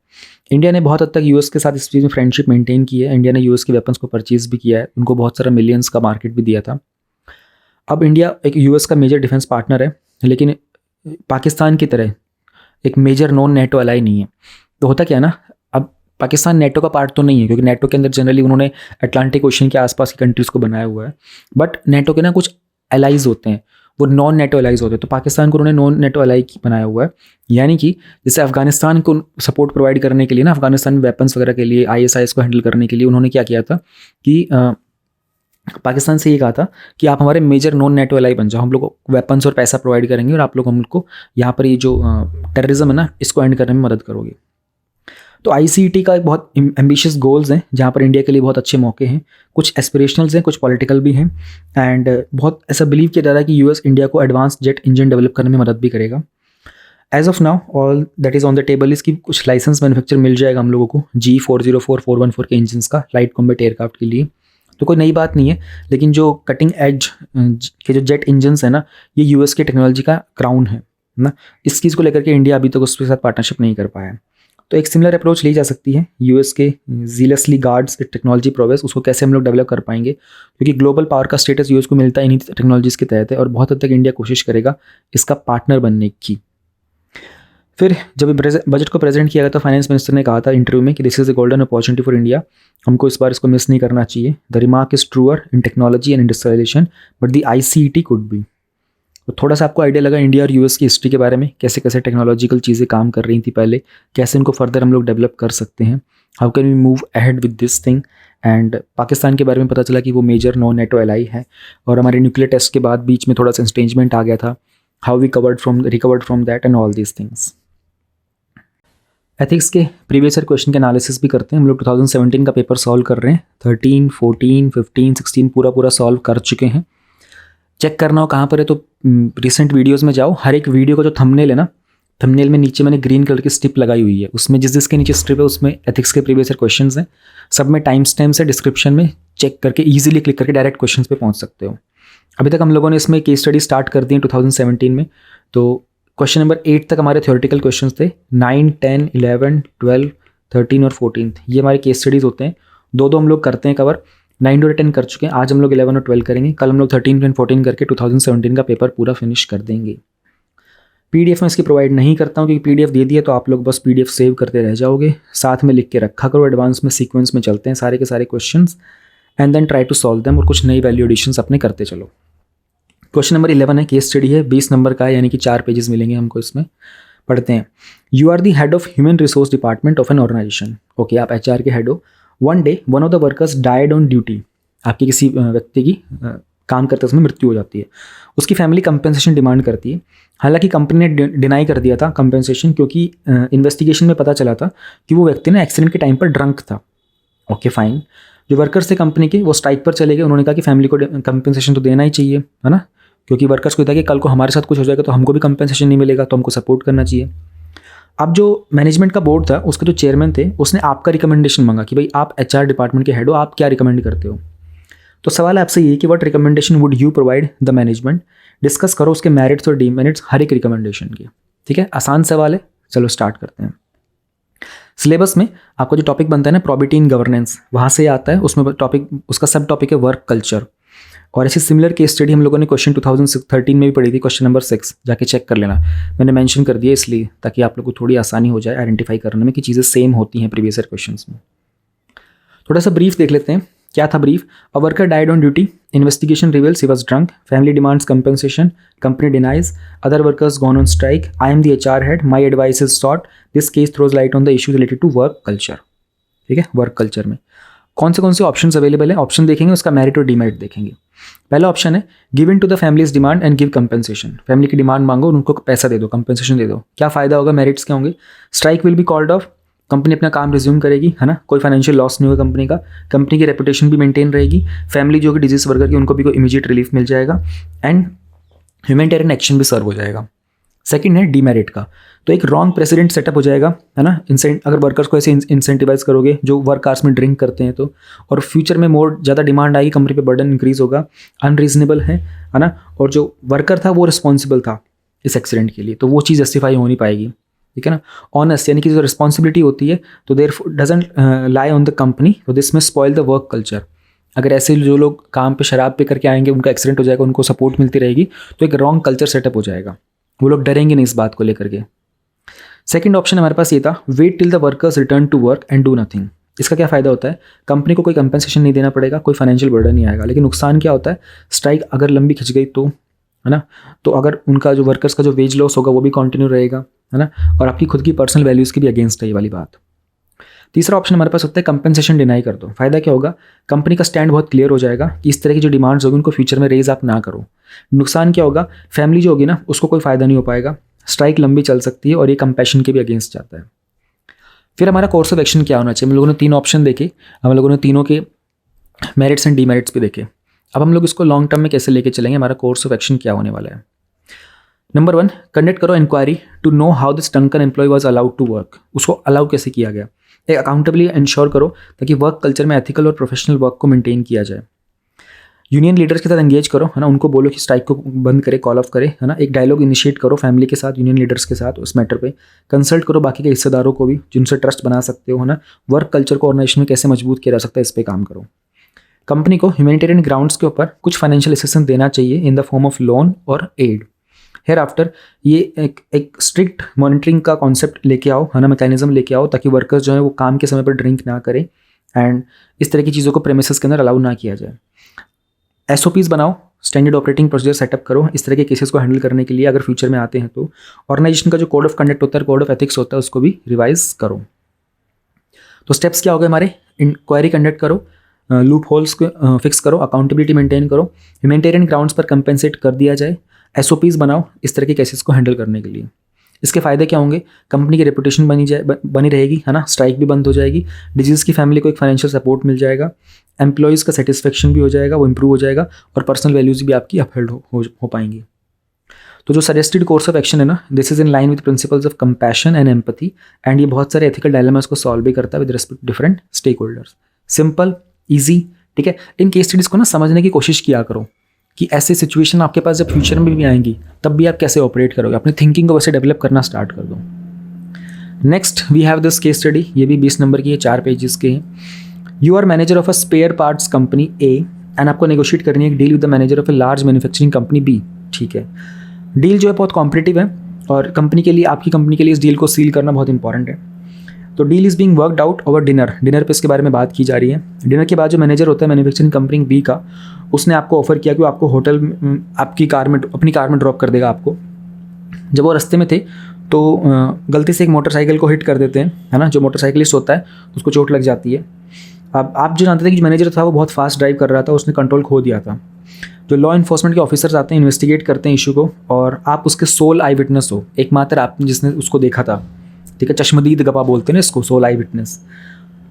[SPEAKER 1] इंडिया ने बहुत हद तक यूएस के साथ इस चीज़ में फ्रेंडशिप मेंटेन की है। इंडिया ने यूएस के वेपन्स को परचेज भी किया है, उनको बहुत सारा मिलियंस का मार्केट भी दिया था। अब इंडिया एक यूएस का मेजर डिफेंस पार्टनर है, लेकिन पाकिस्तान की तरह एक मेजर नॉन नेटो अलाई नहीं है। तो होता क्या है ना, अब पाकिस्तान नेटो का पार्ट तो नहीं है क्योंकि नेटो के अंदर जनरली उन्होंने अटलांटिक ओशन के आसपास की कंट्रीज़ को बनाया हुआ है, बट नेटो के ना कुछ एलाइज होते हैं, वो नॉन नेटो एलाइज होते हैं। तो पाकिस्तान को उन्होंने नॉन नेटो एलाई बनाया हुआ है, यानी कि जैसे अफगानिस्तान को सपोर्ट प्रोवाइड करने के लिए ना, अफगानिस्तान में वेपन्स वगैरह के लिए, ISIS को हैंडल करने के लिए उन्होंने क्या किया था कि पाकिस्तान से ये कहा था कि आप हमारे मेजर नॉन नेटो एलाई बन जाओ, हम लोग वेपन्स और पैसा प्रोवाइड करेंगे और आप लोग हम लोग को यहाँ पर ये जो टेररिज्म है ना, इसको एंड करने में मदद करोगे। तो ICT का एक बहुत एम्बिशियस गोल्स हैं जहाँ पर इंडिया के लिए बहुत अच्छे मौके हैं, कुछ एस्पिरेशनल्स हैं, कुछ पॉलिटिकल भी हैं एंड बहुत ऐसा बिलीव किया जा रहा है कि यूएस इंडिया को एडवांस जेट इंजन डेवलप करने में मदद भी करेगा। As of now all that is on the table इसकी कुछ लाइसेंस मैन्युफैक्चर मिल जाएगा हम लोगों को GE404 414 के इंजन का लाइट कॉम्बैट एयरक्राफ्ट के लिए। तो कोई नई बात नहीं है, लेकिन जो कटिंग एज के जो जेट इंजन्स है ना, ये यूएस की टेक्नोलॉजी का क्राउन है ना। इस चीज़ को लेकर के इंडिया अभी तक उसके साथ पार्टनरशिप नहीं कर पाया है। तो एक सिमिलर अप्रोच ली जा सकती है, यूएस के जीलसली गार्ड्स टेक्नोलॉजी प्रोग्रेस, उसको कैसे हम लोग डेवलप कर पाएंगे, क्योंकि ग्लोबल पावर का स्टेटस यूएस को मिलता है इन्हीं टेक्नोलॉजीज़ के तहत है और बहुत हद तक इंडिया कोशिश करेगा इसका पार्टनर बनने की। फिर जब बजट को प्रेजेंट किया गया तो फाइनेंस मिनिस्टर ने कहा था इंटरव्यू में कि this is a golden opportunity for India, हमको इस बार इसको मिस नहीं करना चाहिए। The remark is truer in technology and industrialization but the ICT could be. तो थोड़ा सा आपको आइडिया लगा इंडिया और यूएस की हिस्ट्री के बारे में, कैसे कैसे टेक्नोलॉजिकल चीज़ें काम कर रही थी पहले, कैसे इनको फर्दर हम लोग डेवलप कर सकते हैं, how can we move ahead with this thing. And Pakistan के बारे में पता चला कि वो मेजर नॉन नेटो एलाई है और हमारे न्यूक्लियर टेस्ट के बाद बीच में थोड़ा सा इंस्टेंजमेंट आ गया था, how we recovered from that and all these things. Ethics के प्रीवियस ईयर क्वेश्चन के एनालिसिस भी करते हैं हम लोग। 2017 का पेपर सॉल्व कर रहे हैं, 13, 14, 15, 16 पूरा सॉल्व कर चुके हैं। चेक करना हो कहाँ पर है तो रिसेंट वीडियोस में जाओ, हर एक वीडियो का जो थंबनेल है ना, थंबनेल में नीचे मैंने ग्रीन कलर की स्ट्रिप लगाई हुई है, उसमें जिसके नीचे स्ट्रिप है उसमें एथिक्स के प्रीवियस ईयर क्वेश्चंस हैं, सब में टाइम स्टैम्प्स है डिस्क्रिप्शन में, चेक करके ईजिली क्लिक करके डायरेक्ट क्वेश्चन पे पहुँच सकते हो। अभी तक हम लोगों ने इसमें केस स्टडी स्टार्ट कर दी है 2017 में। तो क्वेश्चन नंबर 8 तक हमारे थ्योरेटिकल क्वेश्चंस थे, 9, 10, 11, 12, 13 और 14 ये हमारे केस स्टडीज़ होते हैं। दो हम लोग करते हैं कवर, 9 और 10 कर चुके हैं, आज हम लोग 11 और 12 करेंगे, कल हम लोग 13 और 14 करके 2017 का पेपर पूरा फिनिश कर देंगे। PDF में इसकी प्रोवाइड नहीं करता हूँ क्योंकि PDF दे दिया तो आप लोग बस PDF सेव करते रह जाओगे, साथ में लिख के रखा करो, एडवांस में सीक्वेंस में चलते हैं सारे के सारे questions and then try to solve them और कुछ नई वैल्यू एडिशंस अपने करते चलो। क्वेश्चन नंबर 11 है, केस स्टडी है, 20 नंबर का है, यानी कि 4 पेजेस मिलेंगे हमको इसमें। पढ़ते हैं। You are the head of human resource department of an organization. Okay, आप HR के हेड हो। One day one of the workers died on duty, आपके किसी व्यक्ति की काम करते समय मृत्यु हो जाती है, उसकी फैमिली कंपेंसेशन डिमांड करती है। हालांकि कंपनी ने डिनाई कर दिया था कंपेंसेशन, क्योंकि इन्वेस्टिगेशन में पता चला था कि वो व्यक्ति ना एक्सीडेंट के टाइम पर ड्रंक था। ओके फाइन, जो वर्कर्स थे कंपनी के वो स्ट्राइक पर चले गए, उन्होंने कहा कि फैमिली को कंपेंसेशन तो देना ही चाहिए, है ना, क्योंकि वर्कर्स को था कि कल को हमारे साथ कुछ हो जाएगा तो हमको भी कंपेंसेशन नहीं मिलेगा, तो हमको सपोर्ट करना चाहिए। अब जो मैनेजमेंट का बोर्ड था, उसके जो चेयरमैन थे, उसने आपका रिकमेंडेशन मांगा कि भाई आप HR डिपार्टमेंट के हेड हो, आप क्या रिकमेंड करते हो। तो सवाल आपसे ये कि what recommendation would you provide the management, discuss करो उसके मेरिट्स और डीमेरिट्स हर एक रिकमेंडेशन के। ठीक है, आसान सवाल है, चलो स्टार्ट करते हैं। सिलेबस में आपका जो टॉपिक बनता है ना, प्रॉबिटी इन गवर्नेंस, वहाँ से आता है, उसमें टॉपिक, उसका सब टॉपिक है वर्क कल्चर। और ऐसी सिमिलर केस स्टडी हम लोगों ने क्वेश्चन 2013 में भी पढ़ी थी, क्वेश्चन नंबर 6, जाके चेक कर लेना। मैंने मेंशन कर दिया इसलिए ताकि आप लोग को थोड़ी आसानी हो जाए आइडेंटिफाई करने में कि चीज़ें सेम होती हैं प्रीवियस ईयर क्वेश्चंस में। थोड़ा सा ब्रीफ देख लेते हैं, क्या था brief. A worker died on duty, investigation reveals he was drunk, family demands compensation, company denies, other workers gone on strike, I am the HR head, my advice is sought, this case throws light on the issues related to work culture. ठीक है, work culture में कौन से option available है, option देखेंगे, उसका merit और demerit देखेंगे। पहला ऑप्शन है give in to the family's demand and give compensation, family की डिमांड मांगो और उनको पैसा दे दो, कंपनसेशन दे दो। क्या फायदा होगा, मेरिट्स क्या होंगे। Strike will be called off, company अपना काम रिज्यूम करेगी, है ना, कोई फाइनेंशियल लॉस नहीं होगा कंपनी का, कंपनी की रेपुटेशन भी मेंटेन रहेगी, फैमिली जो कि डिजीज वर्कर की उनको भी कोई इमीडिएट रिलीफ मिल जाएगा एंड ह्यूमैनिटेरियन एक्शन भी सर्व हो जाएगा। सेकंड है डीमेरिट का, तो एक रॉन्ग प्रेसिडेंट सेटअप हो जाएगा, है ना। अगर वर्कर्स को ऐसे इंसेंटिवाइज करोगे जो वर्क आवर्स में ड्रिंक करते हैं तो, और फ्यूचर में मोर ज़्यादा डिमांड आएगी, कंपनी पे बर्डन इंक्रीज होगा, अनरीजनेबल है ना। और जो वर्कर था वो रिस्पॉन्सिबल था इस एक्सीडेंट के लिए, तो वो चीज़ जस्टिफाई हो नहीं पाएगी। ठीक है ना। ऑनेस्ट यानी कि जो रिस्पॉन्सिबिलिटी होती है तो there doesn't lie on the company, तो this may spoil the work culture. अगर ऐसे जो लोग काम पे शराब पे करके आएंगे, उनका एक्सीडेंट हो जाएगा, उनको सपोर्ट मिलती रहेगी, तो एक रॉन्ग कल्चर सेटअप हो जाएगा, वो लोग डरेंगे नहीं इस बात को लेकर के। सेकंड ऑप्शन हमारे पास ये था, wait till the workers return to work and do nothing. इसका क्या फ़ायदा होता है, कंपनी को कोई कंपनसेशन नहीं देना पड़ेगा, कोई फाइनेंशियल बर्डन नहीं आएगा, लेकिन नुकसान क्या होता है, स्ट्राइक अगर लंबी खिंच गई तो, है ना, तो अगर उनका जो वर्कर्स का जो वेज लॉस होगा वो भी कंटिन्यू रहेगा, है ना, और आपकी खुद की पर्सनल वैल्यूज़ की भी अगेंस्ट है ये वाली बात। तीसरा ऑप्शन हमारे पास होता है कंपनसेशन डिनाई कर दो। फायदा क्या होगा, कंपनी का स्टैंड बहुत क्लियर हो जाएगा कि इस तरह की जो डिमांड्स होगी उनको फ्यूचर में रेज आप ना करो। नुकसान क्या होगा, फैमिली जो होगी ना उसको कोई फ़ायदा नहीं हो पाएगा, स्ट्राइक लंबी चल सकती है और ये कंपैशन के भी अगेंस्ट जाता है। फिर हमारा कोर्स ऑफ एक्शन क्या होना चाहिए, हम लोगों ने 3 ऑप्शन देखे, हम लोगों ने तीनों के मेरिट्स एंड डीमेरिट्स भी देखे। अब हम लोग इसको लॉन्ग टर्म में कैसे लेके चलेंगे, हमारा कोर्स ऑफ एक्शन क्या होने वाला है। नंबर 1, कंडक्ट करो inquiry to know how this drunken employee was allowed to work, उसको अलाउ कैसे किया गया। एक अकाउंटेबली इंश्योर करो ताकि वर्क कल्चर में एथिकल और प्रोफेशनल वर्क को मेंटेन किया जाए। यूनियन लीडर्स के साथ एंगेज करो, है ना, उनको बोलो कि स्ट्राइक को बंद करे, कॉल ऑफ करे, है ना। एक डायलॉग इनिशिएट करो फैमिली के साथ, यूनियन लीडर्स के साथ उस मैटर पे। कंसल्ट करो बाकी के हिस्सेदारों को भी जिनसे ट्रस्ट बना सकते हो, है ना। वर्क कल्चर को ऑर्गेनाइजेशन में कैसे मजबूत किया जा सकता है इस पर काम करो। कंपनी को ह्यूमैनिटेरियन ग्राउंड्स के ऊपर कुछ फाइनेंशियल असिस्टेंस देना चाहिए in the form of loan और एड। हेयर आफ्टर ये एक स्ट्रिक्ट मॉनिटरिंग का कॉन्सेप्ट लेके आओ, है ना, मैकेनिज्म लेके आओ ताकि वर्कर्स जो है वो काम के समय पर ड्रिंक ना करें एंड इस तरह की चीज़ों को प्रेमिसेस के अंदर अलाउ ना किया जाए। SOPs बनाओ, स्टैंडर्ड ऑपरेटिंग प्रोसीजर सेटअप करो इस तरह के केसेस को हैंडल करने के लिए अगर फ्यूचर में आते हैं तो। ऑर्गेनाइजेशन का जो कोड ऑफ कंडक्ट होता है, कोड ऑफ एथिक्स होता है, उसको भी रिवाइज करो। तो स्टेप्स क्या हो गए हमारे, इंक्वायरी कंडक्ट करो, लूप होल्स को फिक्स करो, अकाउंटेबिलिटी मेंटेन करो, ह्यूमैनिटेरियन ग्राउंड्स पर कंपेंसेट कर दिया जाए, SOPs बनाओ इस तरह के केसेस को हैंडल करने के लिए। इसके फ़ायदे क्या होंगे, कंपनी की रेपुटेशन बनी रहेगी, है ना, स्ट्राइक भी बंद हो जाएगी, डिजीज़ की फैमिली को एक फाइनेंशियल सपोर्ट मिल जाएगा, एम्प्लॉयज़ का सेटिस्फेक्शन भी हो जाएगा, वो इंप्रूव हो जाएगा और पर्सनल वैल्यूज़ भी आपकी अपहेल्ड हो पाएंगी। तो जो सजेस्टेड कोर्स ऑफ एक्शन है ना, this is in line with principles of compassion and empathy and ये बहुत सारे एथिकल डायलेमास को सॉल्व भी करता है with respect to different stakeholders. Simple, easy, ठीक है। इन केस स्टडीज़ को ना समझने की कोशिश किया करो कि ऐसे सिचुएशन आपके पास जब फ्यूचर में भी आएंगी तब भी आप कैसे ऑपरेट करोगे, अपनी थिंकिंग को वैसे डेवलप करना स्टार्ट कर दो। Next we have this case study, ये भी 20 नंबर की है, 4 पेजेस के हैं। You are manager of a spare parts company A and आपको नेगोशिएट करनी है एक deal with the manager of a large manufacturing company B. ठीक है, डील जो है बहुत कॉम्पिटिटिव है और कंपनी के लिए, आपकी कंपनी के लिए इस डील को सील करना बहुत इंपॉर्टेंट है। तो deal is being worked out over dinner पे इसके बारे में बात की जा रही है। डिनर के बाद जो मैनेजर होता है मैन्युफैक्चरिंग कंपनी बी का, उसने आपको ऑफर किया कि वो आपको होटल अपनी कार में ड्रॉप कर देगा आपको। जब वो रास्ते में थे तो गलती से एक मोटरसाइकिल को हिट कर देते हैं, है ना। जो मोटरसाइकिलिस्ट होता है उसको चोट लग जाती है। अब आप जो जानते थे कि जो मैनेजर था वो बहुत फास्ट ड्राइव कर रहा था, उसने कंट्रोल खो दिया था। जो लॉ इन्फोर्समेंट के ऑफिसर्स आते हैं, इन्वेस्टिगेट करते हैं इशू को और आप उसके सोल आई विटनेस हो, एकमात्र आप जिसने उसको देखा था, ठीक है। चश्मदीद गवाह बोलते हैं ना इसको, सोल आई विटनेस।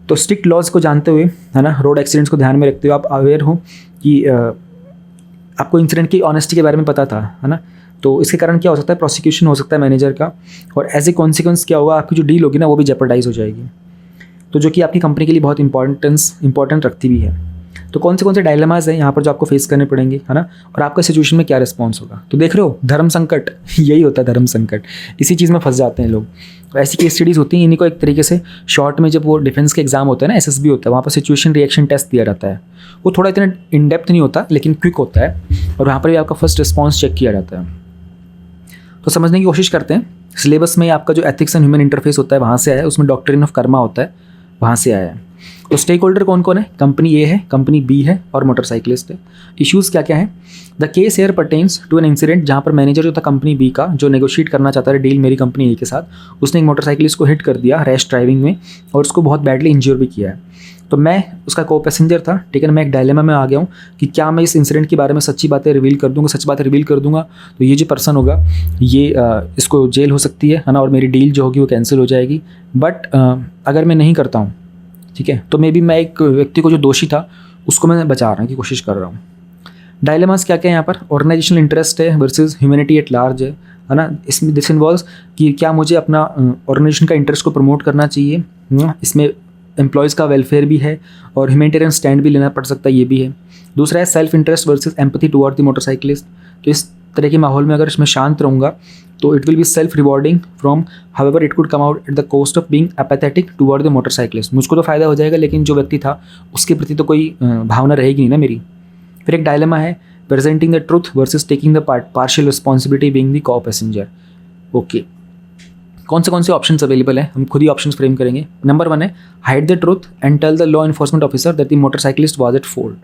[SPEAKER 1] तो स्ट्रिक्ट लॉज को जानते हुए, है ना, रोड एक्सीडेंट्स को ध्यान में रखते हुए आप अवेयर हो कि आपको इंसिडेंट की ऑनेस्टी के बारे में पता था, है ना। तो इसके कारण क्या हो सकता है, प्रोसिक्यूशन हो सकता है मैनेजर का और एज ए कॉन्सिक्वेंस क्या होगा, आपकी जो डील होगी ना वो भी जेपरडाइज हो जाएगी, तो जो कि आपकी कंपनी के लिए बहुत इंपॉर्टेंट रखती भी है। तो कौन से डायलेमास हैं यहाँ पर जो आपको फेस करने पड़ेंगे, है ना, और आपका सिचुएशन में क्या रिस्पॉन्स होगा। तो देख रहे हो धर्म संकट यही होता है, धर्म संकट, इसी चीज़ में फंस जाते हैं लोग। तो ऐसी केस स्टडीज़ होती हैं, इन्हीं को एक तरीके से शॉर्ट में जब वो डिफेंस के एग्जाम होता है ना, SSB होता है, वहाँ पर सिचुएशन रिएक्शन टेस्ट दिया जाता है। वो थोड़ा इतना इन डेप्थ नहीं होता लेकिन क्विक होता है, और वहाँ पर भी आपका फर्स्ट रिस्पॉन्स चेक किया जाता है। तो समझने की कोशिश करते हैं। सिलेबस में आपका जो एथिक्स एंड ह्यूमन इंटरफेस होता है वहाँ से आया है, उसमें डॉक्ट्रिन ऑफ कर्मा होता है, वहाँ से आया है। तो स्टेक होल्डर कौन कौन है, कंपनी ए है, कंपनी बी है और मोटरसाइकिलिस्ट है। इश्यूज़ क्या क्या है, the case here pertains to an incident जहाँ पर मैनेजर जो था कंपनी बी का, जो नेगोशिएट करना चाहता है डील मेरी कंपनी ए के साथ, उसने एक मोटरसाइकिलिस्ट को हिट कर दिया रैश ड्राइविंग में और उसको बहुत बैडली इंज्योर भी किया है। तो मैं उसका को पैसेंजर था, ठीक है ना, मैं एक डायलेमा में आ गया हूँ कि क्या मैं इस इंसिडेंट के बारे में सच्ची बातें रिवील कर दूँगा, सच बातें रिवील कर दूँगा तो ये जो पर्सन होगा ये इसको जेल हो सकती है ना, और मेरी डील जो होगी वो कैंसिल हो जाएगी। बट अगर मैं नहीं करता हूँ, ठीक है, तो मे बी मैं एक व्यक्ति को जो दोषी था उसको मैं बचाने की कोशिश कर रहा हूँ। डायलेमास क्या क्या है यहाँ पर, ऑर्गेनाइजेशनल इंटरेस्ट है वर्सेस ह्यूमैनिटी एट लार्ज है ना। इसमें दिस इन्वॉल्व्स कि क्या मुझे अपना ऑर्गेनाइजेशन का इंटरेस्ट को प्रमोट करना चाहिए, इसमें एम्प्लॉयज़ का वेलफेयर भी है और ह्यूमैनिटेरियन स्टैंड भी लेना पड़ सकता है, ये भी है। दूसरा है self interest versus empathy toward the motorcyclist. तो इस तरह के माहौल में अगर इसमें शांत रहूँगा तो it will be self rewarding from however it could come out at the cost of being apathetic toward the motorcyclist. मुझको तो फ़ायदा हो जाएगा लेकिन जो व्यक्ति था उसके प्रति तो कोई भावना रहेगी नहीं ना मेरी। फिर एक डायलेमा है presenting the truth versus taking the partial responsibility being the co passenger. Okay, कौन से ऑप्शंस अवेलेबल है, हम खुद ही ऑप्शंस फ्रेम करेंगे। नंबर 1 है hide the truth and tell the law enforcement officer that the motorcyclist was at fault.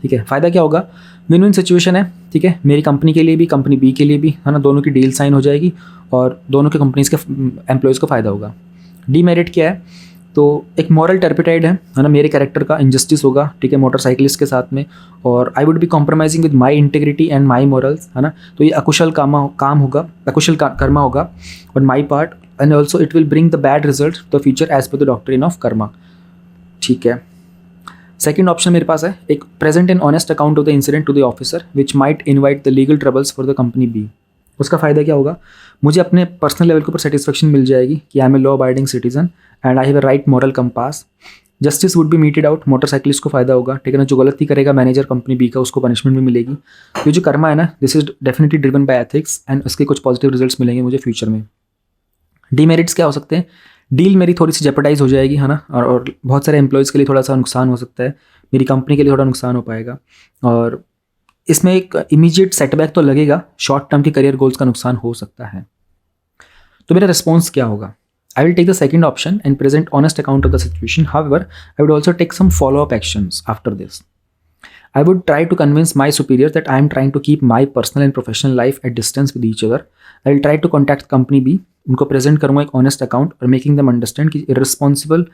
[SPEAKER 1] ठीक है, फ़ायदा क्या होगा, विन विन सिचुएशन है, ठीक है, मेरी कंपनी के लिए भी, कंपनी बी के लिए भी, है ना, दोनों की डील साइन हो जाएगी और दोनों के कंपनीज़ के एम्प्लॉयज़ को फ़ायदा होगा। डीमेरिट क्या है, तो एक मॉरल टर्पिटाइड है ना, मेरे कैरेक्टर का इंजस्टिस होगा, ठीक है, मोटरसाइकिलिस्ट के साथ में, और I would be compromising with my integrity and my morals, है ना। तो ये अकुशल काम होगा, अकुशल कर्मा होगा और my part, and also it will bring the bad result the future as per the doctrine of karma. ठीक है, सेकेंड ऑप्शन मेरे पास है एक present and honest account of the incident to the officer which might invite the legal troubles for the company B. उसका फ़ायदा क्या होगा, मुझे अपने पर्सनल लेवल के ऊपर सेटिस्फेक्शन मिल जाएगी कि I am a law abiding citizen and I have a right moral compass. Justice would be meted out, motorcyclist को फायदा होगा, ठीक है ना, जो गलती करेगा मैनेजर कंपनी बी का उसको पनिशमेंट भी मिलेगी। ये जो कर्मा है ना, this is definitely driven by ethics and उसके कुछ पॉजिटिव रिजल्ट्स मिलेंगे मुझे फ्यूचर में। डीमेरिट्स क्या हो सकते हैं, डील मेरी थोड़ी सी जेपरडाइज हो जाएगी, है ना, और बहुत सारे एम्प्लॉयज़ के लिए थोड़ा सा नुकसान हो सकता है, मेरी कंपनी के लिए थोड़ा नुकसान हो पाएगा, और इसमें एक इमीडिएट सेटबैक तो लगेगा, शॉर्ट टर्म के करियर गोल्स का नुकसान हो सकता है। तो मेरा रिस्पॉन्स क्या होगा, I will take the second option and present honest account of the situation. However, I would also take some follow-up actions after this. I would try to convince my superiors that I am trying to keep my personal and professional life at distance with each other. I will try to contact company B. उनको present करूँगा एक honest account और making them understand कि irresponsible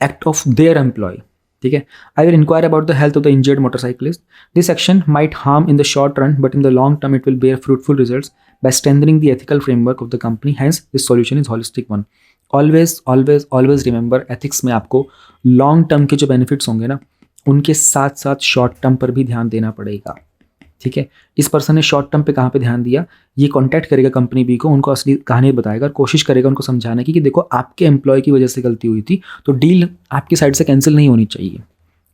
[SPEAKER 1] act of their employee. ठीक है, I will inquire about the health of the injured motorcyclist. This action might harm in the short run, but in the long term, it will bear fruitful results by strengthening the ethical framework of the company. Hence, this solution is holistic one. Always remember, ethics में आपको long term के जो benefits होंगे ना, उनके साथ साथ short term पर भी ध्यान देना पड़ेगा। ठीक है, इस पर्सन ने शॉर्ट टर्म पे कहाँ पे ध्यान दिया, ये कॉन्टैक्ट करेगा कंपनी बी को, उनको असली कहानी बताएगा और कोशिश करेगा उनको समझाने की कि देखो आपके एम्प्लॉय की वजह से गलती हुई थी, तो डील आपकी साइड से कैंसिल नहीं होनी चाहिए।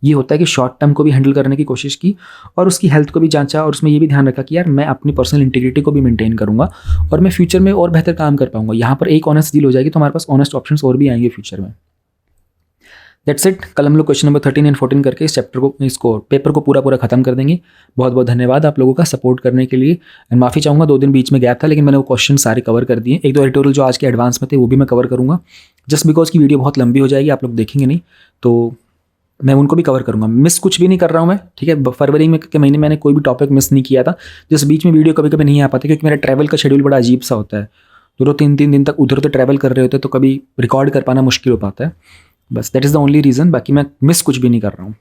[SPEAKER 1] ये होता है कि शॉर्ट टर्म को भी हैंडल करने की कोशिश की और उसकी हेल्थ को भी जांचा और उसमें ये भी ध्यान रखा कि यार मैं अपनी पर्सनल इंटीग्रिटी को भी मेंटेन करूँगा और मैं फ्यूचर में और बेहतर काम कर पाऊँगा। यहाँ पर एक ऑनेस्ट डील हो जाएगी तो हमारे पास ऑनेस्ट ऑप्शंस और भी आएंगे फ्यूचर में। That's it. कल हम लोग क्वेश्चन नंबर 13 एंड 14 करके इस चैप्टर को, इसको पेपर को पूरा खत्म कर देंगे। बहुत बहुत धन्यवाद आप लोगों का सपोर्ट करने के लिए, एंड माफ़ी चाहूँगा 2 दिन बीच में गैप था, लेकिन मैंने वो क्वेश्चन सारे कवर कर दिए। 1-2 एडिटोरियल जो आज के एडवांस में थे वो भी मैं कवर करूँगा, जस्ट बिकॉज की वीडियो बहुत लंबी हो जाएगी, आप लोग देखेंगे नहीं, तो मैं उनको भी कवर करूँगा। मिस कुछ भी नहीं कर रहा हूँ मैं, ठीक है। फरवरी में के महीने मैंने कोई भी टॉपिक मिस नहीं किया था, जिस बीच में वीडियो कभी नहीं आ पाती क्योंकि मेरा ट्रैवल का शेड्यूल बड़ा अजीब सा होता है, 2-3 दिन तक उधर उधर ट्रैवल कर रहे होते हैं तो कभी रिकॉर्ड कर पाना मुश्किल हो पाता है। बस that is the only reason, बाकी मैं मिस कुछ भी नहीं कर रहा हूँ।